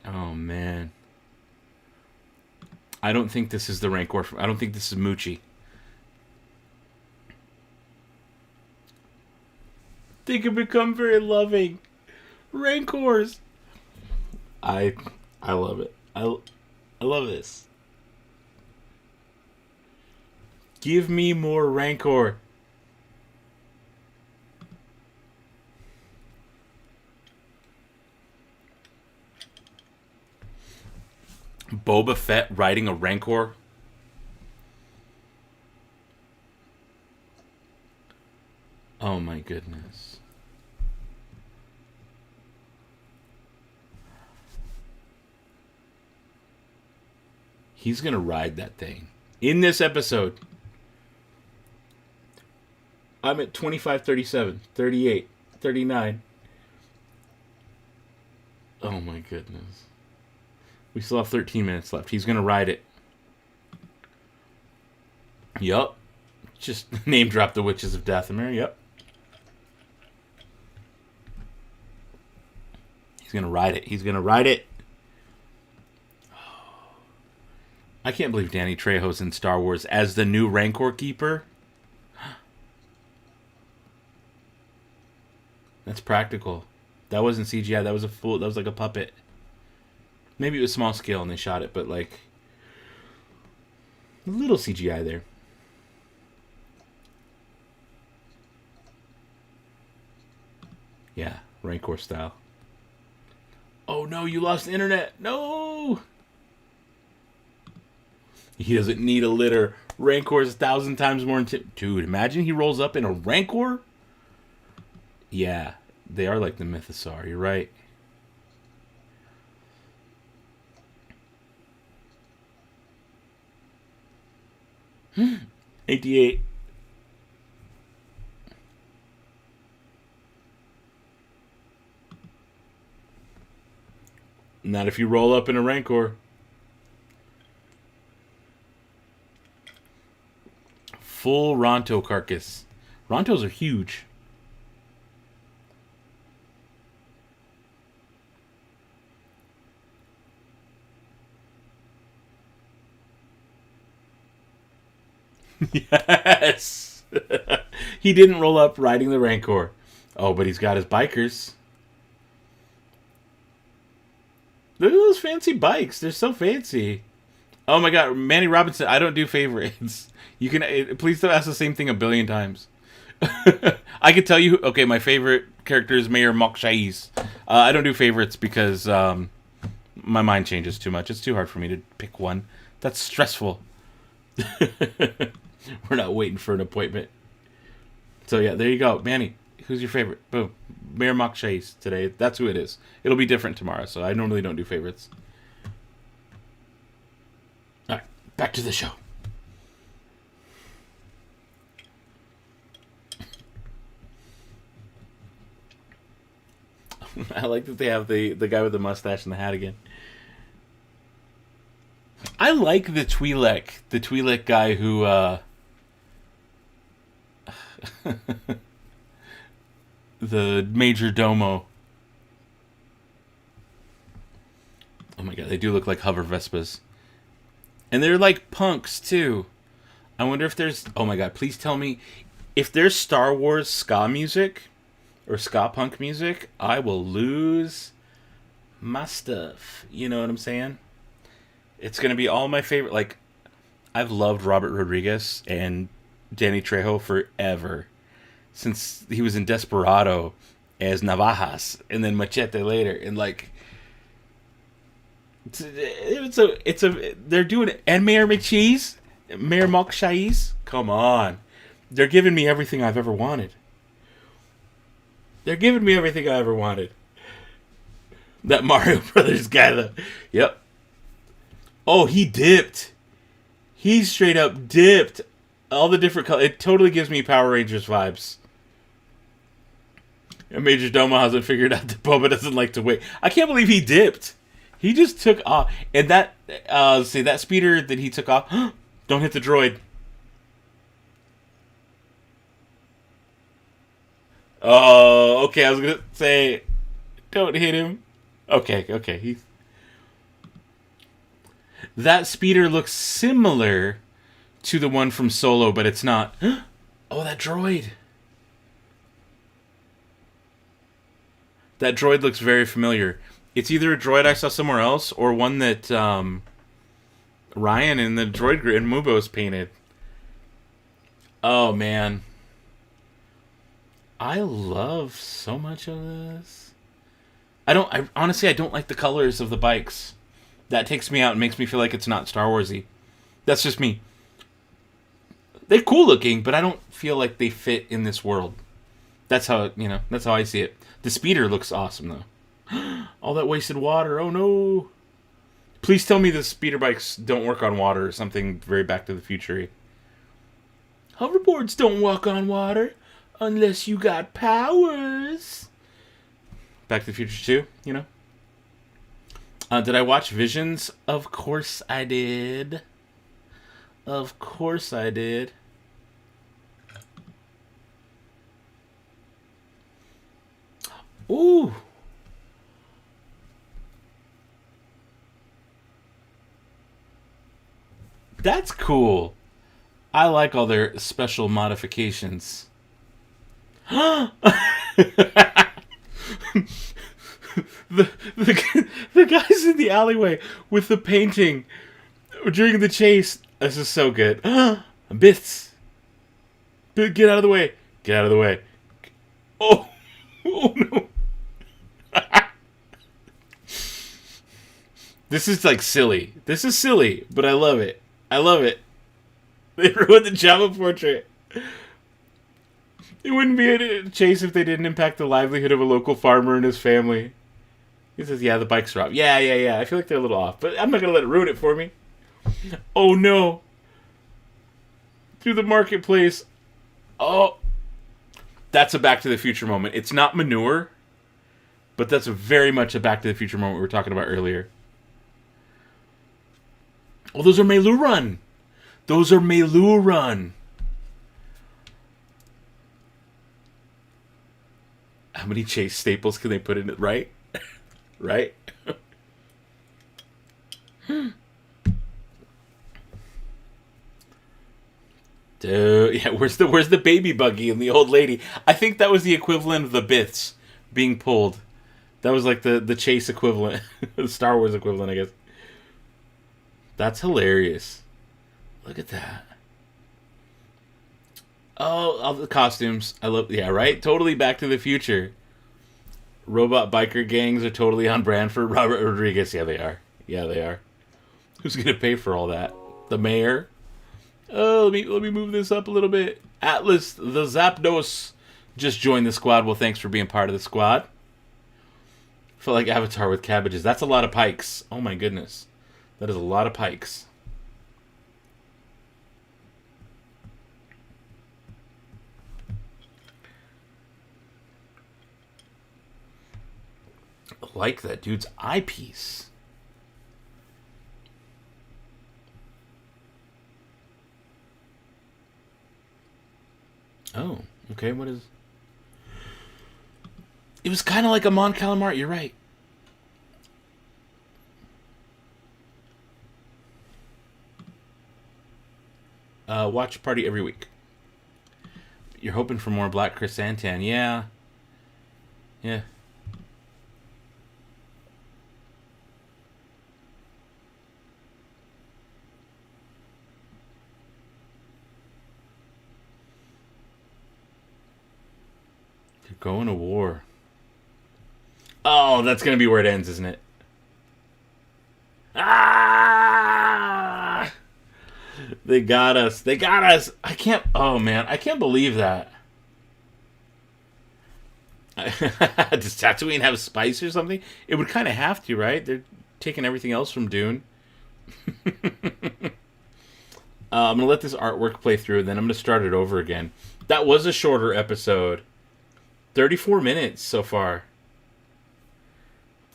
Oh, man. I don't think this is the Rancor. I don't think this is Moochie. They can become very loving. Rancors. I love it. I love this. Give me more Rancor. Boba Fett riding a Rancor. Oh my goodness. He's going to ride that thing. In this episode, I'm at 25, 37, 38, 39. Oh my goodness. We still have 13 minutes left. He's going to ride it. Yup. Just name drop the Witches of Dathomir. Yup. He's going to ride it. He's going to ride it. I can't believe Danny Trejo's in Star Wars as the new Rancor Keeper. That's practical. That wasn't CGI. That was that was like a puppet. Maybe it was small scale and they shot it, but like a little CGI there. Yeah, Rancor style. Oh no, you lost internet. No. He doesn't need a litter. Rancor's 1,000 times more dude, imagine he rolls up in a Rancor? Yeah, they are like the Mythosaur. You're right. $88. Not if you roll up in a Rancor. Full Ronto carcass. Rontos are huge. Yes. He didn't roll up riding the Rancor. Oh, but he's got his bikers. Look at those fancy bikes. They're so fancy. Oh my god, Manny Robinson, I don't do favorites. You can please don't ask the same thing a billion times. I could tell you, okay, my favorite character is Mayor Mokshais. I don't do favorites because my mind changes too much. It's too hard for me to pick one. That's stressful. We're not waiting for an appointment. So yeah, there you go. Manny, who's your favorite? Boom. Mayor Mokshais today. That's who it is. It'll be different tomorrow, so I normally don't do favorites. Alright, back to the show. I like that they have the guy with the mustache and the hat again. I like the Twi'lek guy who the Major Domo. Oh my god, they do look like hover Vespas. And they're like punks too. I wonder if there's, oh my god, please tell me if there's Star Wars ska music or ska punk music, I will lose my stuff. You know what I'm saying? It's going to be all my favorite. Like, I've loved Robert Rodriguez and Danny Trejo forever. Since he was in Desperado as Navajas and then Machete later. And, like, they're doing it. And Mayor McCheese? Mayor Malkshais? Come on. They're giving me everything I've ever wanted. They're giving me everything I ever wanted. That Mario Brothers guy, though. Yep. Oh, he dipped. He straight up dipped. All the different colors. It totally gives me Power Rangers vibes. And Major Domo hasn't figured out that Boba doesn't like to wait. I can't believe he dipped. He just took off. And that, that speeder that he took off. Don't hit the droid. Oh, okay. I was going to say, don't hit him. Okay. That speeder looks similar to the one from Solo, but it's not. Oh, that droid. That droid looks very familiar. It's either a droid I saw somewhere else or one that Ryan in the droid grid in Mubos painted. Oh, man. I love so much of this. Honestly, I don't like the colors of the bikes. That takes me out and makes me feel like it's not Star Warsy. That's just me. They're cool looking, but I don't feel like they fit in this world. That's how I see it. The speeder looks awesome though. All that wasted water. Oh no. Please tell me the speeder bikes don't work on water or something very Back to the Future-y. Hoverboards don't walk on water unless you got powers. Back to the Future 2, you know? Did I watch Visions? Of course I did. Of course I did. Ooh. That's cool. I like all their special modifications. The guys in the alleyway with the painting during the chase. This is so good. Bits. Get out of the way. Get out of the way. Oh, oh no. This is like silly. This is silly, but I love it. I love it. They ruined the Java portrait. It wouldn't be a chase if they didn't impact the livelihood of a local farmer and his family. He says, yeah, the bikes are off. Yeah. I feel like they're a little off, but I'm not going to let it ruin it for me. Oh, no. Through the marketplace. Oh. That's a Back to the Future moment. It's not manure, but that's very much a Back to the Future moment we were talking about earlier. Oh, those are Meluran. Those are Meluran. How many chase staples can they put in it, right? Right? Dude, yeah, where's the baby buggy and the old lady? I think that was the equivalent of the bits being pulled. That was like the chase equivalent. The Star Wars equivalent, I guess. That's hilarious. Look at that. Oh, all the costumes. I love, yeah, right? Totally Back to the Future. Robot biker gangs are totally on brand for Robert Rodriguez. Yeah, they are. Yeah, they are. Who's going to pay for all that? The mayor? Oh, let me move this up a little bit. Atlas the Zapdos just joined the squad. Well, thanks for being part of the squad. Felt like Avatar with cabbages. That's a lot of pikes. Oh my goodness. That is a lot of pikes. I like that dude's eyepiece. Oh, okay. What is? It was kind of like a Mon Calamari. You're right. Watch party every week. You're hoping for more Black Chrysanthemum. Yeah. Yeah. They're going to war. Oh, that's going to be where it ends, isn't it? Ah! They got us. They got us. I can't... Oh, man. I can't believe that. Does Tatooine have spice or something? It would kind of have to, right? They're taking everything else from Dune. I'm going to let this artwork play through, and then I'm going to start it over again. That was a shorter episode. 34 minutes so far.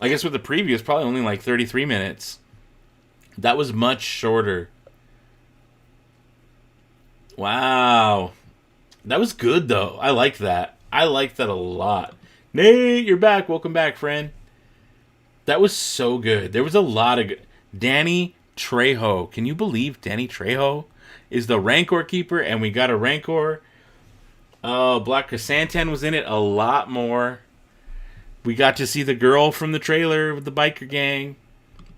I guess with the previous, probably only like 33 minutes. That was much shorter. Wow. That was good, though. I liked that. I liked that a lot. Nate, you're back. Welcome back, friend. That was so good. There was a lot of good. Danny Trejo. Can you believe Danny Trejo is the Rancor keeper, and we got a Rancor? Oh, Black Chrysanthemum was in it a lot more. We got to see the girl from the trailer with the biker gang.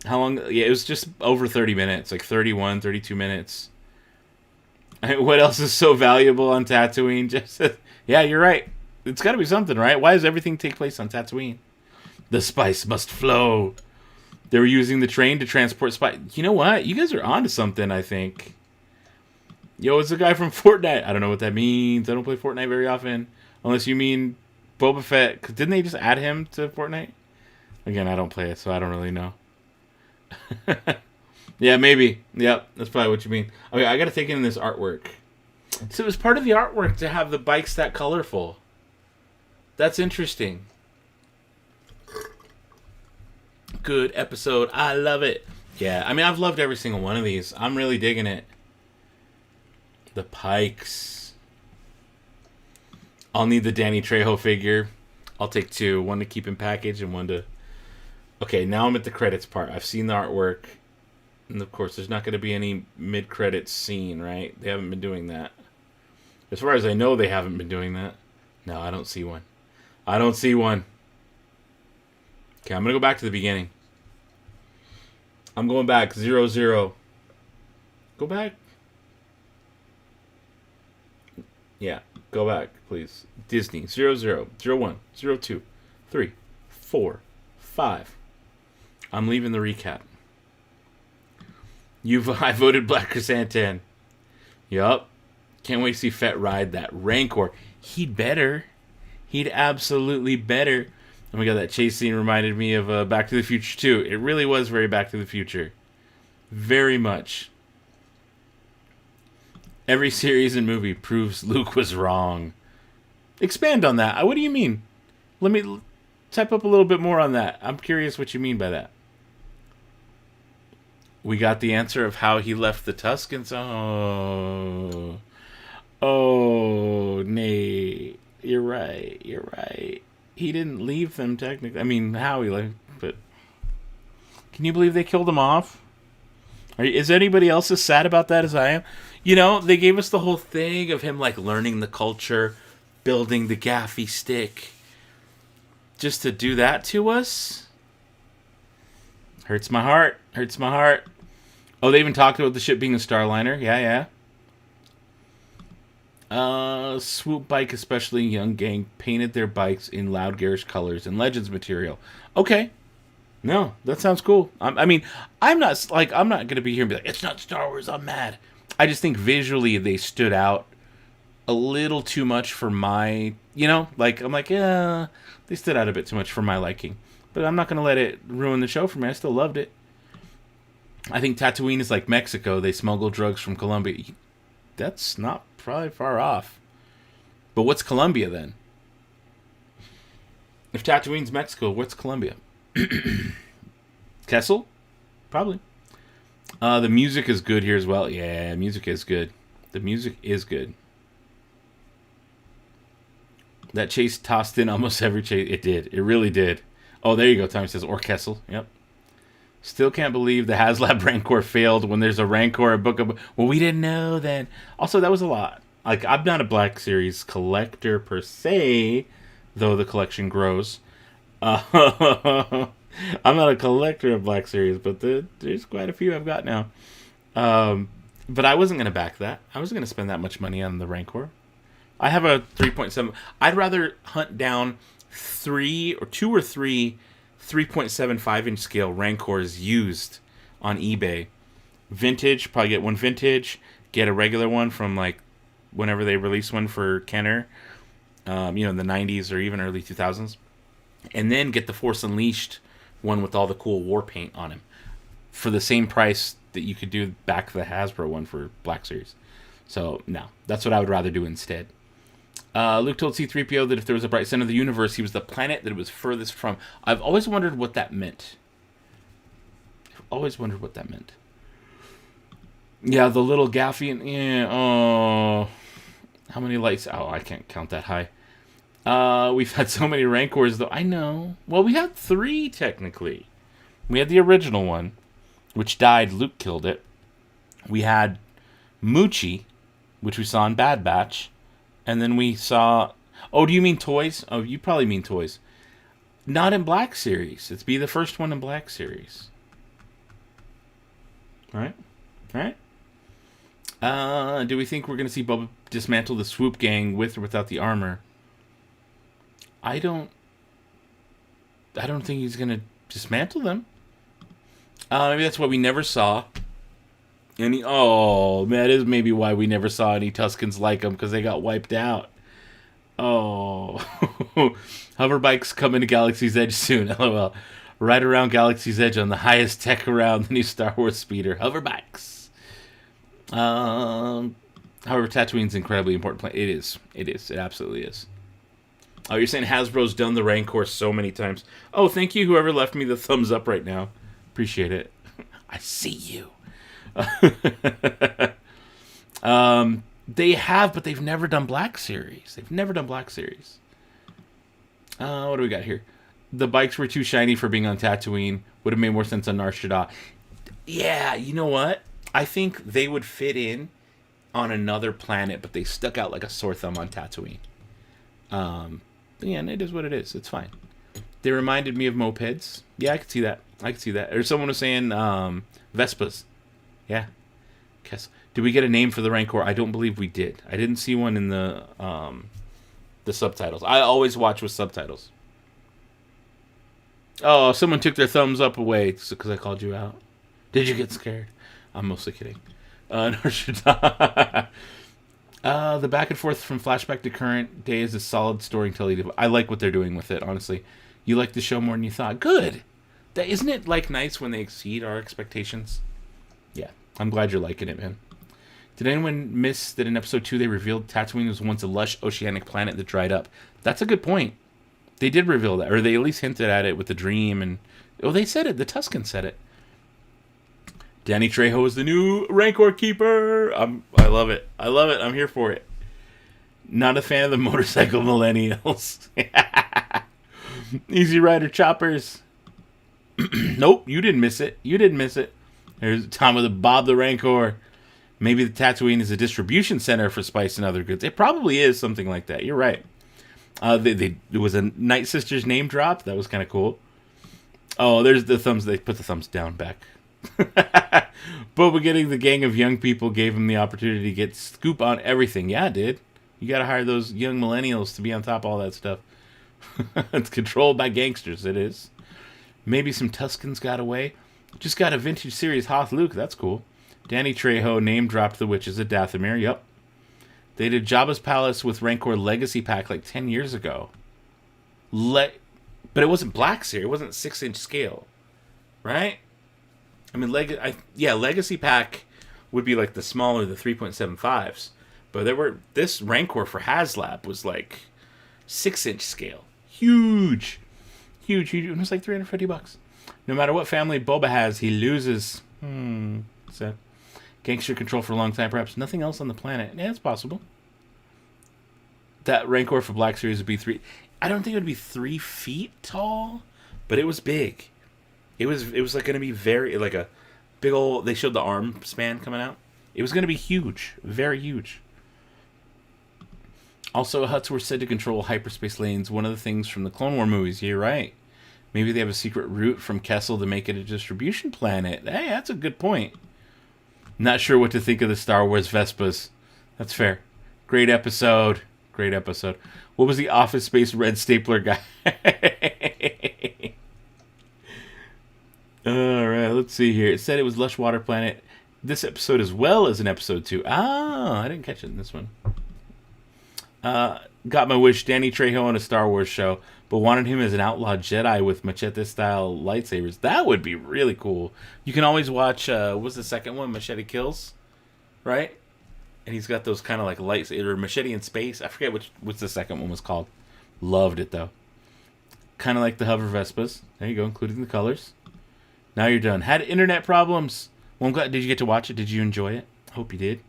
How long? Yeah, it was just over 30 minutes. Like 31, 32 minutes. What else is so valuable on Tatooine? Just yeah, you're right. It's got to be something, right? Why does everything take place on Tatooine? The spice must flow. They were using the train to transport spice. You know what? You guys are onto something, I think. Yo, it's the guy from Fortnite. I don't know what that means. I don't play Fortnite very often. Unless you mean Boba Fett. 'Cause didn't they just add him to Fortnite? Again, I don't play it, so I don't really know. Yeah, maybe. Yep, that's probably what you mean. Okay, I gotta take in this artwork. So it was part of the artwork to have the bikes that colorful. That's interesting. Good episode. I love it. Yeah, I mean, I've loved every single one of these. I'm really digging it. The Pikes. I'll need the Danny Trejo figure. I'll take two. One to keep in package and one to... Okay, now I'm at the credits part. I've seen the artwork. And of course, there's not going to be any mid-credits scene, right? They haven't been doing that. As far as I know, they haven't been doing that. No, I don't see one. I don't see one. Okay, I'm going to go back to the beginning. I'm going back. 00. Go back. Yeah, go back, please. Disney. 00, 01, 02, 3, 4, 5. I'm leaving the recap. I voted Black Chrysanthemum. Yup. Can't wait to see Fett ride that Rancor. He'd better. He'd absolutely better. Oh my god, that chase scene reminded me of Back to the Future 2. It really was very Back to the Future. Very much. Every series and movie proves Luke was wrong. Expand on that. What do you mean? Let me type up a little bit more on that. I'm curious what you mean by that. We got the answer of how he left the Tuskens. Oh, Nate. You're right. You're right. He didn't leave them technically. I mean, how he left, but can you believe they killed him off? Is anybody else as sad about that as I am? You know, they gave us the whole thing of him like learning the culture, building the gaffy stick, just to do that to us. Hurts my heart. Hurts my heart. Oh, they even talked about the ship being a Starliner. Yeah, yeah. Swoop Bike, especially Young Gang, painted their bikes in loud garish colors and Legends material. Okay. No, that sounds cool. I mean, I'm not going to be here and be like, it's not Star Wars, I'm mad. I just think visually they stood out a little too much for my, like, I'm like, yeah, they stood out a bit too much for my liking. But I'm not going to let it ruin the show for me. I still loved it. I think Tatooine is like Mexico. They smuggle drugs from Colombia. That's not probably far off. But what's Colombia then? If Tatooine's Mexico, what's Colombia? Kessel? Probably. The music is good here as well. Yeah, music is good. The music is good. That chase tossed in almost every chase. It did. It really did. Oh, there you go. Tommy says, or Kessel. Yep. Still can't believe the HasLab Rancor failed when there's a Rancor, a Book of... Well, we didn't know then. Also, that was a lot. Like, I'm not a Black Series collector per se, though the collection grows. I'm not a collector of Black Series, but there's quite a few I've got now. But I wasn't going to back that. I wasn't going to spend that much money on the Rancor. I have a 3.7. I'd rather hunt down two or three 3.75-inch scale Rancors used on eBay. Vintage, probably get one vintage. Get a regular one from like whenever they release one for Kenner, in the 90s or even early 2000s. And then get the Force Unleashed one with all the cool war paint on him for the same price that you could do back the Hasbro one for Black Series. So, no, that's what I would rather do instead. Luke told C-3PO that if there was a bright center of the universe, he was the planet that it was furthest from. I've always wondered what that meant. Yeah, the little Gaffian. Yeah, oh. How many lights? Oh, I can't count that high. We've had so many Rancors, though. I know. Well, we had 3, technically. We had the original one, which died. Luke killed it. We had Moochie, which we saw in Bad Batch. And then we saw... Oh, do you mean toys? Oh, you probably mean toys. Not in Black Series. It's be the first one in Black Series. Right? Do we think we're going to see Boba dismantle the Swoop Gang with or without the armor? I don't think he's going to dismantle them. Maybe that's what we never saw. That is maybe why we never saw any Tuskens like them, because they got wiped out. Oh. Hoverbikes coming to Galaxy's Edge soon, LOL. Right around Galaxy's Edge on the highest tech around the new Star Wars speeder. Hoverbikes. However, Tatooine's an incredibly important planet. It is. It absolutely is. Oh, you're saying Hasbro's done the Rancor so many times. Oh, thank you, whoever left me the thumbs up right now. Appreciate it. I see you. They have, but they've never done Black Series. What do we got here? The bikes were too shiny for being on Tatooine. Would have made more sense on Nar Shaddaa. Yeah, you know what? I think they would fit in on another planet, but they stuck out like a sore thumb on Tatooine. And it is what it is. It's fine. They reminded me of mopeds. Yeah, I could see that. Or someone was saying Vespas. Yeah. Did we get a name for the Rancor? I don't believe we did. I didn't see one in the subtitles. I always watch with subtitles. Oh, someone took their thumbs up away because I called you out. Did you get scared? I'm mostly kidding. The back and forth from flashback to current day is a solid storytelling. I like what they're doing with it, honestly. You like the show more than you thought. Good. Isn't it nice when they exceed our expectations? Yeah, I'm glad you're liking it, man. Did anyone miss that in episode 2 they revealed Tatooine was once a lush oceanic planet that dried up? That's a good point. They did reveal that, or they at least hinted at it with the dream, and they said it. The Tusken said it. Danny Trejo is the new Rancor keeper. I love it. I'm here for it. Not a fan of the motorcycle millennials. Easy Rider choppers. Nope, you didn't miss it. There's Tom with the Bob the Rancor. Maybe the Tatooine is a distribution center for spice and other goods. It probably is something like that. You're right. There was a Night Sisters name drop. That was kind of cool. Oh, there's the thumbs. They put the thumbs down back. Boba getting the gang of young people gave him the opportunity to get scoop on everything. Yeah, it did. You got to hire those young millennials to be on top of all that stuff. It's controlled by gangsters. It is. Maybe some Tuskens got away. Just got a vintage series Hoth Luke. That's cool. Danny Trejo name dropped the Witches of Dathomir. Yep. They did Jabba's Palace with Rancor Legacy Pack 10 years ago. But it wasn't Black Series. It wasn't 6-inch scale. Right? I mean, Legacy Pack would be the smaller, the 3.75s. But this Rancor for HasLab was 6-inch scale. Huge. It was $350. No matter what family Boba has, he loses. So, gangster control for a long time, perhaps. Nothing else on the planet. Yeah, it's possible. that Rancor for Black Series would be I don't think it would be 3 feet tall, but it was big. It was like going to be very, like a big old, they showed the arm span coming out. It was going to be huge, very huge. Also, huts were said to control hyperspace lanes, one of the things from the Clone War movies. You're right. Maybe they have a secret route from Kessel to make it a distribution planet. Hey, that's a good point. Not sure what to think of the Star Wars Vespas. That's fair. Great episode. Great episode. What was the Office Space red stapler guy? Alright, let's see here. It said it was Lush Water Planet. This episode as well as in episode 2. Ah, I didn't catch it in this one. Got my wish, Danny Trejo on a Star Wars show, but wanted him as an outlaw Jedi with machete-style lightsabers. That would be really cool. You can always watch, what was the second one? Machete Kills? Right? And he's got those kind of like lightsaber, Machete in Space. I forget which the second one was called. Loved it, though. Kind of like the Hover Vespas. There you go, including the colors. Now you're done. Had internet problems. Well, I'm glad. Did you get to watch it? Did you enjoy it? Hope you did.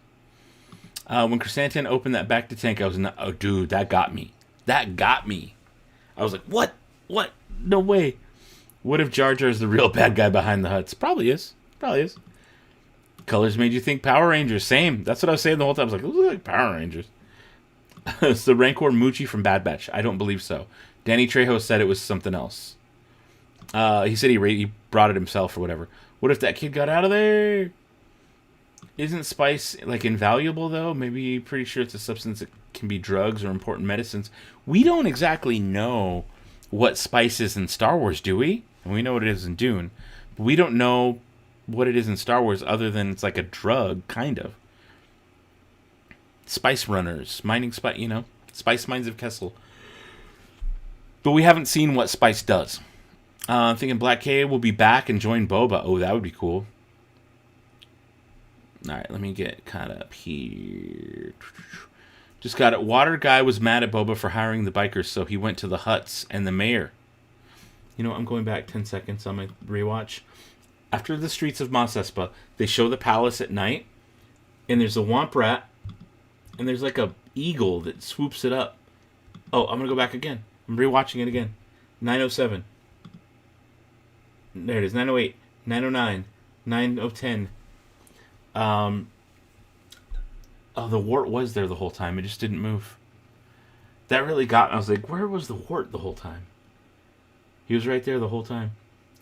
When Chrysanthemum opened that back to tank, I was not. Oh, dude, that got me. That got me. I was like, what? What? No way. What if Jar Jar is the real bad guy behind the huts? Probably is. Probably is. Colors made you think Power Rangers. Same. That's what I was saying the whole time. I was like, those look like Power Rangers. It's the Rancor Moochie from Bad Batch. I don't believe so. Danny Trejo said it was something else. He said he brought it himself or whatever. What if that kid got out of there? Isn't spice, like, invaluable, though? Maybe pretty sure it's a substance that can be drugs or important medicines. We don't exactly know what spice is in Star Wars, do we? And we know what it is in Dune. But we don't know what it is in Star Wars other than it's like a drug, kind of. Spice runners, mining spice, spice mines of Kessel. But we haven't seen what spice does. I'm thinking Black K will be back and join Boba. Oh, that would be cool. Alright, let me get caught up here. Just got it. Water Guy was mad at Boba for hiring the bikers, so he went to the huts and the mayor. You know, I'm going back 10 seconds on my rewatch. After the streets of Mos Espa, they show the palace at night, and there's a womp rat, and there's like a eagle that swoops it up. Oh, I'm going to go back again. I'm rewatching it again. 907. There it is. 908. 909. 9010. Oh, the wart was there the whole time. It just didn't move. That really got me. I was like, where was the wart the whole time? He was right there the whole time.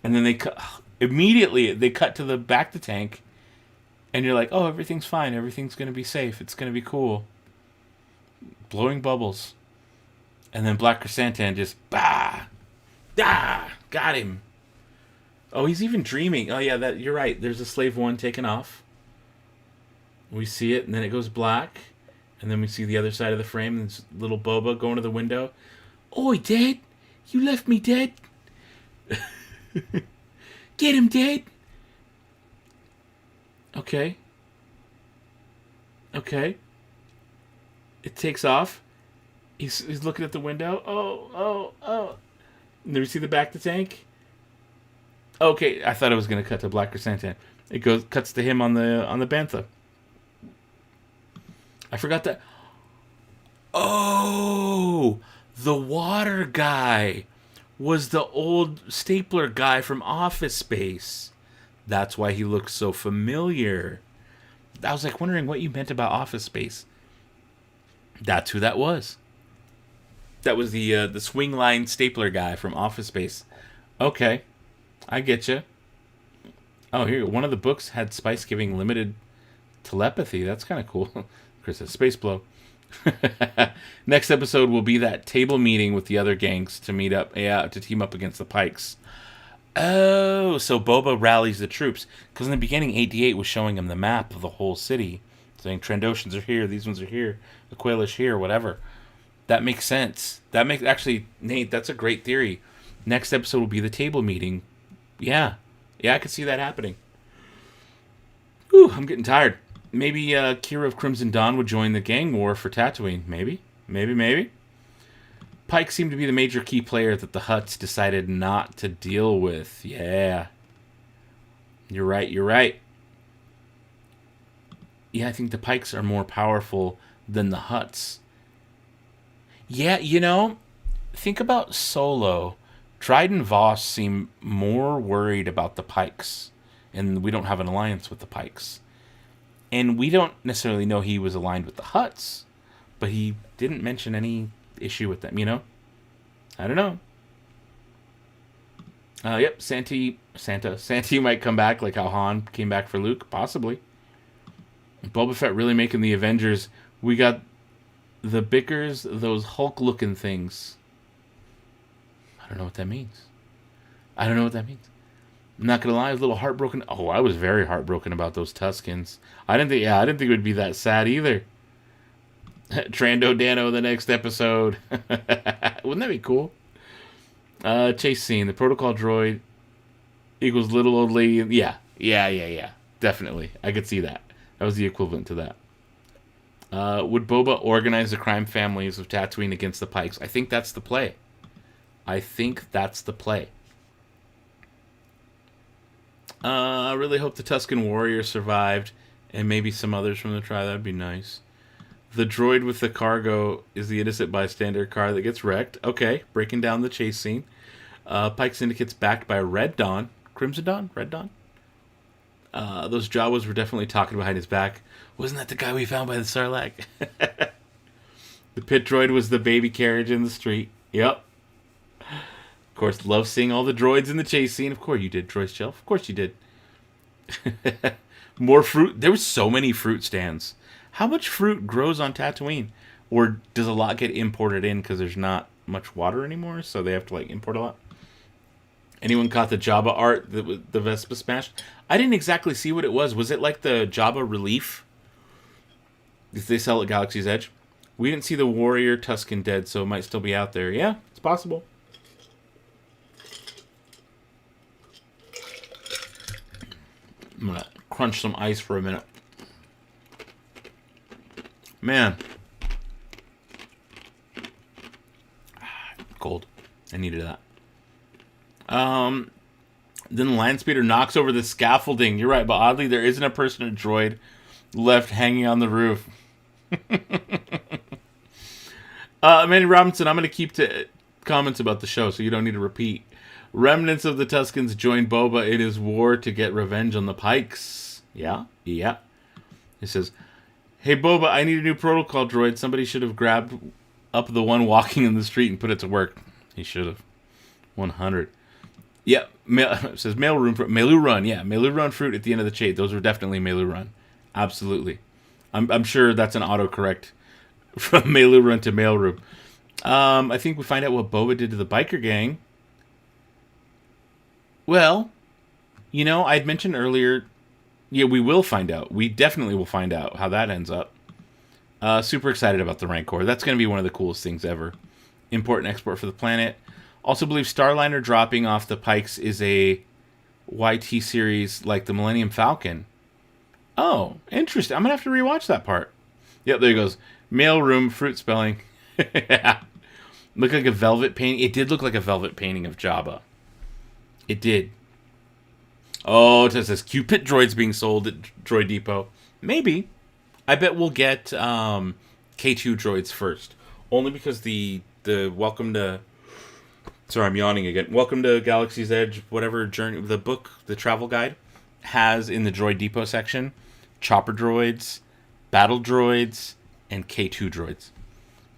And then they cut... Immediately, they cut to the back to tank. And you're like, oh, everything's fine. Everything's going to be safe. It's going to be cool. Blowing bubbles. And then Black Chrysanthemum just... Bah! Ah! Got him. Oh, he's even dreaming. Oh, yeah, you're right. There's a Slave 1 taken off. We see it, and then it goes black. And then we see the other side of the frame, and it's little Boba going to the window. Oi, Dad! You left me dead! Get him, Dad! Okay. Okay. It takes off. He's looking at the window. Oh. And then we see the back of the tank. Okay, I thought it was going to cut to Black Chrysanthemum. It cuts to him on the bantha. I forgot that. Oh, the water guy was the old stapler guy from Office Space. That's why he looked so familiar. I was like wondering what you meant about Office Space. That's who that was. That was the swing line stapler guy from Office Space. Okay, I get you. Oh, here, one of the books had Spice giving limited telepathy. That's kind of cool. Chris says, Space Blow. Next episode will be that table meeting with the other gangs to meet up, to team up against the Pikes. Oh, so Boba rallies the troops. Because in the beginning, 88 was showing him the map of the whole city. Saying, Trandoshans are here, these ones are here, the Quailish here, whatever. That makes sense. Actually, Nate, that's a great theory. Next episode will be the table meeting. Yeah, I could see that happening. Whew, I'm getting tired. Maybe Kira of Crimson Dawn would join the gang war for Tatooine. Maybe. Pike seemed to be the major key player that the Hutts decided not to deal with. Yeah. You're right. Yeah, I think the Pikes are more powerful than the Hutts. Yeah, you know, think about Solo. Dryden Voss seemed more worried about the Pikes, and we don't have an alliance with the Pikes. And we don't necessarily know he was aligned with the Hutts, but he didn't mention any issue with them, you know? I don't know. Yep, Santa might come back like how Han came back for Luke, possibly. Boba Fett really making the Avengers. We got the Bickers, those Hulk-looking things. I don't know what that means. I'm not gonna lie, I was a little heartbroken. Oh, I was very heartbroken about those Tuskens. I didn't think it would be that sad either. Trando Dano the next episode. Wouldn't that be cool? Chase scene. The protocol droid equals little old lady. Yeah. Definitely. I could see that. That was the equivalent to that. Would Boba organize the crime families of Tatooine against the Pikes? I think that's the play. I really hope the Tusken Warrior survived, and maybe some others from the tribe. That'd be nice. The droid with the cargo is the innocent bystander car that gets wrecked. Okay, breaking down the chase scene. Pike Syndicate's backed by Red Dawn. Crimson Dawn? Red Dawn? Those Jawas were definitely talking behind his back. Wasn't that the guy we found by the Sarlacc? The pit droid was the baby carriage in the street. Yep. Of course, love seeing all the droids in the chase scene. Of course you did, Droid Shelf. Of course you did. More fruit. There were so many fruit stands. How much fruit grows on Tatooine? Or does a lot get imported in because there's not much water anymore, so they have to like import a lot? Anyone caught the Jabba art, the Vespa smash? I didn't exactly see what it was. Was it like the Jabba relief? Did they sell at Galaxy's Edge? We didn't see the Warrior Tusken dead, so it might still be out there. Yeah, it's possible. I'm gonna crunch some ice for a minute. Man. Cold. I needed that. Then the Landspeeder knocks over the scaffolding. You're right, but oddly, there isn't a person or droid left hanging on the roof. Manny Robinson, I'm going to keep to comments about the show, so you don't need to repeat. Remnants of the Tuskens join Boba in his war to get revenge on the Pikes. Yeah. He says, hey, Boba, I need a new protocol droid. Somebody should have grabbed up the one walking in the street and put it to work. He should have. 100. Yeah, it says Melu Run. Yeah, Melu Run fruit at the end of the chat. Those were definitely Melu Run. Absolutely. I'm sure that's an autocorrect from Melu Run to Mail Room. I think we find out what Boba did to the biker gang. Well, you know, I'd mentioned earlier, yeah, we will find out. We definitely will find out how that ends up. Super excited about the Rancor. That's going to be one of the coolest things ever. Import and export for the planet. Also believe Starliner dropping off the Pikes is a YT series like the Millennium Falcon. Oh, interesting. I'm going to have to rewatch that part. Yep, there he goes. Mailroom, fruit spelling. Looked like a velvet painting. It did look like a velvet painting of Jabba. It did. Oh, it says Q-Pit droids being sold at Droid Depot. Maybe. I bet we'll get K2 droids first. Only because the welcome to... Sorry, I'm yawning again. Welcome to Galaxy's Edge, whatever journey... The book, the travel guide, has in the Droid Depot section, chopper droids, battle droids, and K2 droids.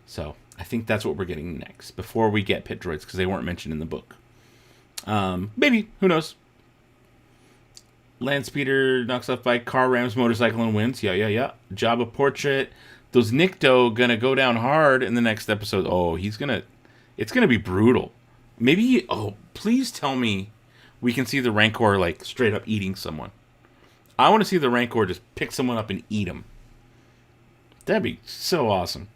So, I think that's what we're getting next, before we get pit droids, because they weren't mentioned in the book. Maybe. Who knows? Landspeeder knocks off by car, rams motorcycle, and wins. Yeah. Jabba portrait. Those Nikto gonna go down hard in the next episode. Oh, it's gonna be brutal. Maybe, please tell me we can see the Rancor, like, straight up eating someone. I want to see the Rancor just pick someone up and eat them. That'd be so awesome.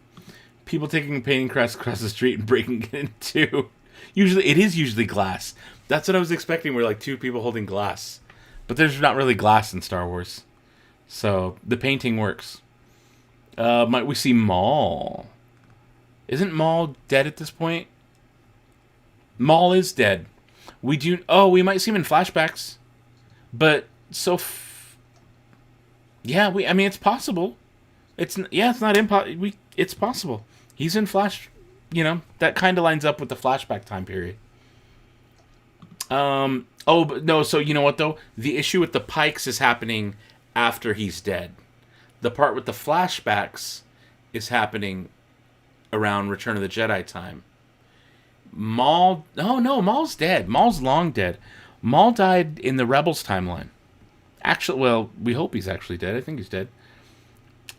People taking a painting across the street and breaking it in two. It is usually glass. That's what I was expecting, where, like, two people holding glass. But there's not really glass in Star Wars. So, the painting works. Might we see Maul? Isn't Maul dead at this point? Maul is dead. We might see him in flashbacks. But, it's possible. It's not impossible. It's possible. He's in that kind of lines up with the flashback time period. But no, so you know what, though? The issue with the Pikes is happening after he's dead. The part with the flashbacks is happening around Return of the Jedi time. Maul... Oh, no, Maul's dead. Maul's long dead. Maul died in the Rebels timeline. Actually, well, we hope he's actually dead. I think he's dead.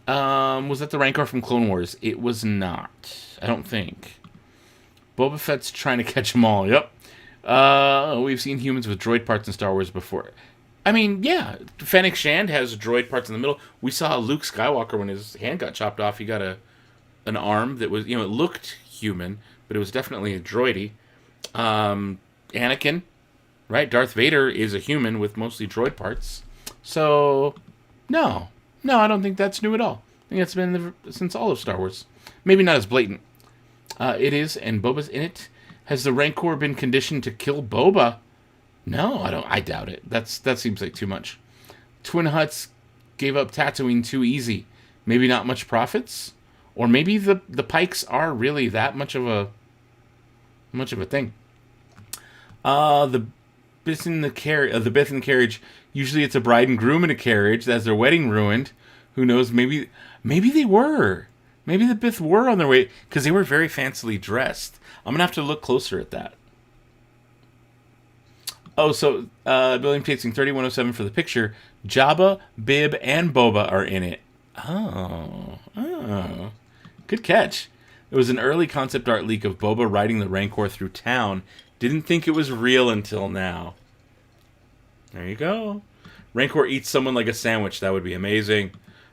Was that the Rancor from Clone Wars? It was not. I don't think. Boba Fett's trying to catch them all. Yep. We've seen humans with droid parts in Star Wars before. I mean, yeah. Fennec Shand has droid parts in the middle. We saw Luke Skywalker when his hand got chopped off. He got an arm that was, it looked human, but it was definitely a droidy. Anakin, right? Darth Vader is a human with mostly droid parts. So, no, I don't think that's new at all. I think that's been since all of Star Wars. Maybe not as blatant. It is, and Boba's in it. Has the Rancor been conditioned to kill Boba? No, I doubt it. That seems like too much. Twin Hutts gave up Tatooine too easy. Maybe not much profits? Or maybe the Pikes are really that much of a thing. The Bith in the carriage. Usually it's a bride and groom in a carriage. That's their wedding ruined. Who knows? Maybe they were. Maybe the Bith were on their way because they were very fancily dressed. I'm gonna have to look closer at that. Oh, so William Tasting 3107 for the picture. Jabba, Bib, and Boba are in it. Oh, good catch. It was an early concept art leak of Boba riding the Rancor through town. Didn't think it was real until now. There you go. Rancor eats someone like a sandwich. That would be amazing.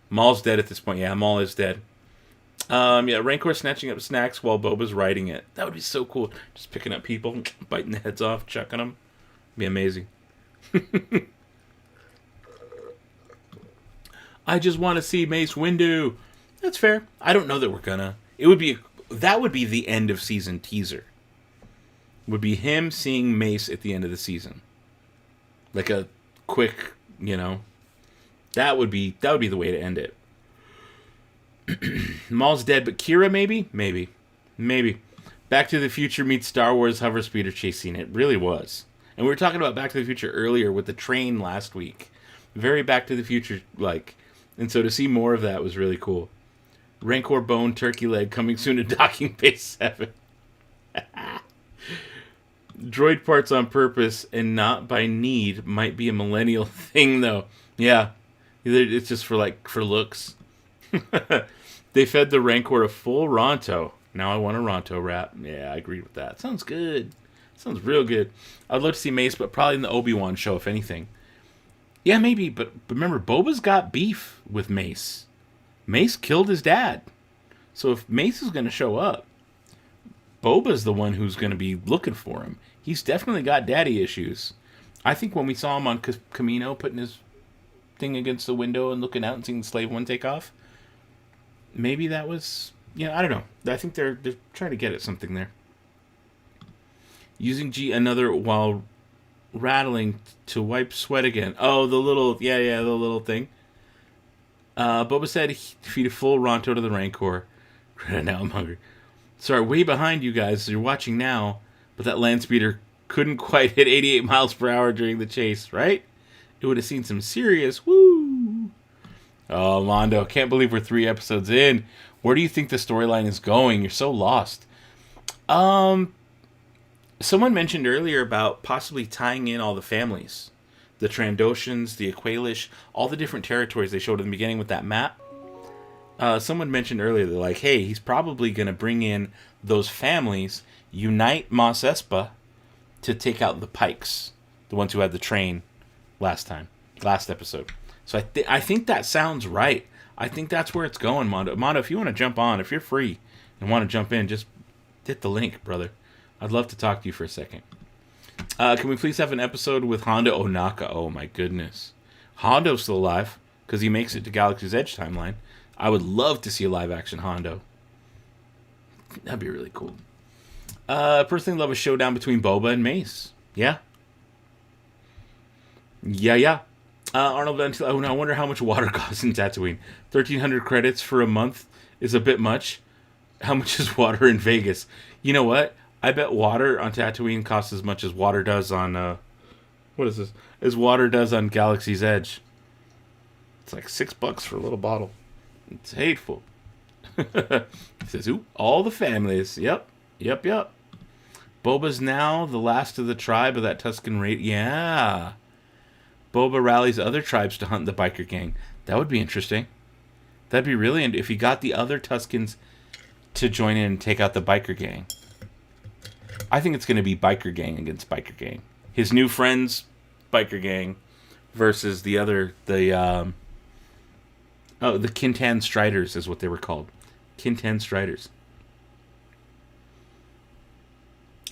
Maul's dead at this point. Yeah, Maul is dead. Rancor snatching up snacks while Boba's riding it. That would be so cool. Just picking up people, biting the heads off, chucking them. Be amazing. I just want to see Mace Windu. That's fair. I don't know that we're gonna. That would be the end of season teaser. Would be him seeing Mace at the end of the season. Like a quick, that would be the way to end it. Maul's dead, but Kira maybe. Back to the Future meets Star Wars hover speeder chase scene. It really was. And we were talking about Back to the Future earlier with the train last week. Very Back to the Future like. And so to see more of that was really cool. Rancor bone turkey leg coming soon to Docking Bay 7. Droid parts on purpose and not by need might be a millennial thing though. Yeah. It's just for looks. They fed the Rancor a full Ronto. Now I want a Ronto wrap. Yeah, I agree with that. Sounds good. Sounds real good. I'd love to see Mace, but probably in the Obi-Wan show, if anything. Yeah, maybe, but remember, Boba's got beef with Mace. Mace killed his dad. So if Mace is going to show up, Boba's the one who's going to be looking for him. He's definitely got daddy issues. I think when we saw him on Camino putting his thing against the window and looking out and seeing the Slave One take off, maybe that was... I don't know. I think they're trying to get at something there. Using another while rattling to wipe sweat again. Oh, the little... the little thing. Boba said he feed a full Ronto to the Rancor. Now I'm hungry. Sorry, way behind you guys. You're watching now, but that land speeder couldn't quite hit 88 miles per hour during the chase, right? It would have seen some serious woo. Oh, Londo, can't believe we're 3 episodes in. Where do you think the storyline is going? You're so lost. Someone mentioned earlier about possibly tying in all the families. The Trandoshans, the Aqualish, all the different territories they showed in the beginning with that map. Someone mentioned earlier, they're like, hey, he's probably going to bring in those families, unite Mos Espa to take out the Pikes, the ones who had the train last episode. So I think that sounds right. I think that's where it's going, Mondo. Mondo, if you want to jump on, if you're free and want to jump in, just hit the link, brother. I'd love to talk to you for a second. Can we please have an episode with Hondo Onaka? Oh, my goodness. Hondo's still alive because he makes it to Galaxy's Edge timeline. I would love to see a live-action Hondo. That'd be really cool. Personally, love a showdown between Boba and Mace. Yeah. Arnold Ventil. Oh, no, I wonder how much water costs in Tatooine. 1,300 credits for a month is a bit much. How much is water in Vegas? You know what? I bet water on Tatooine costs as much as water does on what is this? As water does on Galaxy's Edge. It's like $6 for a little bottle. It's hateful. It says, "Ooh, all the families." Yep. Boba's now the last of the tribe of that Tusken raid. Yeah. Boba rallies other tribes to hunt the biker gang. That would be interesting. That'd be really if he got the other Tuskens to join in and take out the biker gang. I think it's going to be biker gang against biker gang. His new friends, biker gang, versus the Kintan Striders is what they were called. Kintan Striders.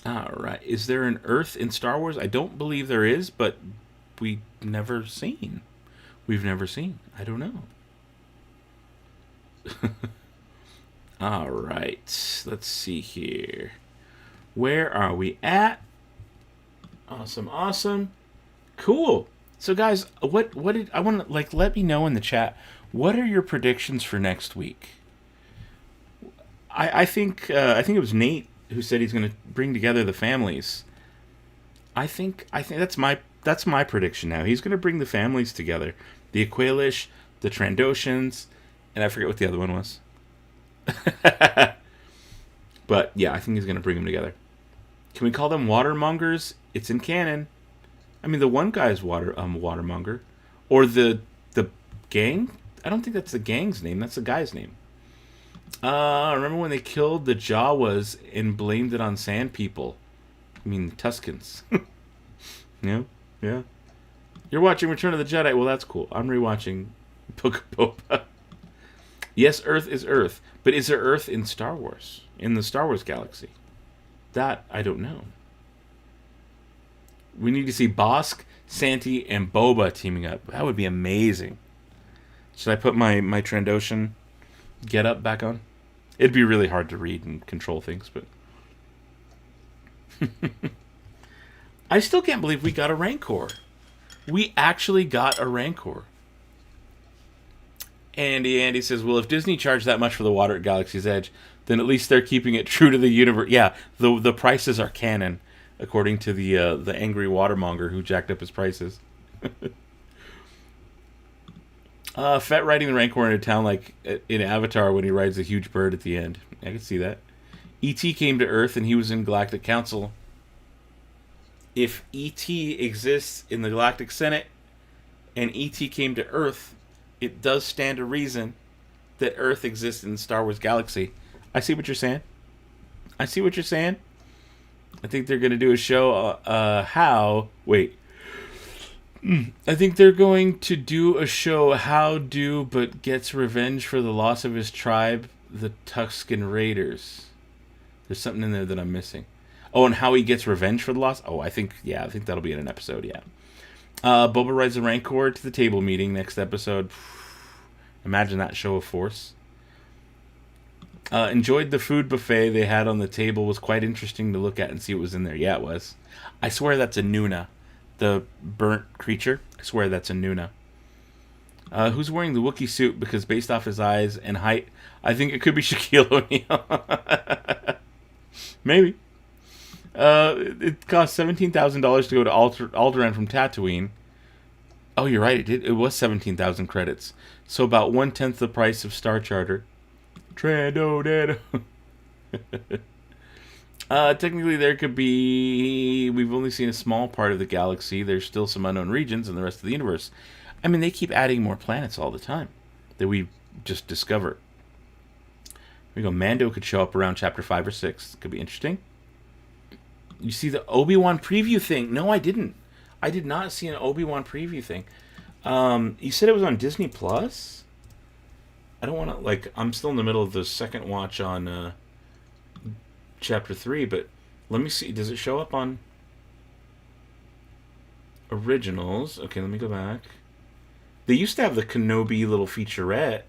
Alright. Is there an Earth in Star Wars? I don't believe there is, but we've never seen. I don't know. Alright. Let's see here. Where are we at? Awesome. Cool. So guys, what did I want to let me know in the chat, what are your predictions for next week? I think it was Nate who said he's going to bring together the families. I think that's my prediction now. He's going to bring the families together. The Aqualish, the Trandoshans, and I forget what the other one was. But yeah, I think he's going to bring them together. Can we call them watermongers? It's in canon. I mean, the one guy's watermonger, or the gang. I don't think that's the gang's name. That's the guy's name. Remember when they killed the Jawas and blamed it on Sand People? I mean, the Tuskens. Yeah. You're watching Return of the Jedi. Well, that's cool. I'm rewatching Book of Boba. Yes, Earth is Earth, but is there Earth in Star Wars? In the Star Wars galaxy? That, I don't know. We need to see Bosk, Santi, and Boba teaming up. That would be amazing. Should I put my Trandoshan get up back on? It'd be really hard to read and control things, but... I still can't believe we got a Rancor. We actually got a Rancor. Andy says, well, if Disney charged that much for the water at Galaxy's Edge, then at least they're keeping it true to the universe. Yeah, the prices are canon, according to the angry watermonger who jacked up his prices. Fett riding the Rancor into town like in Avatar when he rides a huge bird at the end. I can see that. E.T. came to Earth and he was in Galactic Council. If E.T. exists in the Galactic Senate and E.T. came to Earth, it does stand to reason that Earth exists in the Star Wars galaxy. I see what you're saying. I think they're going to do a show I think they're going to do a show how but gets revenge for the loss of his tribe, the Tusken Raiders. There's something in there that I'm missing. Oh, and how he gets revenge for the loss? Oh, I think that'll be in an episode, yeah. Boba rides a Rancor to the table meeting next episode. Imagine that show of force. Enjoyed the food buffet they had on the table. Was quite interesting to look at and see what was in there. Yeah, it was. I swear that's a Nuna. The burnt creature. I swear that's a Nuna. Who's wearing the Wookiee suit? Because based off his eyes and height, I think it could be Shaquille O'Neal. Maybe. It cost $17,000 to go to Alderaan from Tatooine. Oh, you're right. It was 17,000 credits. So about 1/10 the price of Star Charter. Trando. Technically, there could be... We've only seen a small part of the galaxy. There's still some unknown regions in the rest of the universe. I mean, they keep adding more planets all the time that we just discover. Here we go. Mando could show up around Chapter 5 or 6. Could be interesting. You see the Obi-Wan preview thing? No, I didn't. I did not see an Obi-Wan preview thing. You said it was on Disney Plus? I don't want to, I'm still in the middle of the second watch on Chapter 3, but let me see. Does it show up on Originals? Okay, let me go back. They used to have the Kenobi little featurette.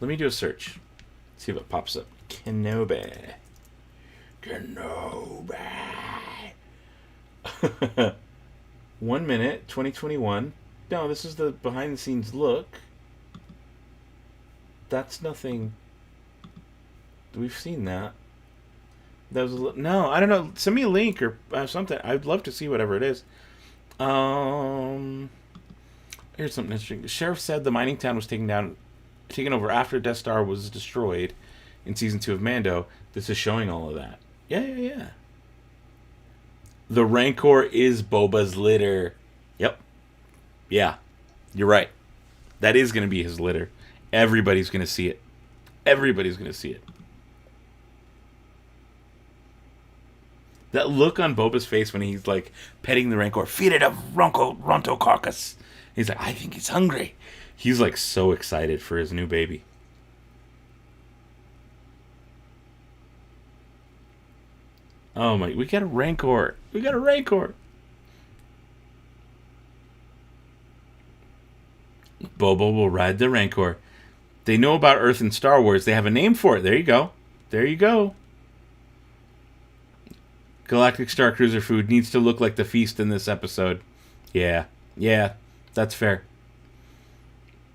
Let me do a search. See if it pops up. Kenobi. 1 minute, 2021. No, this is the behind the scenes look. That's nothing. We've seen that. That was no, I don't know. Send me a link or something. I'd love to see whatever it is. Here's something interesting. The sheriff said the mining town was taken over after Death Star was destroyed in season 2 of Mando. This is showing all of that. Yeah. The Rancor is Boba's litter. Yep. Yeah. You're right. That is going to be his litter. Everybody's going to see it. Everybody's going to see it. That look on Boba's face when he's like petting the Rancor. Feed it a Ronto carcass. He's like, I think he's hungry. He's like so excited for his new baby. Oh my, we got a Rancor. We got a Rancor. Boba will ride the Rancor. They know about Earth and Star Wars. They have a name for it. There you go. There you go. Galactic Star Cruiser food needs to look like the feast in this episode. Yeah, that's fair.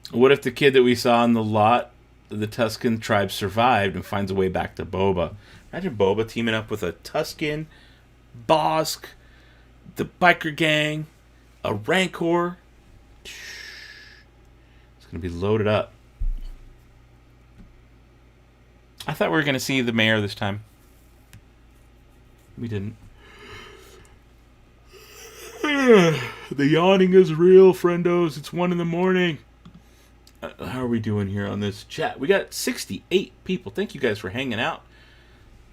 What if the kid that we saw in the lot, the Tusken tribe, survived and finds a way back to Boba? Imagine Boba teaming up with a Tusken, Bosk, the biker gang, a Rancor. It's going to be loaded up. I thought we were going to see the mayor this time. We didn't. The yawning is real, friendos. It's 1 a.m. How are we doing here on this chat? We got 68 people. Thank you guys for hanging out.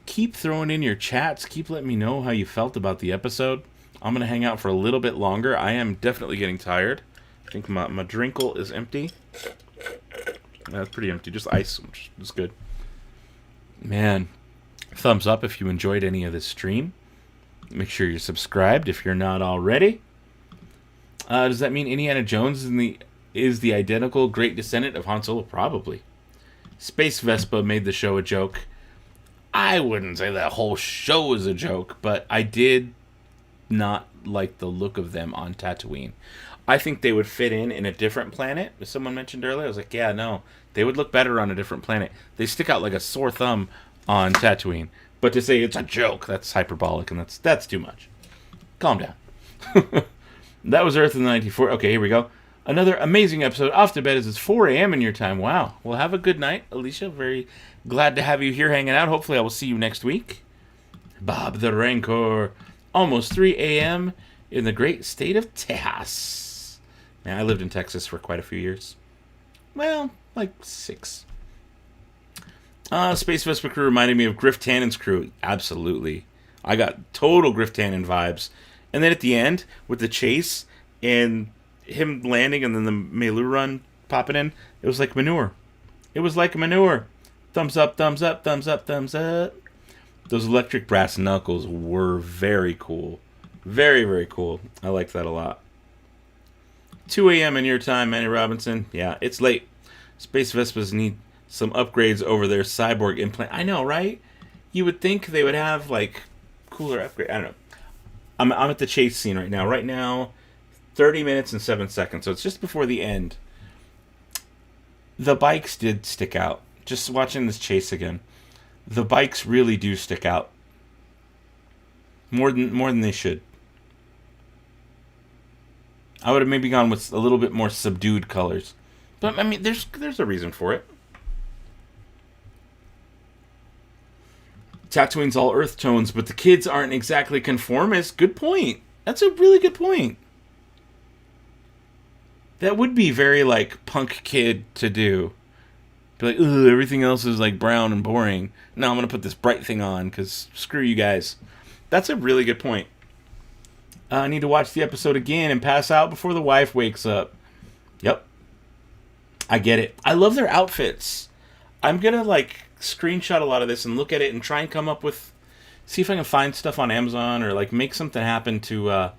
Keep throwing in your chats. Keep letting me know how you felt about the episode. I'm going to hang out for a little bit longer. I am definitely getting tired. I think my drinkle is empty. That's pretty empty. Just ice, which is good. Man, thumbs up if you enjoyed any of this stream. Make sure you're subscribed if you're not already. Does that mean Indiana Jones is the identical great descendant of Han Solo? Probably. Space Vespa made the show a joke. I wouldn't say that whole show is a joke, but I did not like the look of them on Tatooine. I think they would fit in a different planet, as someone mentioned earlier. I was like, yeah, no, they would look better on a different planet. They stick out like a sore thumb on Tatooine. But to say it's a joke, that's hyperbolic, and that's too much. Calm down. That was Earth in the 1940s. Okay, here we go. Another amazing episode. Off to bed as it's 4 a.m. in your time. Wow. Well, have a good night, Alicia. Very glad to have you here hanging out. Hopefully I will see you next week. Bob the Rancor. Almost 3 a.m. in the great state of Texas. Man, I lived in Texas for quite a few years. Well, like 6. Space Vespa crew reminded me of Griff Tannen's crew. Absolutely. I got total Griff Tannen vibes. And then at the end, with the chase and him landing and then the Melu run popping in, it was like manure. It was like manure. Thumbs up, thumbs up, thumbs up, thumbs up. Those electric brass knuckles were very cool. Very, very cool. I liked that a lot. 2 a.m. in your time, Manny Robinson. Yeah, it's late. Space Vespas need some upgrades over their cyborg implant. I know, right? You would think they would have, like, cooler upgrade. I don't know. I'm at the chase scene right now. Right now, 30 minutes and 7 seconds. So it's just before the end. The bikes did stick out. Just watching this chase again. The bikes really do stick out. More than they should. I would have maybe gone with a little bit more subdued colors. But, I mean, there's a reason for it. Tatooine's all earth tones, but the kids aren't exactly conformist. Good point. That's a really good point. That would be very, like, punk kid to do. Be like, ugh, everything else is, like, brown and boring. No, I'm going to put this bright thing on, because screw you guys. That's a really good point. I need to watch the episode again and pass out before the wife wakes up. Yep. I get it. I love their outfits. I'm going to, like, screenshot a lot of this and look at it and try and come up with... See if I can find stuff on Amazon or, like, make something happen to...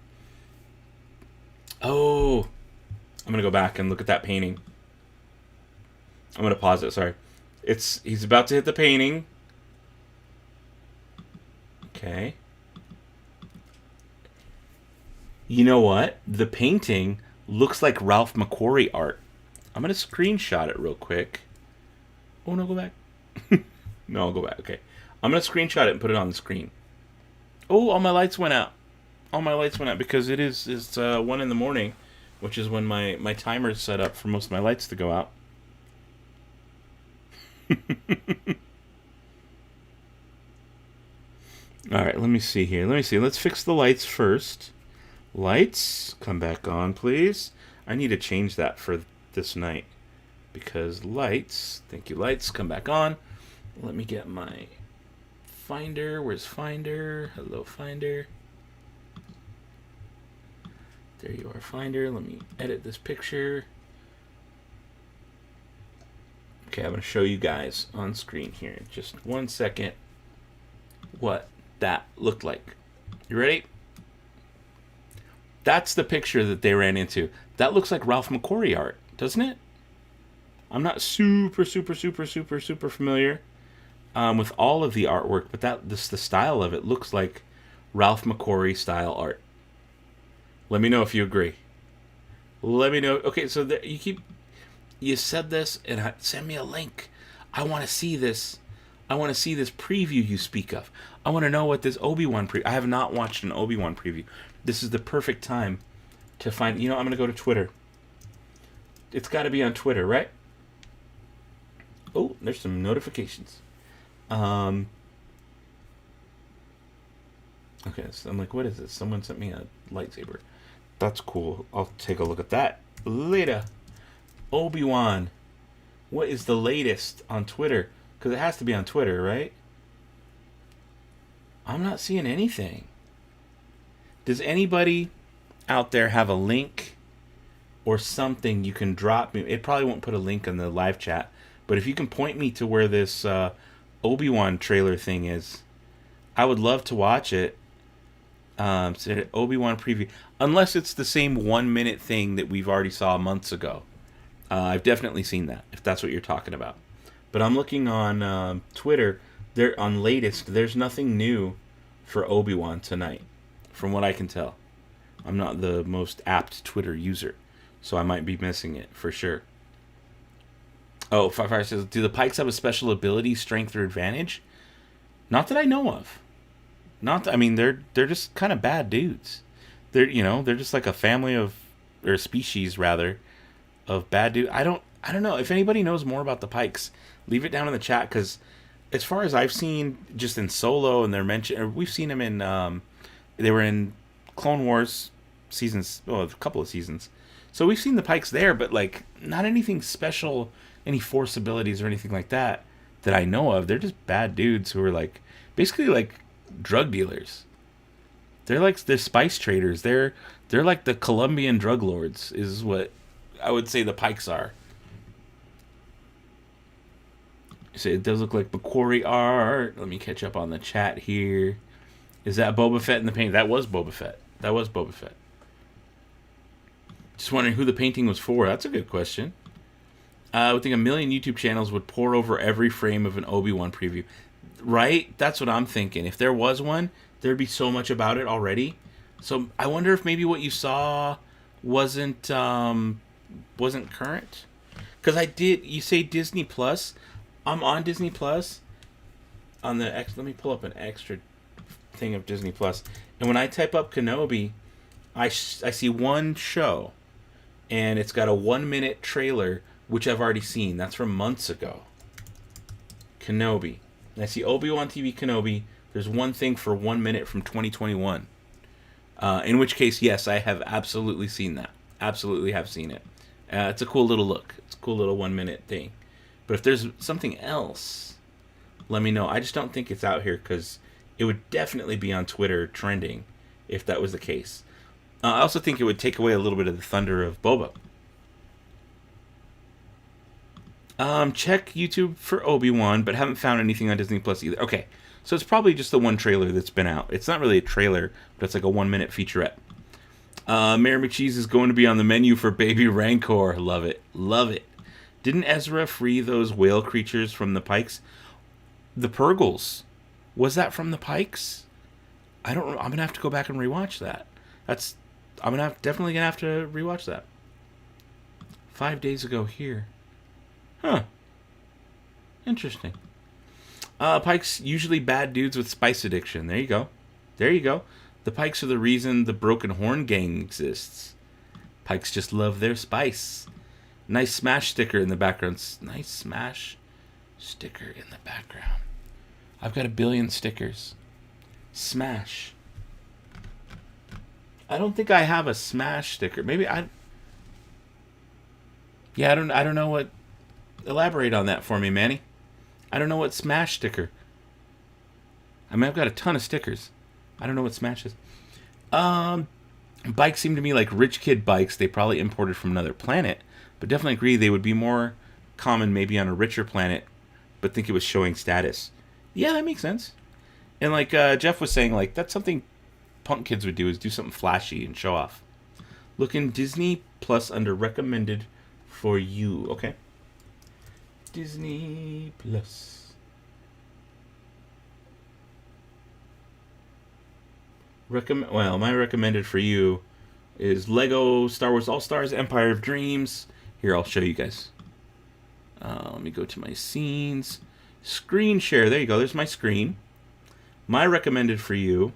Oh... I'm going to go back and look at that painting. I'm going to pause it, sorry. He's about to hit the painting. Okay. You know what? The painting looks like Ralph McQuarrie art. I'm going to screenshot it real quick. Oh, no, go back. No, I'll go back. Okay. I'm going to screenshot it and put it on the screen. Oh, all my lights went out. All my lights went out because it's 1 in the morning, which is when my timer is set up for most of my lights to go out. Alright, let me see here. Let's fix the lights first. Lights, come back on, please. I need to change that for this night. Because lights, thank you, lights, come back on. Let me get my Finder. Where's Finder? Hello, Finder. There you are, Finder. Let me edit this picture. Okay, I'm going to show you guys on screen here. Just 1 second what that looked like. You ready? That's the picture that they ran into. That looks like Ralph McQuarrie art, doesn't it? I'm not super familiar with all of the artwork, but the style of it looks like Ralph McQuarrie style art. Let me know if you agree. Let me know. Okay, so you said this, and send me a link. I want to see this. I want to see this preview you speak of. I want to know what this Obi-Wan preview. I have not watched an Obi-Wan preview. This is the perfect time to find. You know, I'm going to go to Twitter. It's got to be on Twitter, right? Oh, there's some notifications. Okay, so I'm like, what is this? Someone sent me a lightsaber. That's cool. I'll take a look at that later. Obi-Wan. What is the latest on Twitter? Because it has to be on Twitter, right? I'm not seeing anything. Does anybody out there have a link or something you can drop me? It probably won't put a link in the live chat, but if you can point me to where this Obi-Wan trailer thing is, I would love to watch it. So Obi-Wan preview. Unless it's the same 1 minute thing that we've already saw months ago. I've definitely seen that, if that's what you're talking about. But I'm looking on Twitter. There on latest, there's nothing new for Obi-Wan tonight, from what I can tell. I'm not the most apt Twitter user, so I might be missing it for sure. Oh, Fire says, do the Pikes have a special ability, strength, or advantage? Not that I know of. I mean, they're just kind of bad dudes. They're just like a family of, or a species rather, of bad dudes. I don't know if anybody knows more about the Pikes. Leave it down in the chat, because as far as I've seen, just in Solo, and they're mentioned, or we've seen them in, they were in Clone Wars seasons, a couple of seasons. So we've seen the Pikes there, but like not anything special, any force abilities or anything like that I know of. They're just bad dudes who are like basically like drug dealers. They're spice traders. They're like the Colombian drug lords, is what I would say the Pikes are. So it does look like McQuarrie art. Let me catch up on the chat here. Is that Boba Fett in the paint? That was Boba Fett. Just wondering who the painting was for. That's a good question. I would think a million YouTube channels would pour over every frame of an Obi-Wan preview. Right? That's what I'm thinking. If there was one, there'd be so much about it already. So I wonder if maybe what you saw wasn't current. Because you say Disney Plus. I'm on Disney Plus. Let me pull up an extra thing of Disney Plus. And when I type up Kenobi, I see one show. And it's got a 1 minute trailer, which I've already seen. That's from months ago. Kenobi. And I see Obi-Wan TV Kenobi. There's one thing for 1 minute from 2021. In which case, yes, I have absolutely seen that. Absolutely have seen it. It's a cool little look. It's a cool little 1 minute thing. But if there's something else, let me know. I just don't think it's out here, because it would definitely be on Twitter trending if that was the case. I also think it would take away a little bit of the thunder of Boba. Check YouTube for Obi-Wan, but haven't found anything on Disney Plus either. Okay, so it's probably just the one trailer that's been out. It's not really a trailer, but it's like a 1 minute featurette. Mayor McCheese is going to be on the menu for Baby Rancor. Love it. Love it. Didn't Ezra free those whale creatures from the Pikes? The Purgles. Was that from the Pikes? I don't know. I'm going to have to go back and rewatch that. Definitely going to have to rewatch that. 5 days ago here. Huh. Interesting. Pikes usually bad dudes with spice addiction. There you go. There you go. The Pikes are the reason the Broken Horn Gang exists. Pikes just love their spice. Nice Smash sticker in the background. Nice Smash sticker in the background. I've got 1 billion stickers. Smash. I don't think I have a Smash sticker. Maybe I... Yeah, I don't know what... Elaborate on that for me, Manny. I don't know what Smash sticker. I mean, I've got a ton of stickers. I don't know what Smash is. Bikes seem to me like rich kid bikes. They probably imported from another planet. But definitely agree they would be more common maybe on a richer planet. But think it was showing status. Yeah, that makes sense. And like Jeff was saying, like that's something punk kids would do, is do something flashy and show off. Look in Disney Plus under recommended for you. Okay. Disney Plus. Well, my recommended for you is Lego Star Wars All-Stars Empire of Dreams. Here, I'll show you guys. Let me go to my scenes. Screen share. There you go. There's my screen. My recommended for you: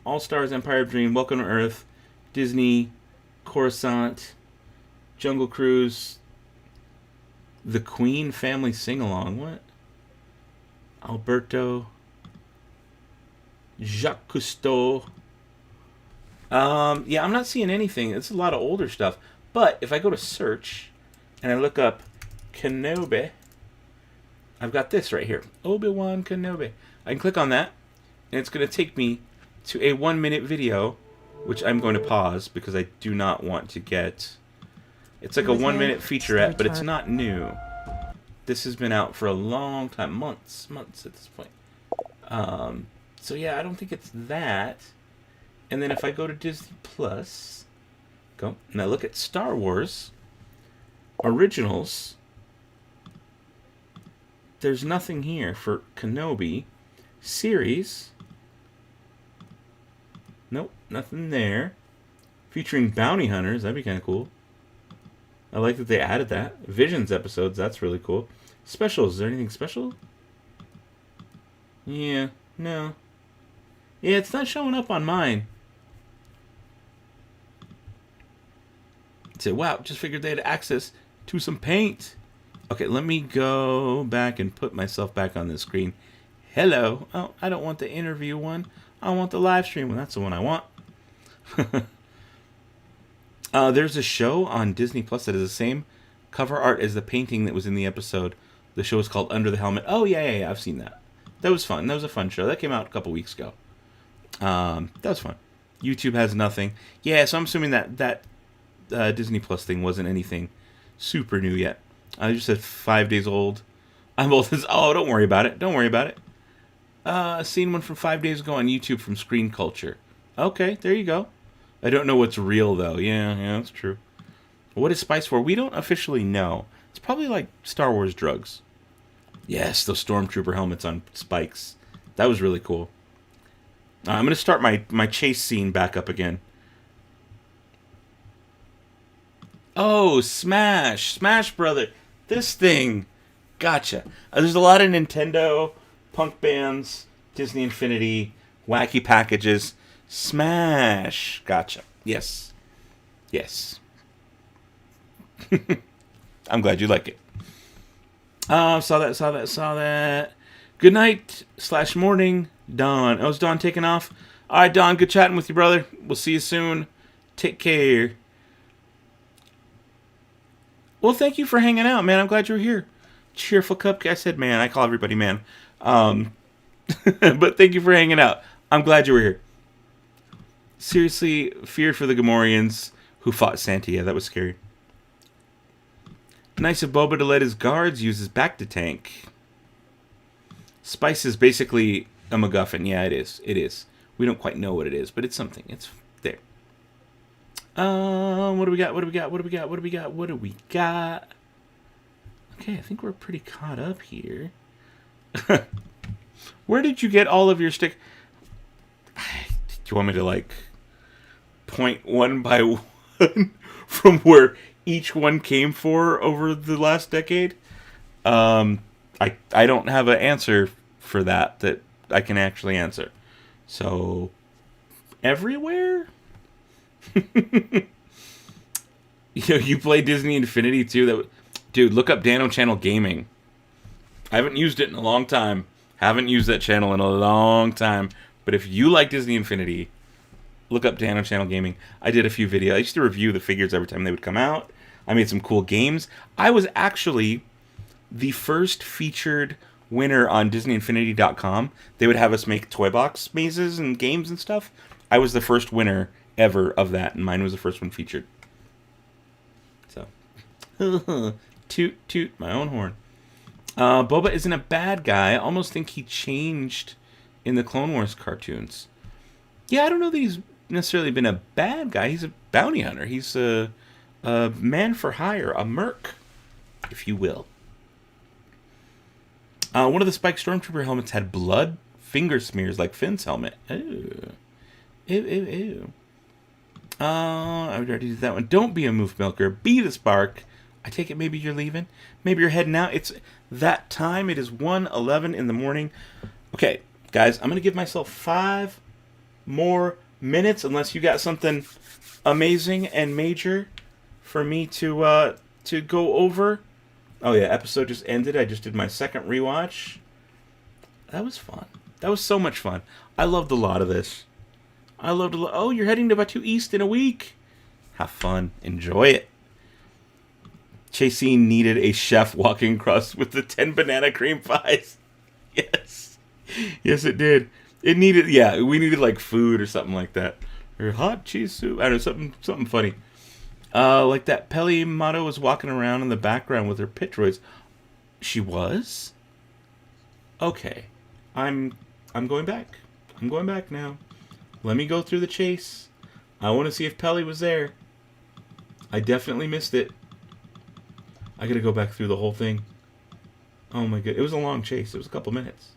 All-Stars Empire of Dreams, Welcome to Earth, Disney, Coruscant, Jungle Cruise, The Queen Family Sing-Along. What? Alberto, Jacques Cousteau. Yeah, I'm not seeing anything. It's a lot of older stuff. But if I go to search and I look up Kenobi, I've got this right here. Obi-Wan Kenobi. I can click on that, and it's going to take me to a 1-minute video, which I'm going to pause because I do not want to get... It's like a 1-minute featurette, but it's not new. This has been out for a long time. Months at this point. So yeah, I don't think it's that. And then if I go to Disney Plus, go, and I look at Star Wars Originals, there's nothing here for Kenobi. Series, nope, nothing there. Featuring bounty hunters, that'd be kind of cool. I like that they added that. Visions episodes, that's really cool. Specials, is there anything special? Yeah, no. Yeah, it's not showing up on mine. Say, wow, just figured they had access to some paint. Okay, let me go back and put myself back on the screen. Hello. Oh, I don't want the interview one. I want the live stream one. That's the one I want. There's a show on Disney Plus that is the same cover art as the painting that was in the episode. The show is called Under the Helmet. Oh, yeah, I've seen that. That was fun. That was a fun show. That came out a couple weeks ago. That was fun. YouTube has nothing. Yeah, so I'm assuming that Disney Plus thing wasn't anything super new yet. I just said 5 days old. I'm old as... Oh, don't worry about it. Don't worry about it. Seen one from 5 days ago on YouTube from Screen Culture. Okay, there you go. I don't know what's real, though. Yeah, that's true. What is Spice for? We don't officially know. It's probably like Star Wars drugs. Yes, those Stormtrooper helmets on spikes. That was really cool. I'm going to start my chase scene back up again. Oh, Smash. Smash Brother. This thing. Gotcha. There's a lot of Nintendo, punk bands, Disney Infinity, wacky packages. Smash. Gotcha. Yes. Yes. I'm glad you like it. Saw that. Good night / morning, Don. Oh, is Don taking off? All right, Don, good chatting with you, brother. We'll see you soon. Take care. Well, thank you for hanging out, man. I'm glad you were here. Cheerful Cupcake. I said man. I call everybody man. But thank you for hanging out. I'm glad you were here. Seriously, feared for the Gamorreans who fought Santa. Yeah, that was scary. Nice of Boba to let his guards use his back to tank. Spice is basically a MacGuffin. Yeah, it is. It is. We don't quite know what it is, but it's something. It's there. What do we got? Okay, I think we're pretty caught up here. Where did you get all of your stick? Do you want me to, like, point one by one from where each one came for over the last decade? I don't have an answer for that I can actually answer. So, everywhere? You play Disney Infinity too? Dude, look up Dano Channel Gaming. I haven't used it in a long time. Haven't used that channel in a long time. But if you like Disney Infinity, look up Dano Channel Gaming. I did a few videos. I used to review the figures every time they would come out. I made some cool games. I was actually the first featured winner on DisneyInfinity.com. They would have us make toy box mazes and games and stuff. I was the first winner ever of that, and mine was the first one featured. So, toot my own horn. Boba isn't a bad guy. I almost think he changed in the Clone Wars cartoons. Yeah, I don't know that he's necessarily been a bad guy. He's a bounty hunter. He's a man for hire, a merc, if you will. One of the Spike Stormtrooper helmets had blood finger smears like Finn's helmet. Ew. Ew. I would already do that one. Don't be a moof milker. Be the spark. I take it maybe you're leaving. Maybe you're heading out. It's that time. It is 1:11 in the morning. Okay, guys, I'm going to give myself 5 more minutes unless you got something amazing and major for me to go over. Oh yeah, episode just ended. I just did my second rewatch. That was fun. That was so much fun. I loved a lot of this. I loved a lot. Oh, you're heading to Batu East in a week. Have fun. Enjoy it. Chasine needed a chef walking across with the 10 banana cream pies. Yes. Yes, it did. It needed, yeah, we needed like food or something like that. Or hot cheese soup. I don't know, something funny. Like that Peli Motto was walking around in the background with her pit droids. She was? Okay. I'm going back. I'm going back now. Let me go through the chase. I want to see if Peli was there. I definitely missed it. I gotta go back through the whole thing. Oh my god. It was a long chase. It was a couple minutes.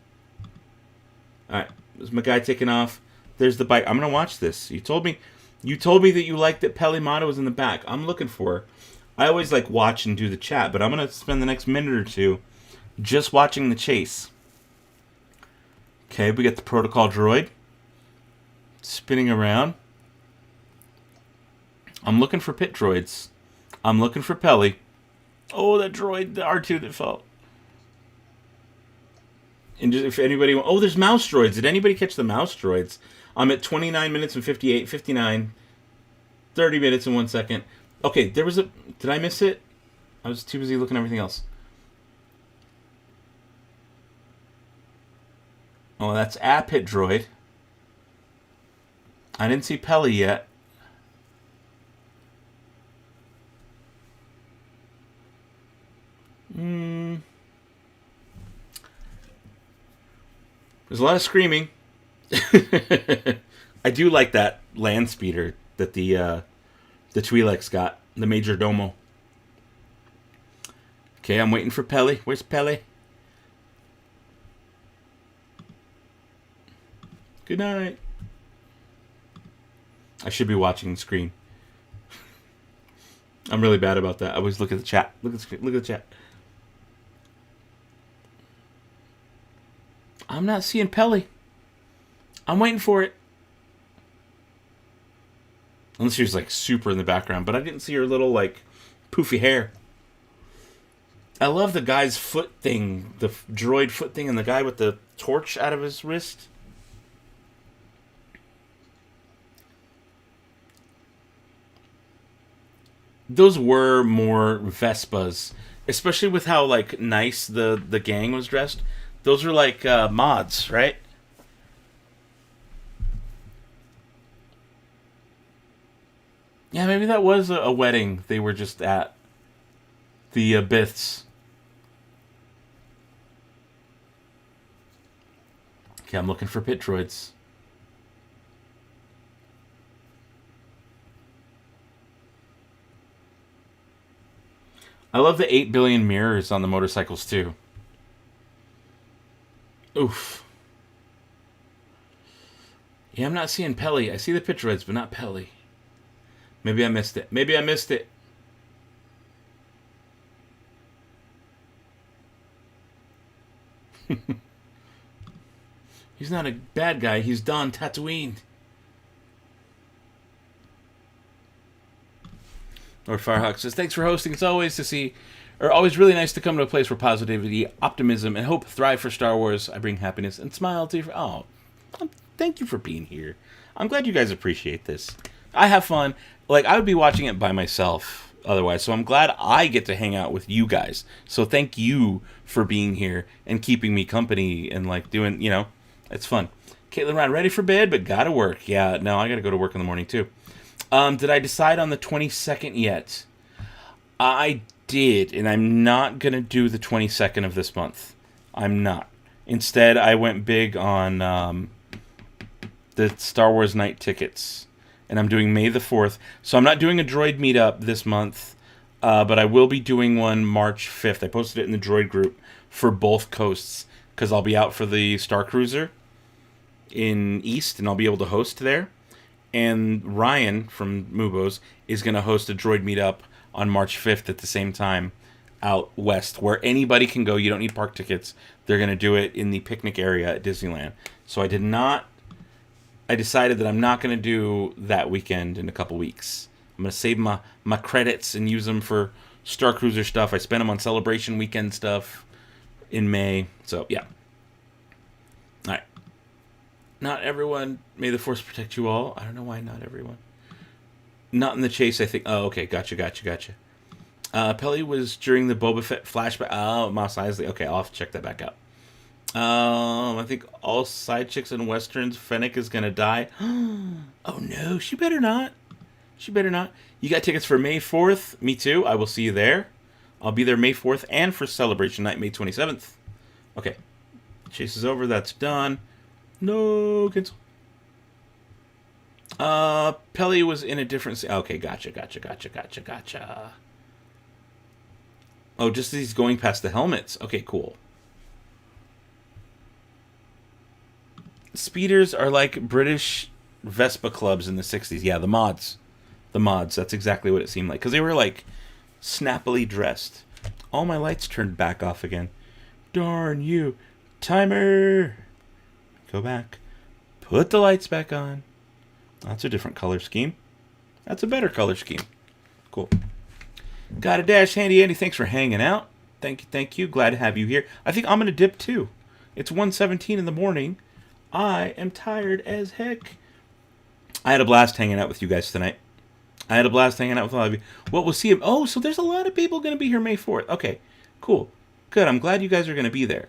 Alright. There's my guy taking off. There's the bike. I'm gonna watch this. You told me that you liked that Peli Motto was in the back. I'm looking for her. I always like watch and do the chat, but I'm gonna spend the next minute or two just watching the chase. Okay, we got the protocol droid spinning around. I'm looking for pit droids. I'm looking for Peli. Oh, that droid, the R2 that fell. And just, if anybody... Oh, there's mouse droids. Did anybody catch the mouse droids? I'm at 29 minutes and 58, 59, 30 minutes and 1 second. Okay, there was a... Did I miss it? I was too busy looking at everything else. Oh, that's a pit droid. I didn't see Peli yet. There's a lot of screaming. I do like that land speeder that the Twi'leks got, the Major Domo. Okay, I'm waiting for Peli. Where's Peli? Good night. I should be watching the screen. I'm really bad about that. I always look at the chat. Look at the screen. Look at the chat. I'm not seeing Peli. I'm waiting for it. Unless she was like super in the background, but I didn't see her little like poofy hair. I love the guy's foot thing, the droid foot thing, and the guy with the torch out of his wrist. Those were more Vespas, especially with how like nice the gang was dressed. Those were like mods, right? Yeah, maybe that was a wedding they were just at. The Biths. Okay, I'm looking for pit droids. I love the 8 billion mirrors on the motorcycles too. Oof. Yeah, I'm not seeing Peli. I see the pit droids, but not Peli. Maybe I missed it. Maybe I missed it. He's not a bad guy. He's Don Tatooine. Lord Firehawk says, thanks for hosting. It's always really nice to come to a place where positivity, optimism, and hope thrive for Star Wars. I bring happiness and smile to you. Thank you for being here. I'm glad you guys appreciate this. I have fun. Like, I would be watching it by myself otherwise, so I'm glad I get to hang out with you guys. So thank you for being here and keeping me company and, like, doing, it's fun. Caitlin Ryan, ready for bed, but gotta work. Yeah, no, I gotta go to work in the morning, too. Did I decide on the 22nd yet? I did, and I'm not going to do the 22nd of this month. I'm not. Instead, I went big on the Star Wars night tickets, and I'm doing May the 4th. So I'm not doing a droid meetup this month, but I will be doing one March 5th. I posted it in the droid group for both coasts, because I'll be out for the Star Cruiser in East, and I'll be able to host there. And Ryan from Mubos is going to host a droid meetup on March 5th at the same time out west, where anybody can go. You don't need park tickets. They're going to do it in the picnic area at Disneyland. So I decided that I'm not going to do that weekend in a couple weeks. I'm going to save my credits and use them for Star Cruiser stuff. I spent them on Celebration Weekend stuff in May. So, yeah. All right. Not everyone. May the Force protect you all. I don't know why not everyone. Not in the chase, I think. Oh, okay. Gotcha. Pelly was during the Boba Fett flashback. Oh, Mos Eisley. Okay, I'll have to check that back out. I think all side chicks in Westerns, Fennec is going to die. Oh, no. She better not. You got tickets for May 4th? Me too. I will see you there. I'll be there May 4th and for Celebration Night, May 27th. Okay. Chase is over. That's done. No, cancel. Pelly was in a different... Okay, gotcha. Oh, just as he's going past the helmets. Okay, cool. Speeders are like British Vespa clubs in the 60s. Yeah, the mods. That's exactly what it seemed like. Because they were, like, snappily dressed. All my lights turned back off again. Darn you. Timer. Go back. Put the lights back on. That's a different color scheme. That's a better color scheme. Cool. Got a dash, handy Andy. Thanks for hanging out. Thank you. Glad to have you here. I think I'm going to dip too. It's 1:17 in the morning. I am tired as heck. I had a blast hanging out with you guys tonight. I had a blast hanging out with all of you. Well, we'll see him. Oh, so there's a lot of people going to be here May 4th. Okay, cool. Good. I'm glad you guys are going to be there.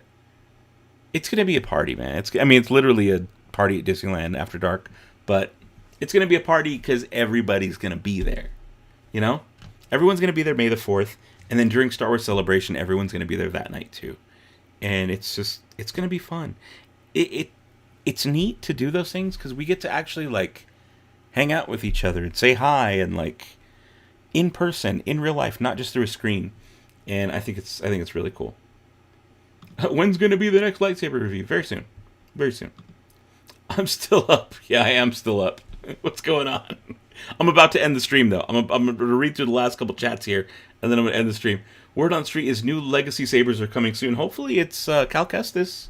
It's going to be a party, man. It's literally a party at Disneyland after dark, but it's going to be a party because everybody's going to be there. You know? Everyone's going to be there May the 4th, and then during Star Wars Celebration, everyone's going to be there that night too. And it's going to be fun. It's neat to do those things because we get to actually, like, hang out with each other and say hi and, like, in person, in real life, not just through a screen. And I think it's really cool. When's going to be the next lightsaber review? Very soon. Very soon. I'm still up. Yeah, I am still up. What's going on? I'm about to end the stream, though. I'm going to read through the last couple chats here, and then I'm going to end the stream. Word on the street is new Legacy Sabers are coming soon. Hopefully it's Cal Kestis.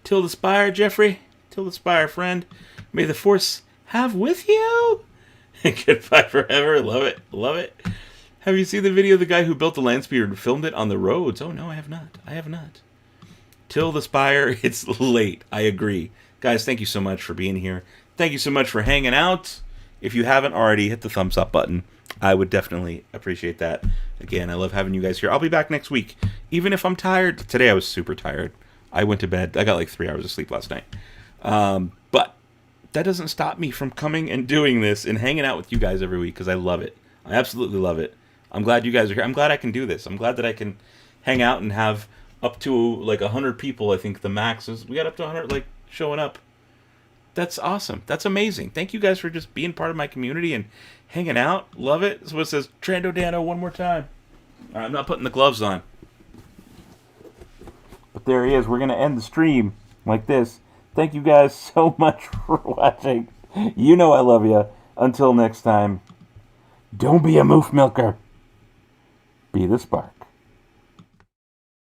Till the Spire, Jeffrey. Till the Spire, friend. May the Force have with you. Goodbye forever. Love it. Have you seen the video of the guy who built the land speeder and filmed it on the roads? Oh, no, I have not. Till the Spire, it's late. I agree. Guys, thank you so much for being here. Thank you so much for hanging out. If you haven't already, hit the thumbs up button. I would definitely appreciate that. Again, I love having you guys here. I'll be back next week. Even if I'm tired. Today I was super tired. I went to bed. I got like 3 hours of sleep last night. But that doesn't stop me from coming and doing this and hanging out with you guys every week because I love it. I absolutely love it. I'm glad you guys are here. I'm glad I can do this. I'm glad that I can hang out and have up to like 100 people. I think the max is. We got up to 100 like showing up. That's awesome. That's amazing. Thank you guys for just being part of my community and hanging out. Love it. That's what it says. Trando Dano one more time. All right, I'm not putting the gloves on. But there he is. We're going to end the stream like this. Thank you guys so much for watching. You know I love you. Until next time, don't be a moof milker. Be the spark.